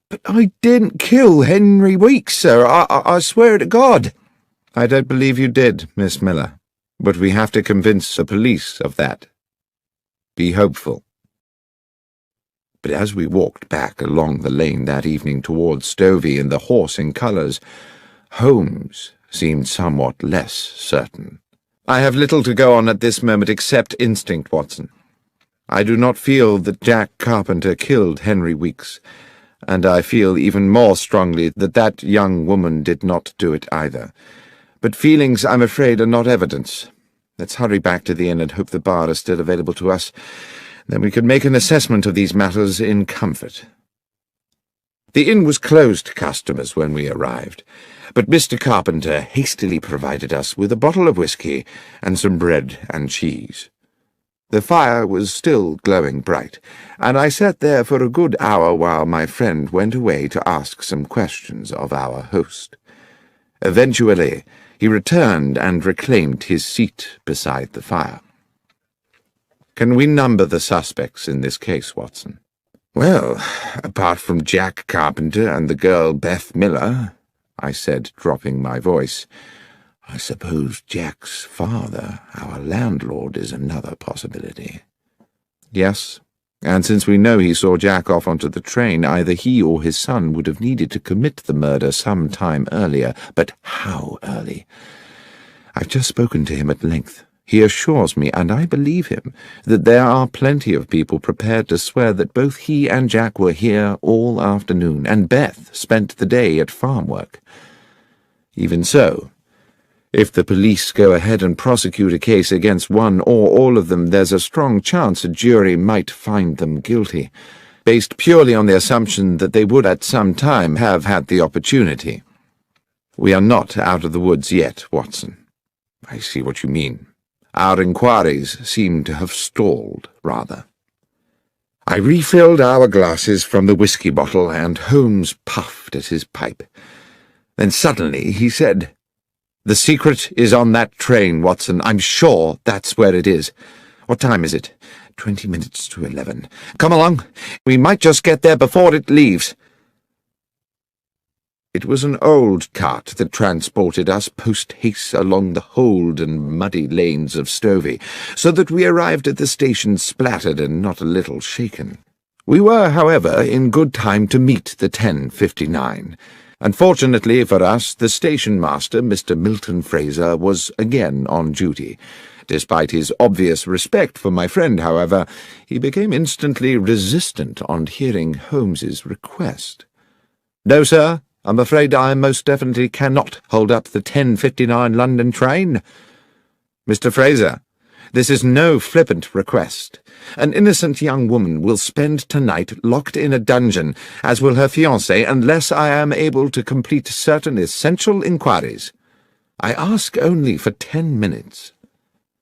"But I didn't kill Henry Weeks, sir. I swear to God." "I don't believe you did, Miss Miller, but we have to convince the police of that. Be hopeful." But as we walked back along the lane that evening towards Stovey and the horse in colours, Holmes seemed somewhat less certain. "I have little to go on at this moment except instinct, Watson. I do not feel that Jack Carpenter killed Henry Weeks, and I feel even more strongly that that young woman did not do it either. But feelings, I'm afraid, are not evidence. Let's hurry back to the inn and hope the bar is still available to us. Then we could make an assessment of these matters in comfort." The inn was closed to customers when we arrived, but Mr. Carpenter hastily provided us with a bottle of whisky and some bread and cheese. The fire was still glowing bright, and I sat there for a good hour while my friend went away to ask some questions of our host. Eventually, he returned and reclaimed his seat beside the fire. "Can we number the suspects in this case, Watson?" "Well, apart from Jack Carpenter and the girl Beth Miller," I said, dropping my voice, I suppose Jack's father, our landlord, is another possibility. Yes, and since we know he saw Jack off onto the train, either he or his son would have needed to commit the murder some time earlier. But how early? I've just spoken to him at length. He assures me, and I believe him, that there are plenty of people prepared to swear that both he and Jack were here all afternoon, and Beth spent the day at farm work. Even so, if the police go ahead and prosecute a case against one or all of them, there's a strong chance a jury might find them guilty, based purely on the assumption that they would at some time have had the opportunity. We are not out of the woods yet, Watson. I see what you mean. Our inquiries seem to have stalled, rather. I refilled our glasses from the whiskey bottle, and Holmes puffed at his pipe. Then suddenly he said, "The secret is on that train, Watson. I'm sure that's where it is. What time is it? 20 minutes to 11. Come along. We might just get there before it leaves." It was an old cart that transported us post-haste along the hold and muddy lanes of Stovey, so that we arrived at the station splattered and not a little shaken. We were, however, in good time to meet the 10:59. Unfortunately for us, the station-master, Mr. Milton Fraser, was again on duty. Despite his obvious respect for my friend, however, he became instantly resistant on hearing Holmes's request. "No, sir, I'm afraid I most definitely cannot hold up the 10:59 London train. Mr. Fraser, this is no flippant request. An innocent young woman will spend tonight locked in a dungeon, as will her fiancé, unless I am able to complete certain essential inquiries. I ask only for 10 minutes.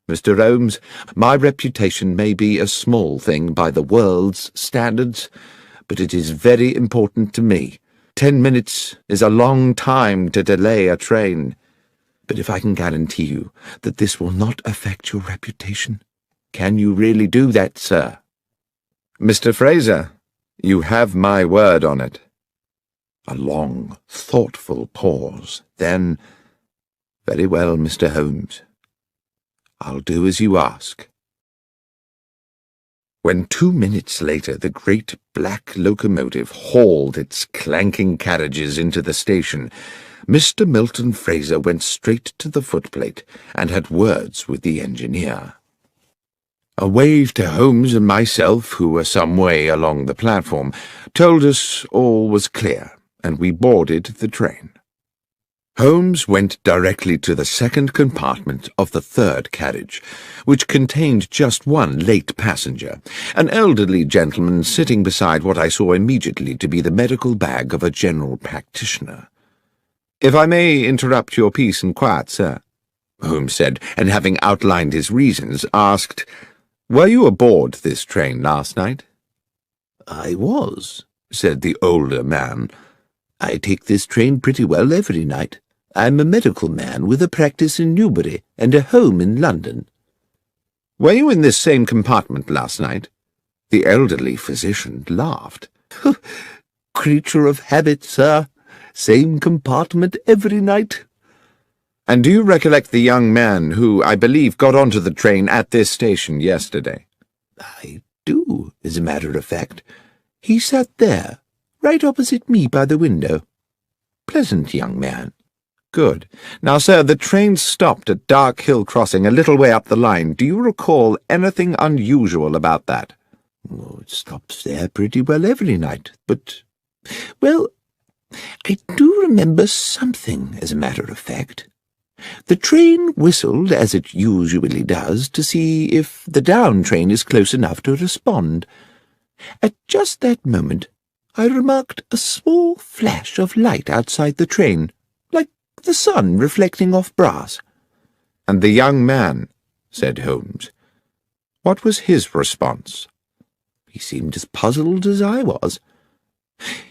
Mr. Holmes, my reputation may be a small thing by the world's standards, but it is very important to me. 10 minutes is a long time to delay a train. But if I can guarantee you that this will not affect your reputation, can you really do that, sir?" "Mr. Fraser, you have my word on it." A long, thoughtful pause. Then, "Very well, Mr. Holmes. I'll do as you ask." When 2 minutes later the great black locomotive hauled its clanking carriages into the station, Mr. Milton Fraser went straight to the footplate and had words with the engineer. A wave to Holmes and myself, who were some way along the platform, told us all was clear, and we boarded the train. Holmes went directly to the second compartment of the third carriage, which contained just one late passenger, an elderly gentleman sitting beside what I saw immediately to be the medical bag of a general practitioner. "If I may interrupt your peace and quiet, sir," Holmes said, and having outlined his reasons, asked, "Were you aboard this train last night?" "I was," said the older man. "I take this train pretty well every night. I'm a medical man with a practice in Newbury and a home in London." "Were you in this same compartment last night?" The elderly physician laughed. "Creature of habit, sir. Same compartment every night." "And do you recollect the young man who, I believe, got onto the train at this station yesterday?" "I do, as a matter of fact. He sat there, right opposite me by the window. Pleasant young man." "Good. Now, sir, the train stopped at Dark Hill Crossing a little way up the line. Do you recall anything unusual about that?" "Oh, it stops there pretty well every night, but, well, I do remember something, as a matter of fact. The train whistled, as it usually does, to see if the down train is close enough to respond. At just that moment, I remarked a small flash of light outside the train, like the sun reflecting off brass." "And the young man," said Holmes. "What was his response?" "He seemed as puzzled as I was.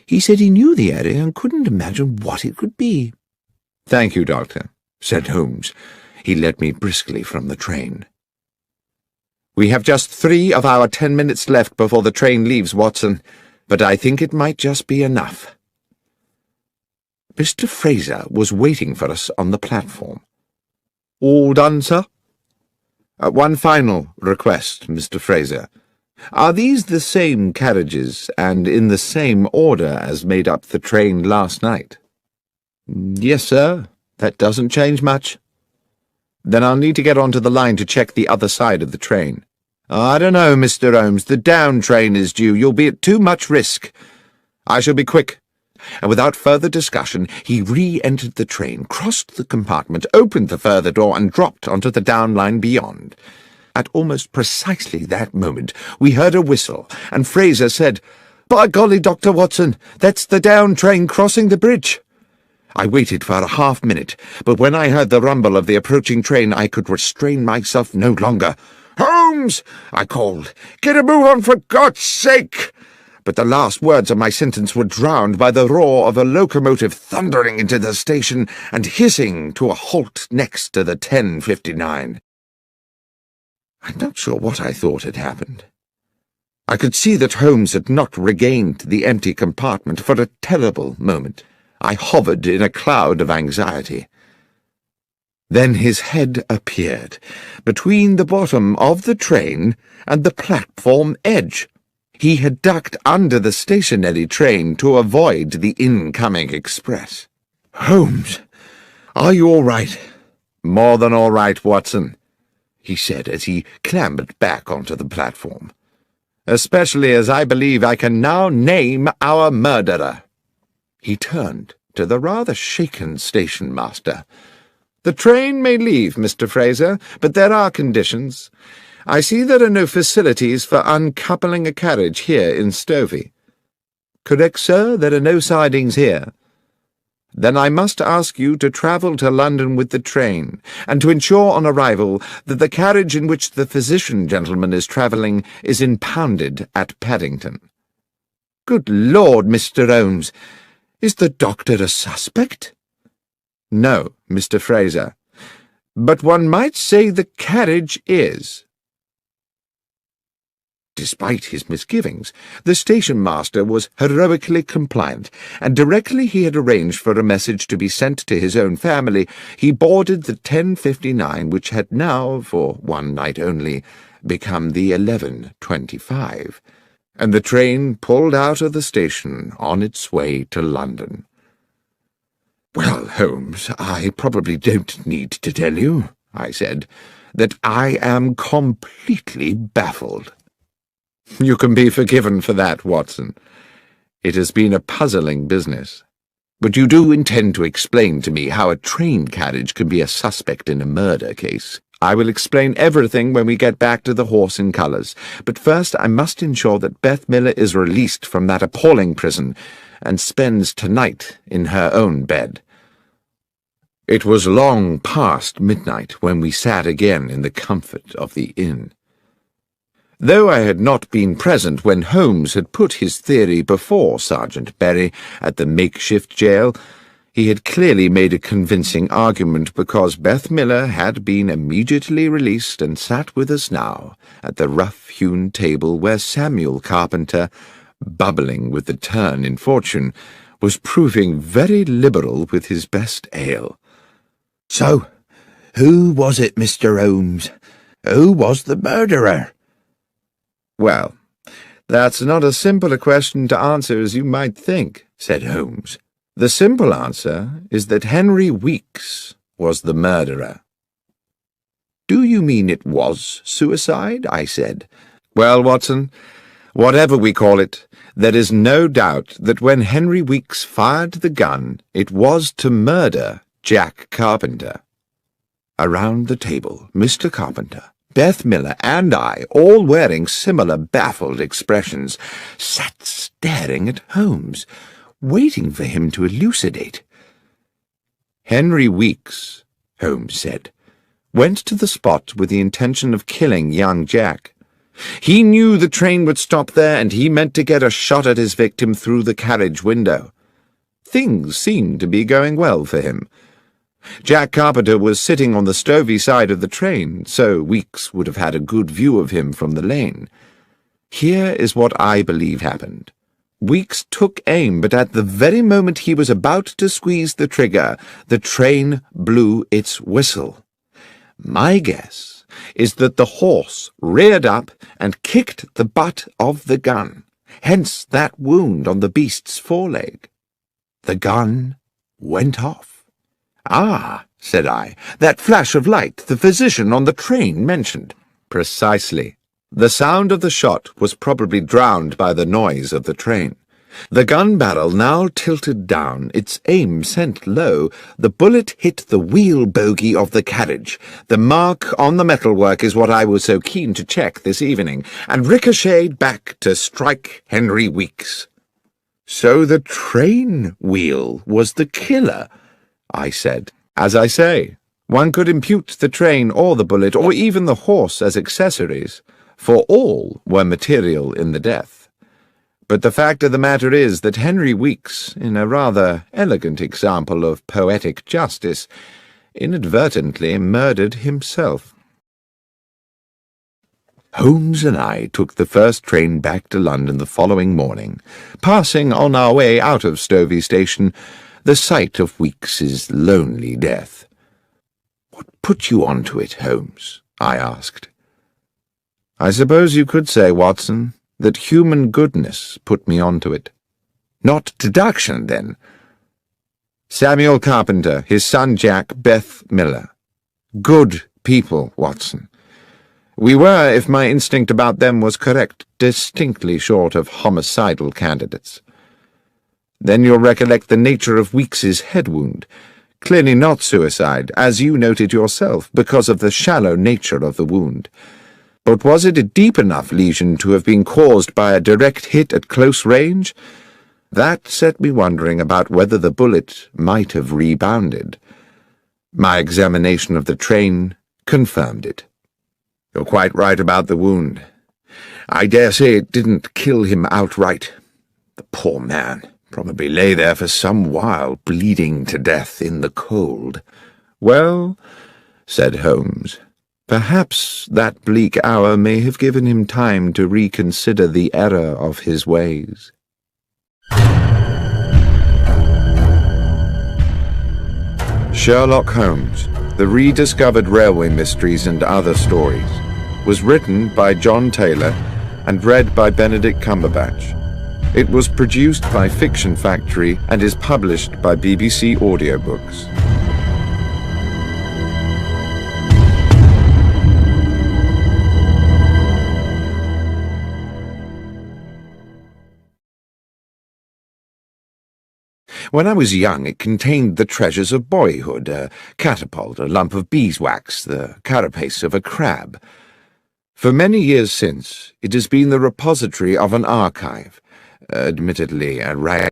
He said he knew the area and couldn't imagine what it could be." "Thank you, Doctor," said Holmes. He led me briskly from the train. "We have just 3 of our 10 minutes left before the train leaves, Watson, but I think it might just be enough." Mr. Fraser was waiting for us on the platform. All done, sir? One final request, Mr. Fraser. Are these the same carriages and in the same order as made up the train last night? Yes, sir. That doesn't change much. Then I'll need to get onto the line to check the other side of the train. I don't know, Mr. Holmes. The down train is due. You'll be at too much risk. I shall be quick. And without further discussion, he re-entered the train, crossed the compartment, opened the further door, and dropped onto the down line beyond. At almost precisely that moment, we heard a whistle, and Fraser said, "By golly, Dr. Watson, that's the down train crossing the bridge." I waited for a half-minute, but when I heard the rumble of the approaching train, I could restrain myself no longer. "Holmes!" I called. "Get a move on, for God's sake!" But the last words of my sentence were drowned by the roar of a locomotive thundering into the station and hissing to a halt next to the 10:59. I'm not sure what I thought had happened. I could see that Holmes had not regained the empty compartment for a terrible moment. I hovered in a cloud of anxiety. Then his head appeared, between the bottom of the train and the platform edge. He had ducked under the stationary train to avoid the incoming express. "Holmes, are you all right?" "More than all right, Watson," he said as he clambered back onto the platform. "Especially as I believe I can now name our murderer." He turned to the rather shaken station-master. "The train may leave, Mr. Fraser, but there are conditions. I see there are no facilities for uncoupling a carriage here in Stovey." "Correct, sir. There are no sidings here." "Then I must ask you to travel to London with the train, and to ensure on arrival that the carriage in which the physician gentleman is travelling is impounded at Paddington." "Good Lord, Mr. Holmes! Is the doctor a suspect?" "No, Mr. Fraser. But one might say the carriage is." Despite his misgivings, the station-master was heroically compliant, and directly he had arranged for a message to be sent to his own family, he boarded the 10:59, which had now, for one night only, become the 11:25, and the train pulled out of the station on its way to London. "Well, Holmes, I probably don't need to tell you," I said, "that I am completely baffled." "You can be forgiven for that, Watson. It has been a puzzling business. But you do intend to explain to me how a train carriage can be a suspect in a murder case. I will explain everything when we get back to the Horse and Colours, but first I must ensure that Beth Miller is released from that appalling prison and spends tonight in her own bed." It was long past midnight when we sat again in the comfort of the inn. Though I had not been present when Holmes had put his theory before Sergeant Berry at the makeshift jail, he had clearly made a convincing argument, because Beth Miller had been immediately released and sat with us now at the rough-hewn table where Samuel Carpenter, bubbling with the turn in fortune, was proving very liberal with his best ale. "So, who was it, Mr. Holmes? Who was the murderer?" "Well, that's not as simple a question to answer as you might think," said Holmes. "The simple answer is that Henry Weeks was the murderer." "Do you mean it was suicide?" I said. "Well, Watson, whatever we call it, there is no doubt that when Henry Weeks fired the gun, it was to murder Jack Carpenter." Around the table, Mr. Carpenter, Beth Miller, and I, all wearing similar baffled expressions, sat staring at Holmes, waiting for him to elucidate. "Henry Weeks," Holmes said, "went to the spot with the intention of killing young Jack. He knew the train would stop there, and he meant to get a shot at his victim through the carriage window. Things seemed to be going well for him. Jack Carpenter was sitting on the Stovey side of the train, so Weeks would have had a good view of him from the lane. Here is what I believe happened. Weeks took aim, but at the very moment he was about to squeeze the trigger, the train blew its whistle. My guess is that the horse reared up and kicked the butt of the gun, hence that wound on the beast's foreleg. The gun went off. "Ah," said I, "that flash of light the physician on the train mentioned." "Precisely. The sound of the shot was probably drowned by the noise of the train. The gun barrel now tilted down, its aim sent low. The bullet hit the wheel bogie of the carriage. The mark on the metalwork is what I was so keen to check this evening, and ricocheted back to strike Henry Weeks." "So the train wheel was the killer," I said. "As I say, one could impute the train or the bullet or even the horse as accessories, for all were material in the death. But the fact of the matter is that Henry Weeks, in a rather elegant example of poetic justice, inadvertently murdered himself." Holmes and I took the first train back to London the following morning, passing on our way out of Stovey Station the sight of Weeks's lonely death. "What put you on to it, Holmes?" I asked. "I suppose you could say, Watson, that human goodness put me on to it." "Not deduction, then?" "Samuel Carpenter, his son Jack, Beth Miller. Good people, Watson. We were, if my instinct about them was correct, distinctly short of homicidal candidates. Then you'll recollect the nature of Weeks's head wound. Clearly not suicide, as you noted yourself, because of the shallow nature of the wound. But was it a deep enough lesion to have been caused by a direct hit at close range? That set me wondering about whether the bullet might have rebounded. My examination of the train confirmed it. You're quite right about the wound. I dare say it didn't kill him outright. The poor man probably lay there for some while, bleeding to death in the cold." "Well," said Holmes, "perhaps that bleak hour may have given him time to reconsider the error of his ways." Sherlock Holmes, The Rediscovered Railway Mysteries and Other Stories, was written by John Taylor and read by Benedict Cumberbatch. It was produced by Fiction Factory and is published by BBC Audiobooks. When I was young, it contained the treasures of boyhood, a catapult, a lump of beeswax, the carapace of a crab. For many years since, it has been the repository of an archive, admittedly a rag